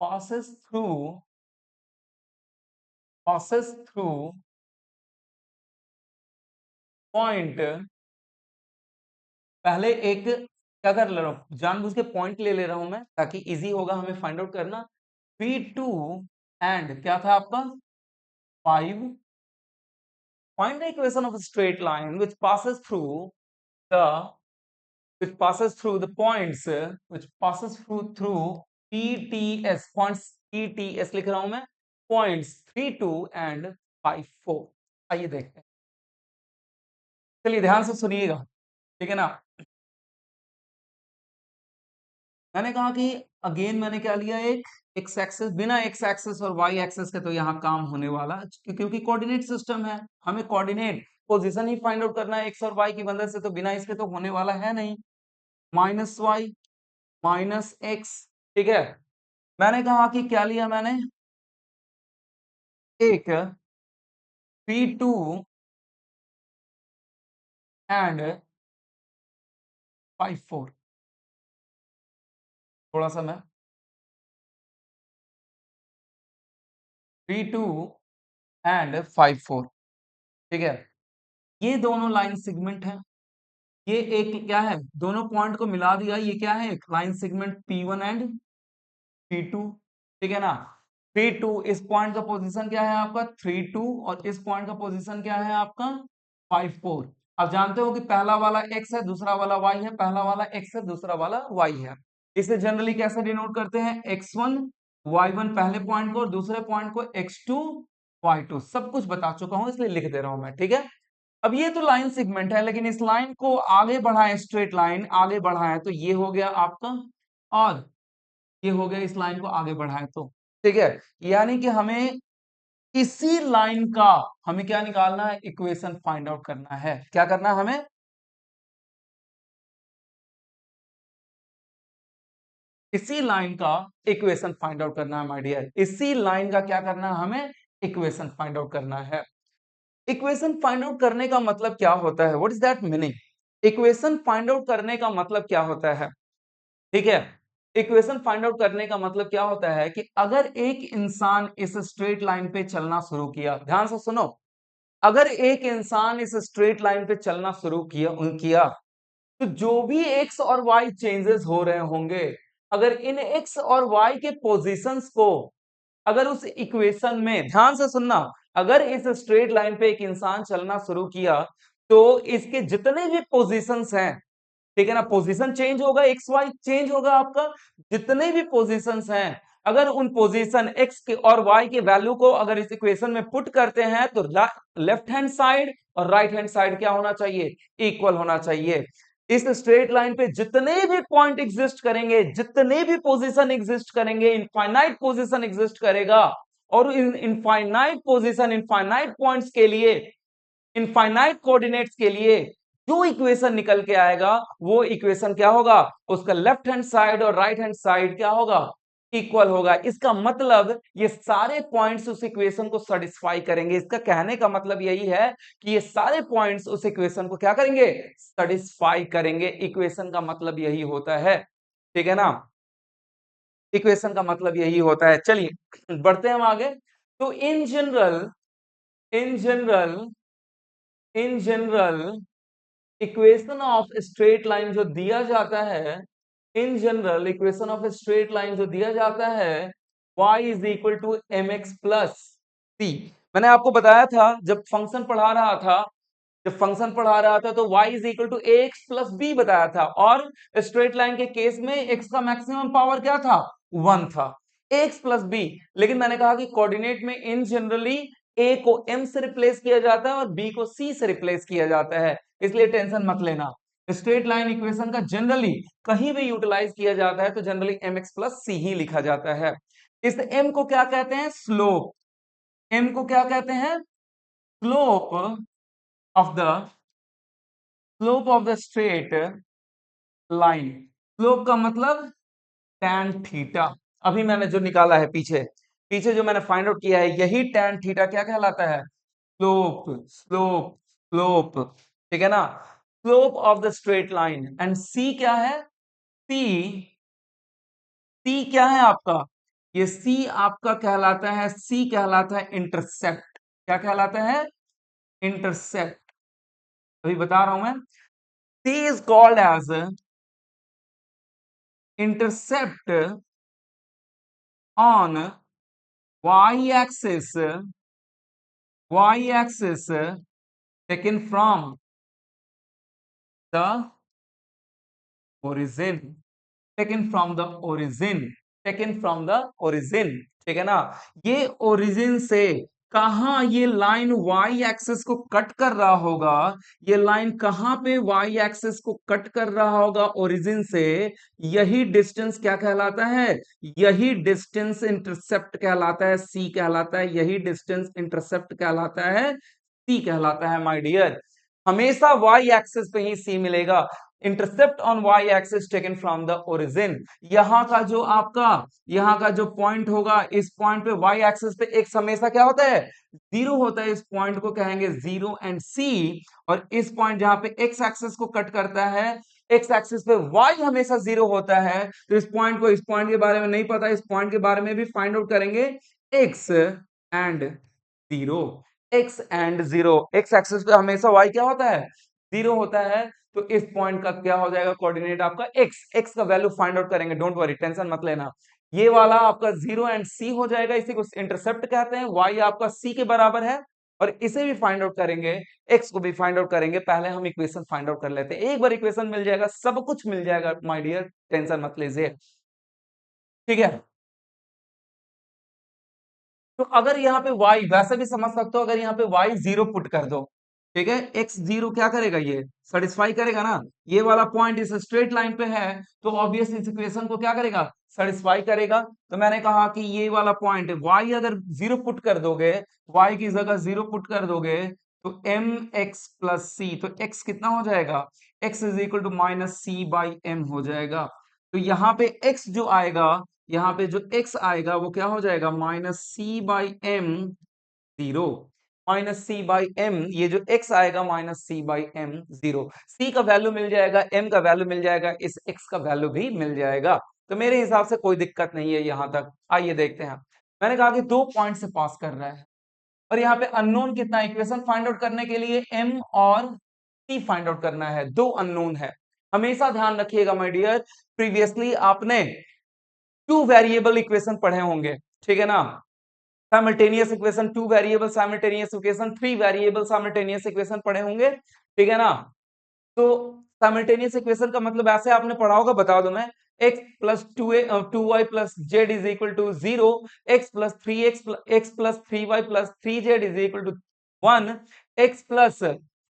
passes through passes through point। पहले एक क्या कर ले रहा हूं, जानबूझ के पॉइंट ले ले रहा हूं मैं ताकि इजी होगा हमें फाइंड आउट करना। P2 एंड क्या था आपका 5। Find the equation of a straight line which passes through the the points which passes through PTS points, PTS लिख रहा हूं मैं, points 3 2 and 5 4। आइए देखते हैं, चलिए ध्यान से सुनिएगा, ठीक है ना। मैंने कहा कि अगेन मैंने क्या लिया, एक एक्स एक्सेस, बिना एक्स एक्सेस और वाई एक्सेस के तो यहाँ काम होने वाला, क्योंकि कोऑर्डिनेट सिस्टम है, हमें कोऑर्डिनेट पोजीशन ही फाइंड आउट करना है एक्स और वाई की मदद से, तो बिना इसके तो होने वाला है नहीं। माइनस वाई माइनस एक्स, ठीक है। मैंने कहा कि क्या लिया मैंने, एक P2 एंड 5 4। थोड़ा सा मैं P2 एंड 5 4, ठीक है। ये दोनों लाइन सेगमेंट है, ये एक क्या है, दोनों पॉइंट को मिला दिया, ये क्या है, एक line segment P1 and P2, ठीक है ना। 3 2। इस पॉइंट का पोजीशन क्या है आपका 3 2 और इस पॉइंट का पोजीशन क्या है आपका 5 4। अब जानते हो कि पहला वाला x है दूसरा वाला y है, पहला वाला x है दूसरा वाला y है। इसे जनरली कैसे डिनोट करते हैं x1 y1 पहले पॉइंट को और दूसरे पॉइंट को x2 y2। सब कुछ बता चुका हूं इसलिए लिख दे रहा हूं मैं, ठीक है। अब ये तो लाइन सेगमेंट है, लेकिन इस लाइन को आगे बढ़ाएं, स्ट्रेट लाइन आगे बढ़ाएं तो ये हो गया आपका, और ये हो गया इस लाइन को आगे बढ़ाएं तो, ठीक है। यानी कि हमें इसी लाइन का हमें क्या निकालना है, इक्वेशन फाइंड आउट करना है। क्या करना है हमें, इसी लाइन का इक्वेशन फाइंड आउट करना है माय डियर। इसी लाइन का क्या करना है हमें, इक्वेशन फाइंड आउट करना है। इक्वेशन फाइंड आउट करने का मतलब क्या होता है, what is that meaning. Equation find out करने का मतलब क्या होता है, ठीक है। इक्वेशन फाइंड आउट करने का मतलब क्या होता है कि अगर एक इंसान इस स्ट्रेट लाइन पे चलना शुरू किया, ध्यान से सुनो, अगर एक इंसान इस स्ट्रेट लाइन पे चलना शुरू किया किया तो जो भी एक्स और वाई चेंजेस हो रहे होंगे, अगर इन एक्स और वाई के पोजीशंस को, अगर उस इक्वेशन में, ध्यान से सुनना, अगर इस स्ट्रेट लाइन पे एक इंसान चलना शुरू किया तो इसके जितने भी पोजीशंस हैं, ठीक है ना, पोजीशन चेंज होगा, एक्स वाई चेंज होगा आपका, जितने भी पोजीशंस हैं, अगर उन पोजीशन एक्स के और वाई के वैल्यू को अगर इस इक्वेशन में पुट करते हैं तो लेफ्ट हैंड साइड और राइट हैंड साइड क्या होना चाहिए, इक्वल होना चाहिए। इस स्ट्रेट लाइन पे जितने भी पॉइंट एग्जिस्ट करेंगे, जितने भी पोजीशन एग्जिस्ट करेंगे, इनफाइनाइट पोजीशन एग्जिस्ट करेगा, और इन इनफाइनाइट पोजीशन इनफाइनाइट पॉइंट्स के लिए, इनफाइनाइट कोऑर्डिनेट्स के लिए जो इक्वेशन निकल के आएगा वो इक्वेशन क्या होगा, उसका लेफ्ट हैंड साइड और राइट हैंड साइड क्या होगा, इक्वल होगा। इसका मतलब ये सारे पॉइंट्स उस इक्वेशन को सेटिस्फाई करेंगे। इसका कहने का मतलब यही है कि ये सारे पॉइंट्स उस इक्वेशन को क्या करेंगे, सेटिस्फाई करेंगे। इक्वेशन का मतलब यही होता है, ठीक है ना, इक्वेशन का मतलब यही होता है। चलिए बढ़ते हैं हम आगे। तो in general in general equation of straight line जो दिया जाता है, in general equation of straight line जो दिया जाता है, y is equal to M X plus C. मैंने आपको बताया था जब फंक्शन पढ़ा रहा था तो y is equal to A x plus b बताया था, और स्ट्रेट लाइन के केस में x का मैक्सिमम पावर क्या था, 1 था, एक्स प्लस बी। लेकिन मैंने कहा कि कोऑर्डिनेट में इन जनरली a को m से रिप्लेस किया जाता है और b को c से रिप्लेस किया जाता है, इसलिए टेंशन मत लेना। स्ट्रेट लाइन इक्वेशन का जनरली कहीं भी यूटिलाइज किया जाता है तो जनरली एम एक्स प्लस सी ही लिखा जाता है। इस m को क्या कहते हैं, स्लोप। m को क्या कहते हैं, slope of the straight line. Slope का मतलब tan थीटा। अभी मैंने जो निकाला है पीछे पीछे जो मैंने फाइंड आउट किया है, यही tan थीटा क्या कहलाता है, स्लोप स्लोप स्लोप, ठीक है ना, slope of the straight line. And C क्या है, सी सी क्या है आपका, ये सी आपका कहलाता है, सी कहलाता है इंटरसेप्ट। क्या कहलाता है, इंटरसेप्ट। अभी बता रहा हूं मैं, C is called as intercept on y axis, taken from the origin, ठीक है ना। ये ओरिजिन से कहा ये लाइन y एक्सिस को कट कर रहा होगा, ये लाइन कहां पे y एक्सिस को कट कर रहा होगा ओरिजिन से, यही डिस्टेंस क्या कहलाता है, यही डिस्टेंस इंटरसेप्ट कहलाता है, सी कहलाता है, यही डिस्टेंस इंटरसेप्ट कहलाता है, सी कहलाता है माय डियर। हमेशा y एक्सिस पे ही सी मिलेगा। Intercept on y axis taken from the origin. यहाँ का जो पॉइंट होगा, इस पॉइंट पे y एक्सिस पे x हमेशा क्या होता है, जीरो होता है, इस पॉइंट को कहेंगे जीरो एंड सी। और इस पॉइंट जहां पे x एक्सिस को कट करता है, x एक्सिस पे y हमेशा जीरो होता है। तो इस पॉइंट के बारे में नहीं पता, इस पॉइंट के बारे में भी फाइंड आउट करेंगे, x and zero, x axis पे हमेशा y क्या होता है, जीरो होता है। तो इस पॉइंट का क्या हो जाएगा कोऑर्डिनेट आपका x, x का वैल्यू फाइंड आउट करेंगे, डोंट वरी टेंशन मत लेना। ये वाला आपका 0 एंड सी हो जाएगा, इसी को इंटरसेप्ट कहते हैं। y आपका c के बराबर है और इसे भी फाइंड आउट करेंगे, x को भी फाइंड आउट करेंगे। पहले हम इक्वेशन फाइंड आउट कर लेते हैं। एक बार इक्वेशन मिल जाएगा सब कुछ मिल जाएगा माय डियर, टेंशन मत लीजिए, ठीक है। तो अगर यहाँ पे y, वैसे भी समझ सकते हो, अगर यहाँ पे y 0 पुट कर दो, ठीक है, x 0 क्या करेगा, ये सेटिस्फाई करेगा ना। ये वाला पॉइंट इस स्ट्रेट लाइन पे है तो ऑब्वियस इस इक्वेशन को क्या करेगा, सेटिस्फाई करेगा। तो मैंने कहा कि ये वाला पॉइंट y अगर 0 पुट कर दोगे, y की जगह 0 पुट कर दोगे तो एम एक्स प्लस सी, तो x कितना हो जाएगा, x is equal to minus c by m हो जाएगा। तो यहाँ पे x जो आएगा, यहाँ पे जो x आएगा वो क्या हो जाएगा, minus c by m 0, minus c by m, ये जो x आएगा minus c by m 0। c का वैल्यू मिल जाएगा, m का वैल्यू मिल जाएगा, इस x का वैल्यू भी मिल जाएगा। तो मेरे हिसाब से कोई दिक्कत नहीं है यहां तक। आइए देखते हैं, मैंने कहा कि 2 पॉइंट से पास कर रहा है और यहाँ पे अननोन कितना, इक्वेशन फाइंड आउट करने के लिए m और c फाइंड आउट करना है, 2 अननोन है। हमेशा ध्यान रखिएगा माय डियर, प्रीवियसली आपने 2 वेरिएबल इक्वेशन पढ़े होंगे, ठीक है ना। Simultaneous equation, 2 variable simultaneous equation, 3 variable simultaneous equation पढ़े होंगे, ठीक है ना। तो साइमल्टेनियस इक्वेशन का मतलब ऐसे आपने पढ़ा होगा, बता दो मैं, x plus 2y plus z is equal to 0, x plus 3y plus 3z is equal to 1, x plus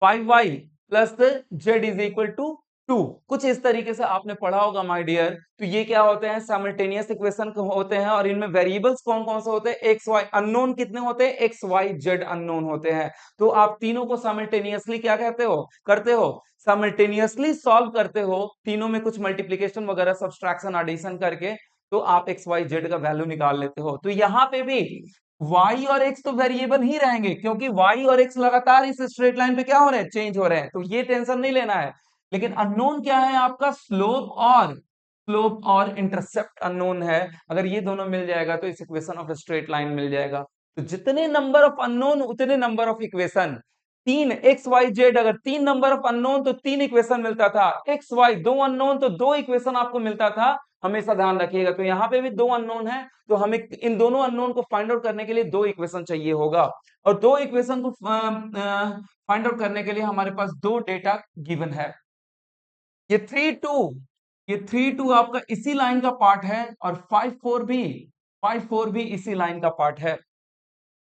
5y plus z is equal to 2। कुछ इस तरीके से आपने पढ़ा होगा माय डियर। तो ये क्या होते हैं, साइमल्टेनियस इक्वेशन होते हैं और इनमें वेरिएबल्स कौन कौन से होते हैं, एक्स वाई अननोन कितने होते हैं, एक्स वाई जेड अननोन होते हैं। तो आप तीनों को साइमल्टेनियसली क्या कहते हो, करते हो, साइमल्टेनियसली सॉल्व करते हो, तीनों में कुछ मल्टीप्लिकेशन वगैरह सब्सट्रैक्शन एडिशन करके, तो आप एक्स वाई जेड का वैल्यू निकाल लेते हो। तो यहाँ पे भी y और x तो वेरिएबल ही रहेंगे क्योंकि y और x लगातार इस स्ट्रेट लाइन पे क्या हो रहे हैं, चेंज हो रहे हैं, तो ये टेंशन नहीं लेना है। लेकिन अननोन क्या है आपका, स्लोप और इंटरसेप्ट अननोन है। अगर ये दोनों मिल जाएगा तो इस इक्वेशन ऑफ स्ट्रेट लाइन मिल जाएगा। तो जितने नंबर ऑफ अननोन उतने number of equation, 3 x y z, अगर 3 नंबर ऑफ अननोन तो 3 इक्वेशन मिलता था, एक्स वाई 2 अननोन तो 2 इक्वेशन आपको मिलता था। हमेशा ध्यान रखिएगा। तो यहाँ पे भी 2 अननोन है तो हमें इन दोनों अननोन को फाइंड आउट करने के लिए 2 इक्वेशन चाहिए होगा और 2 इक्वेशन को फाइंड आउट करने के लिए हमारे पास 2 डेटा गिवन है। ये 3 2, ये 3 2 आपका इसी लाइन का पार्ट है और 5 4 भी इसी लाइन का पार्ट है,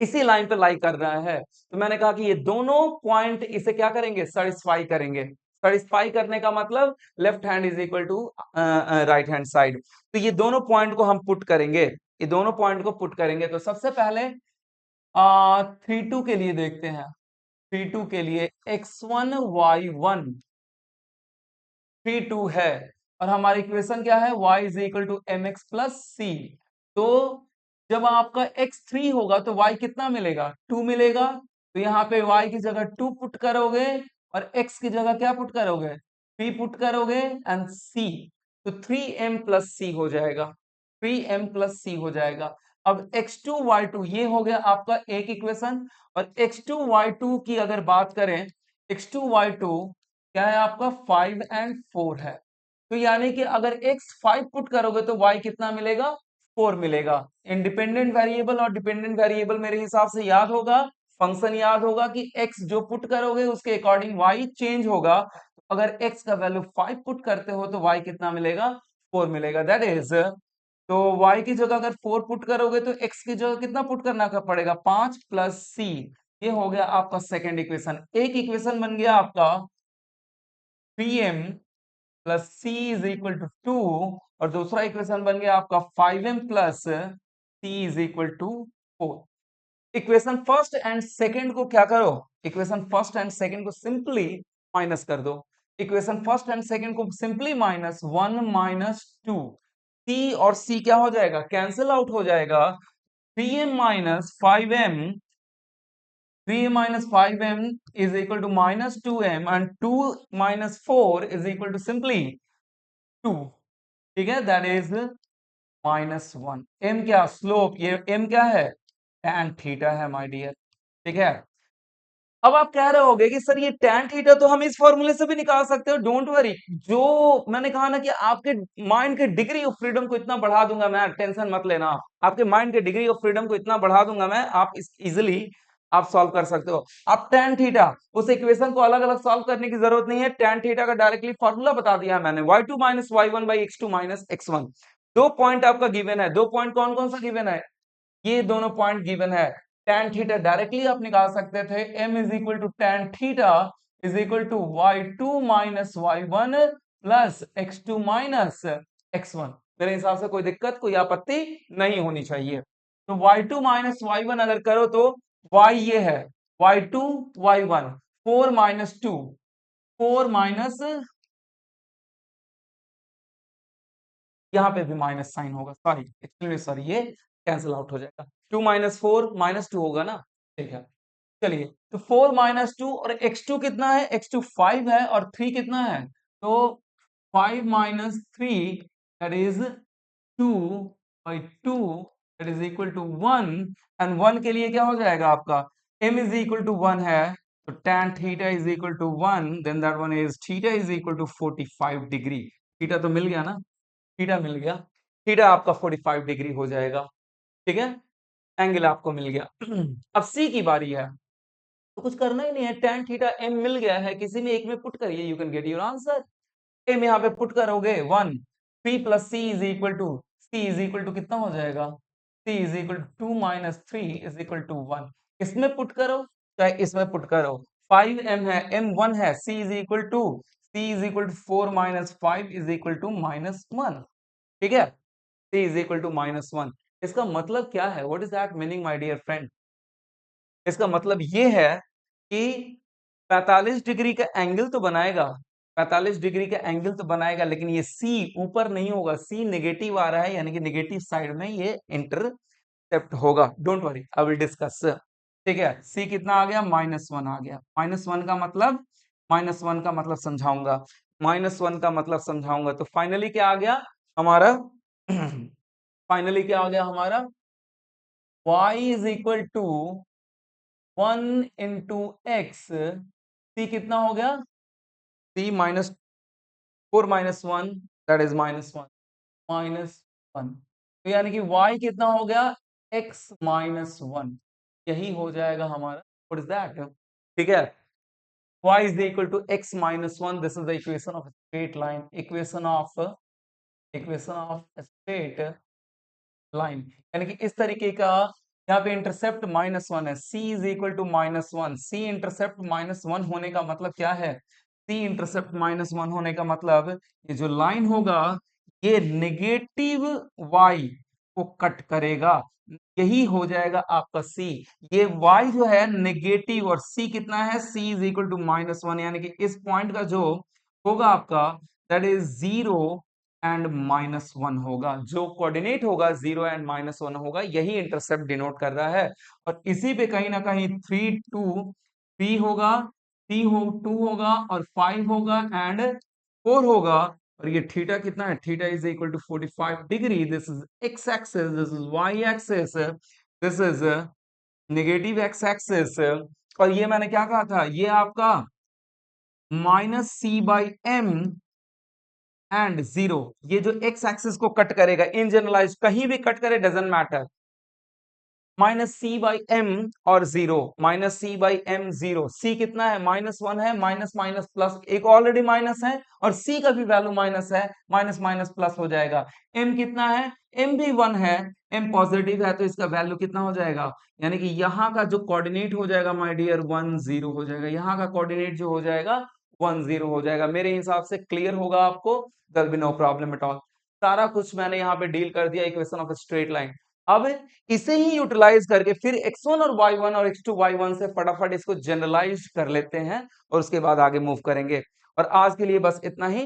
इसी लाइन पे लाई कर रहा है। तो मैंने कहा कि ये दोनों पॉइंट इसे क्या करेंगे, सेटिस्फाई करेंगे। सेटिस्फाई करने का मतलब left hand is equal to right hand side. तो ये दोनों पॉइंट को हम पुट करेंगे, ये दोनों पॉइंट को पुट करेंगे। तो सबसे पहले 3 2 के लिए देखते हैं। 3 2 के लिए x1 y1 3 2 है और हमारी इक्वेशन क्या है, y is equal to M X plus C. तो जब आपका x3 होगा तो y कितना मिलेगा, 2 मिलेगा। तो यहाँ पे y की जगह 2 पुट करोगे और x की जगह क्या पुट करोगे, 3 पुट करोगे एंड c, तो 3m प्लस सी हो जाएगा, 3m प्लस सी हो जाएगा। अब x2 y2 ये हो गया आपका एक इक्वेशन और x2 y2 की अगर बात करें, x2 y2 क्या है आपका 5 एंड 4 है। तो यानी कि अगर x 5 पुट करोगे तो y कितना मिलेगा, 4 मिलेगा। इंडिपेंडेंट वेरिएबल और डिपेंडेंट वेरिएबल मेरे हिसाब से याद होगा, फंक्शन याद होगा कि x जो पुट करोगे उसके अकॉर्डिंग y चेंज होगा। अगर x का वैल्यू 5 पुट करते हो तो y कितना मिलेगा, 4 मिलेगा। दैट इज, तो y की जगह अगर 4 पुट करोगे तो x की जगह कितना पुट करना का पड़ेगा, 5 प्लस c। ये हो गया आपका सेकेंड इक्वेशन। एक इक्वेशन बन गया आपका 3m plus c is equal to 2 और दूसरा इक्वेशन बन गया आपका 5m plus c is equal to 4। Equation first and second को क्या करो, इक्वेशन फर्स्ट एंड सेकंड को सिंपली माइनस कर दो। इक्वेशन फर्स्ट एंड सेकंड को सिंपली माइनस 1 माइनस 2, सी और सी क्या हो जाएगा, कैंसिल आउट हो जाएगा। 3m minus 5m, 3 minus 5m is equal to minus 2m and 2 minus 4 is equal to simply 2। ठीक है, दैट इज -1। m क्या, स्लोप, ये m क्या है, tan थीटा है माय डियर, ठीक है। अब आप कह रहे होगे कि सर ये tan थीटा तो हम इस फॉर्मूले से भी निकाल सकते हो। डोंट वरी, जो मैंने कहा ना कि आपके माइंड के डिग्री ऑफ फ्रीडम को इतना बढ़ा दूंगा मैं, टेंशन मत लेना आप। आपके माइंड के डिग्री ऑफ फ्रीडम को इतना बढ़ा दूंगा मैं, आप इस इजिली आप सॉल्व कर सकते हो। अब tan थीटा, उस इक्वेशन को अलग अलग सॉल्व करने की जरूरत नहीं है, tan थीटा का डायरेक्टली फॉर्मूला बता दिया मैंने, y2 minus y1 by x2 minus x1। दो पॉइंट आपका गिवन है, दो पॉइंट कौन कौन सा गिवन है, ये दोनों पॉइंट गिवन है। tan थीटा डायरेक्टली आप निकाल सकते थे, m is equal to tan theta is equal to y2 minus y1 plus x2 minus x1। मेरे हिसाब से कोई दिक्कत, कोई आपत्ति नहीं होनी चाहिए। तो y2 माइनस y1 अगर करो तो y ये है y2 y1, 4 माइनस 2, 4 माइनस, यहाँ पे भी माइनस साइन होगा, सॉरी एक्चुअली सॉरी, ये कैंसिल आउट हो जाएगा। 2 माइनस 4 माइनस 2 होगा ना, ठीक है। चलिए, तो 4 माइनस 2 और x2 कितना है, x2 5 है और 3 कितना है, तो 5 minus 3 that is 2 by 2 that is equal to 1, and 1 के लिए क्या हो जाएगा आपका, m इज इक्वल टू 1 है, तो tan theta is equal to 1, then that one is theta is equal to 45 degree. Theta तो मिल गया ना, थीटा मिल गया, थीटा आपका 45 डिग्री हो जाएगा, ठीक है, एंगल आपको मिल गया। अब सी की बारी है, तो कुछ करना ही नहीं है, tan थीटा m मिल गया है, किसी में एक में पुट करिए, you can get your answer. m यहाँ पे पुट करोगे 1, p plus c is equal to, c is equal to कितना हो जाएगा, c is equal to 2 minus 3 is equal to 1। इसमें पुट करो चाहे इसमें पुट करो, 5m है, m 1 है, c is equal to, c is equal to 4 minus 5 is equal to minus 1, ठीक है, c is equal to minus 1। इसका मतलब क्या है, what is that meaning my dear friend, इसका मतलब ये है कि 45 डिग्री का एंगल तो बनाएगा, 45 डिग्री का एंगल तो बनाएगा, लेकिन ये C ऊपर नहीं होगा, C नेगेटिव आ रहा है, यानी कि नेगेटिव साइड में ये इंटरसेप्ट होगा। Don't worry, I will discuss, ठीक है। C कितना आ गया, -1 आ गया। -1 का मतलब, -1 का मतलब समझाऊंगा, -1 का मतलब समझाऊंगा। तो फाइनली क्या आ गया हमारा, फाइनली क्या आ गया हमारा, y is equal to 1 into X, C कितना हो गया, C minus 4 minus 1 that is -1, -1, तो यानी कि y कितना हो गया, x माइनस 1, यही हो जाएगा हमारा, व्हाट इज दैट, ठीक है, y is equal to x minus 1, this is the equation of straight line, equation of straight line, यानी कि इस तरीके का, यहाँ पे इंटरसेप्ट -1 है, c is equal to -1, c intercept -1 होने का मतलब क्या है, c इंटरसेप्ट -1 होने का मतलब, ये जो लाइन होगा ये नेगेटिव y को कट करेगा, यही हो जाएगा आपका c। ये y जो है नेगेटिव और c कितना है, c इज इक्वल टू -1, यानी कि इस पॉइंट का जो होगा आपका, दैट इज 0 एंड -1 होगा, जो कोऑर्डिनेट होगा 0 एंड -1 होगा, यही इंटरसेप्ट डिनोट कर रहा है। और इसी पे कहीं ना कहीं 3 2 3 होगा, 2 होगा और 5 होगा एंड 4 होगा, और ये थीटा कितना है, theta is equal to 45 degree, this is x axis, this is y axis, this is negative x axis, और ये मैंने क्या कहा था, ये आपका -c/m एंड 0, ये जो एक्स एक्सिस को कट करेगा, इन जनरलाइज कहीं भी कट करे डजेंट मैटर, -c/m और 0, -c/m 0, c कितना है, -1 है, माइनस माइनस प्लस, एक ऑलरेडी माइनस है और c का भी वैल्यू माइनस है, माइनस माइनस प्लस हो जाएगा। m कितना है, m भी 1 है, m पॉजिटिव है, तो इसका वैल्यू कितना हो जाएगा, यानी कि यहाँ का जो कोऑर्डिनेट हो जाएगा माय डियर 1 0 हो जाएगा, यहाँ का कोऑर्डिनेट जो हो जाएगा 1 0 हो जाएगा। मेरे हिसाब से क्लियर होगा आपको, there be no problem at all. सारा कुछ मैंने यहाँ पे डील कर दिया इक्वेशन ऑफ स्ट्रेट लाइन। अब इसे ही यूटिलाइज करके फिर x1 और y1 और x2 y1 से फटाफट इसको जनरलाइज कर लेते हैं और उसके बाद आगे मूव करेंगे। और आज के लिए बस इतना ही,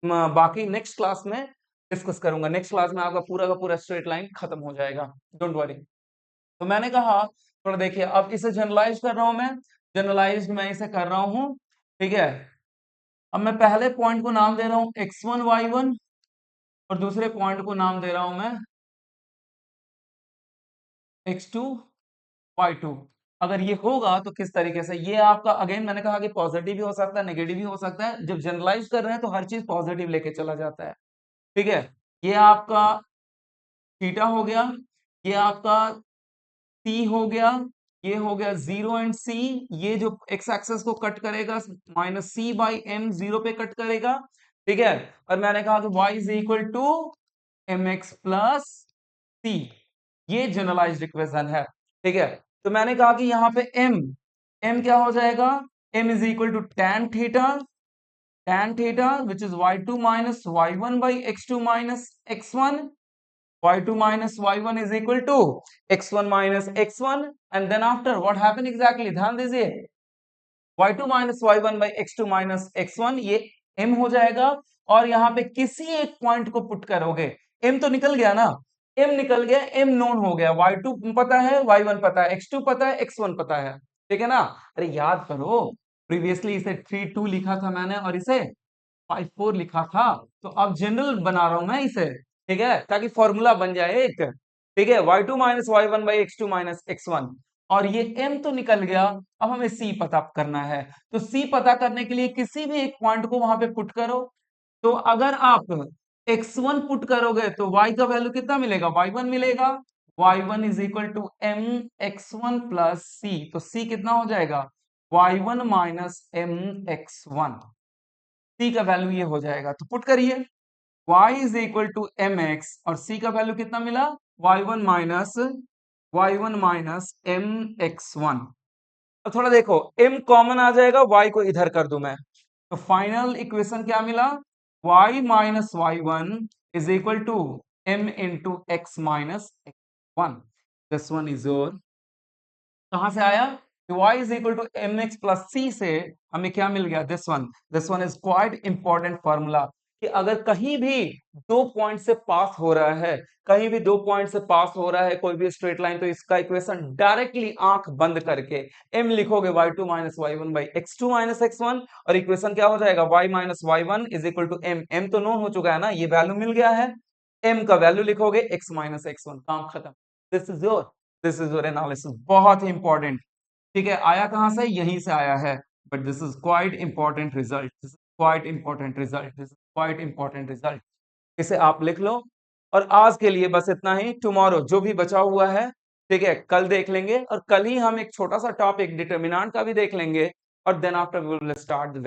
बाकी नेक्स्ट क्लास में डिस्कस करूंगा, नेक्स्ट क्लास में आपका पूरा का पूरा स्ट्रेट लाइन खत्म हो जाएगा, डोंट वरी। तो मैंने कहा थोड़ा देखिए, अब इसे जनरलाइज कर रहा हूं मैं, जनरलाइज मैं इसे कर रहा हूं, ठीक है। अब मैं पहले पॉइंट को नाम दे रहा हूं x1 y1 और दूसरे पॉइंट को नाम दे रहा हूं मैं x2 y2, अगर ये होगा तो किस तरीके से, ये आपका अगेन मैंने कहा कि पॉजिटिव भी हो सकता है, नेगेटिव भी हो सकता है। जब जनरलाइज कर रहे हैं तो हर चीज पॉजिटिव लेके चला जाता है, ठीक है। ये आपका थीटा हो गया, ये आपका सी हो गया, ये हो गया 0 एंड सी। ये जो एक्स एक्सेस को कट करेगा -c/m 0 पे कट करेगा, ठीक है। और मैंने कहा कि y is equal to mx plus C, ये जनरलाइज्ड इक्वेशन है, ठीक है। तो मैंने कहा कि यहाँ पे m क्या हो जाएगा, m is equal to tan theta which is y2 minus y1 by x2 minus x1, y2 minus y1 is equal to x1 minus x1, and then after what happened exactly, ध्यान दीजिए, y2 minus y1 by x2 minus x1 ये m हो जाएगा। और यहाँ पे किसी एक पॉइंट को पुट करोगे, m तो निकल गया ना, m निकल गया, m नोन हो गया, y2 पता है, y1 पता है, x2 पता है, x1 पता है, ठीक है ना। अरे याद करो, प्रीवियसली इसे 3 2 लिखा था मैंने और इसे 5 4 लिखा था। तो अब जनरल बना रहा हूं मैं इसे, ठीक है, ताकि फॉर्मूला बन जाए एक, ठीक है। y2 minus Y one by x two minus x1, और ये m तो निकल गया। अब हमें c पता करना है, तो c पता करने के लिए किसी भी एक पॉइंट को वहां पे पुट करो। तो अगर आप x1 पुट करोगे तो y का वैल्यू कितना मिलेगा, y1 मिलेगा। y1 is equal to m x1 plus c, तो c कितना हो जाएगा, y1 minus m x1, c का वैल्यू ये हो जाएगा। तो पुट करिए, y is equal to M x, और c का वैल्यू कितना मिला, y1 minus M x one. तो थोड़ा देखो, m कॉमन आ जाएगा, y को इधर कर दूं मैं, तो फाइनल इक्वेशन क्या मिला, y minus Y one is equal to m into X minus X one. This one is your, कहां से आया, y is equal to M X plus C से हमें क्या मिल गया, this one is quite important formula, कि अगर कहीं भी दो पॉइंट से पास हो रहा है, कहीं भी दो पॉइंट से पास हो रहा है कोई भी स्ट्रेट लाइन, तो इसका इक्वेशन डायरेक्टली आंख बंद करके m लिखोगे y2 minus Y one by x2 minus x1, और इक्वेशन क्या हो जाएगा, y minus Y one is equal to m तो नोन हो चुका है ना, ये वैल्यू मिल गया है, m का वैल्यू लिखोगे x माइनस x1, काम खत्म। दिस इज योर एनालिसिस, बहुत ही इंपॉर्टेंट, ठीक है। आया कहां से, यहीं से आया है, but this is quite important result, this is quite important result, this is quite important result, इसे आप लिख लो। और आज के लिए बस इतना ही, टुमारो जो भी बचा हुआ है, ठीक है, कल देख लेंगे, और कल ही हम एक छोटा सा टॉपिक डिटर्मिनेंट का भी देख लेंगे, और then after we will start the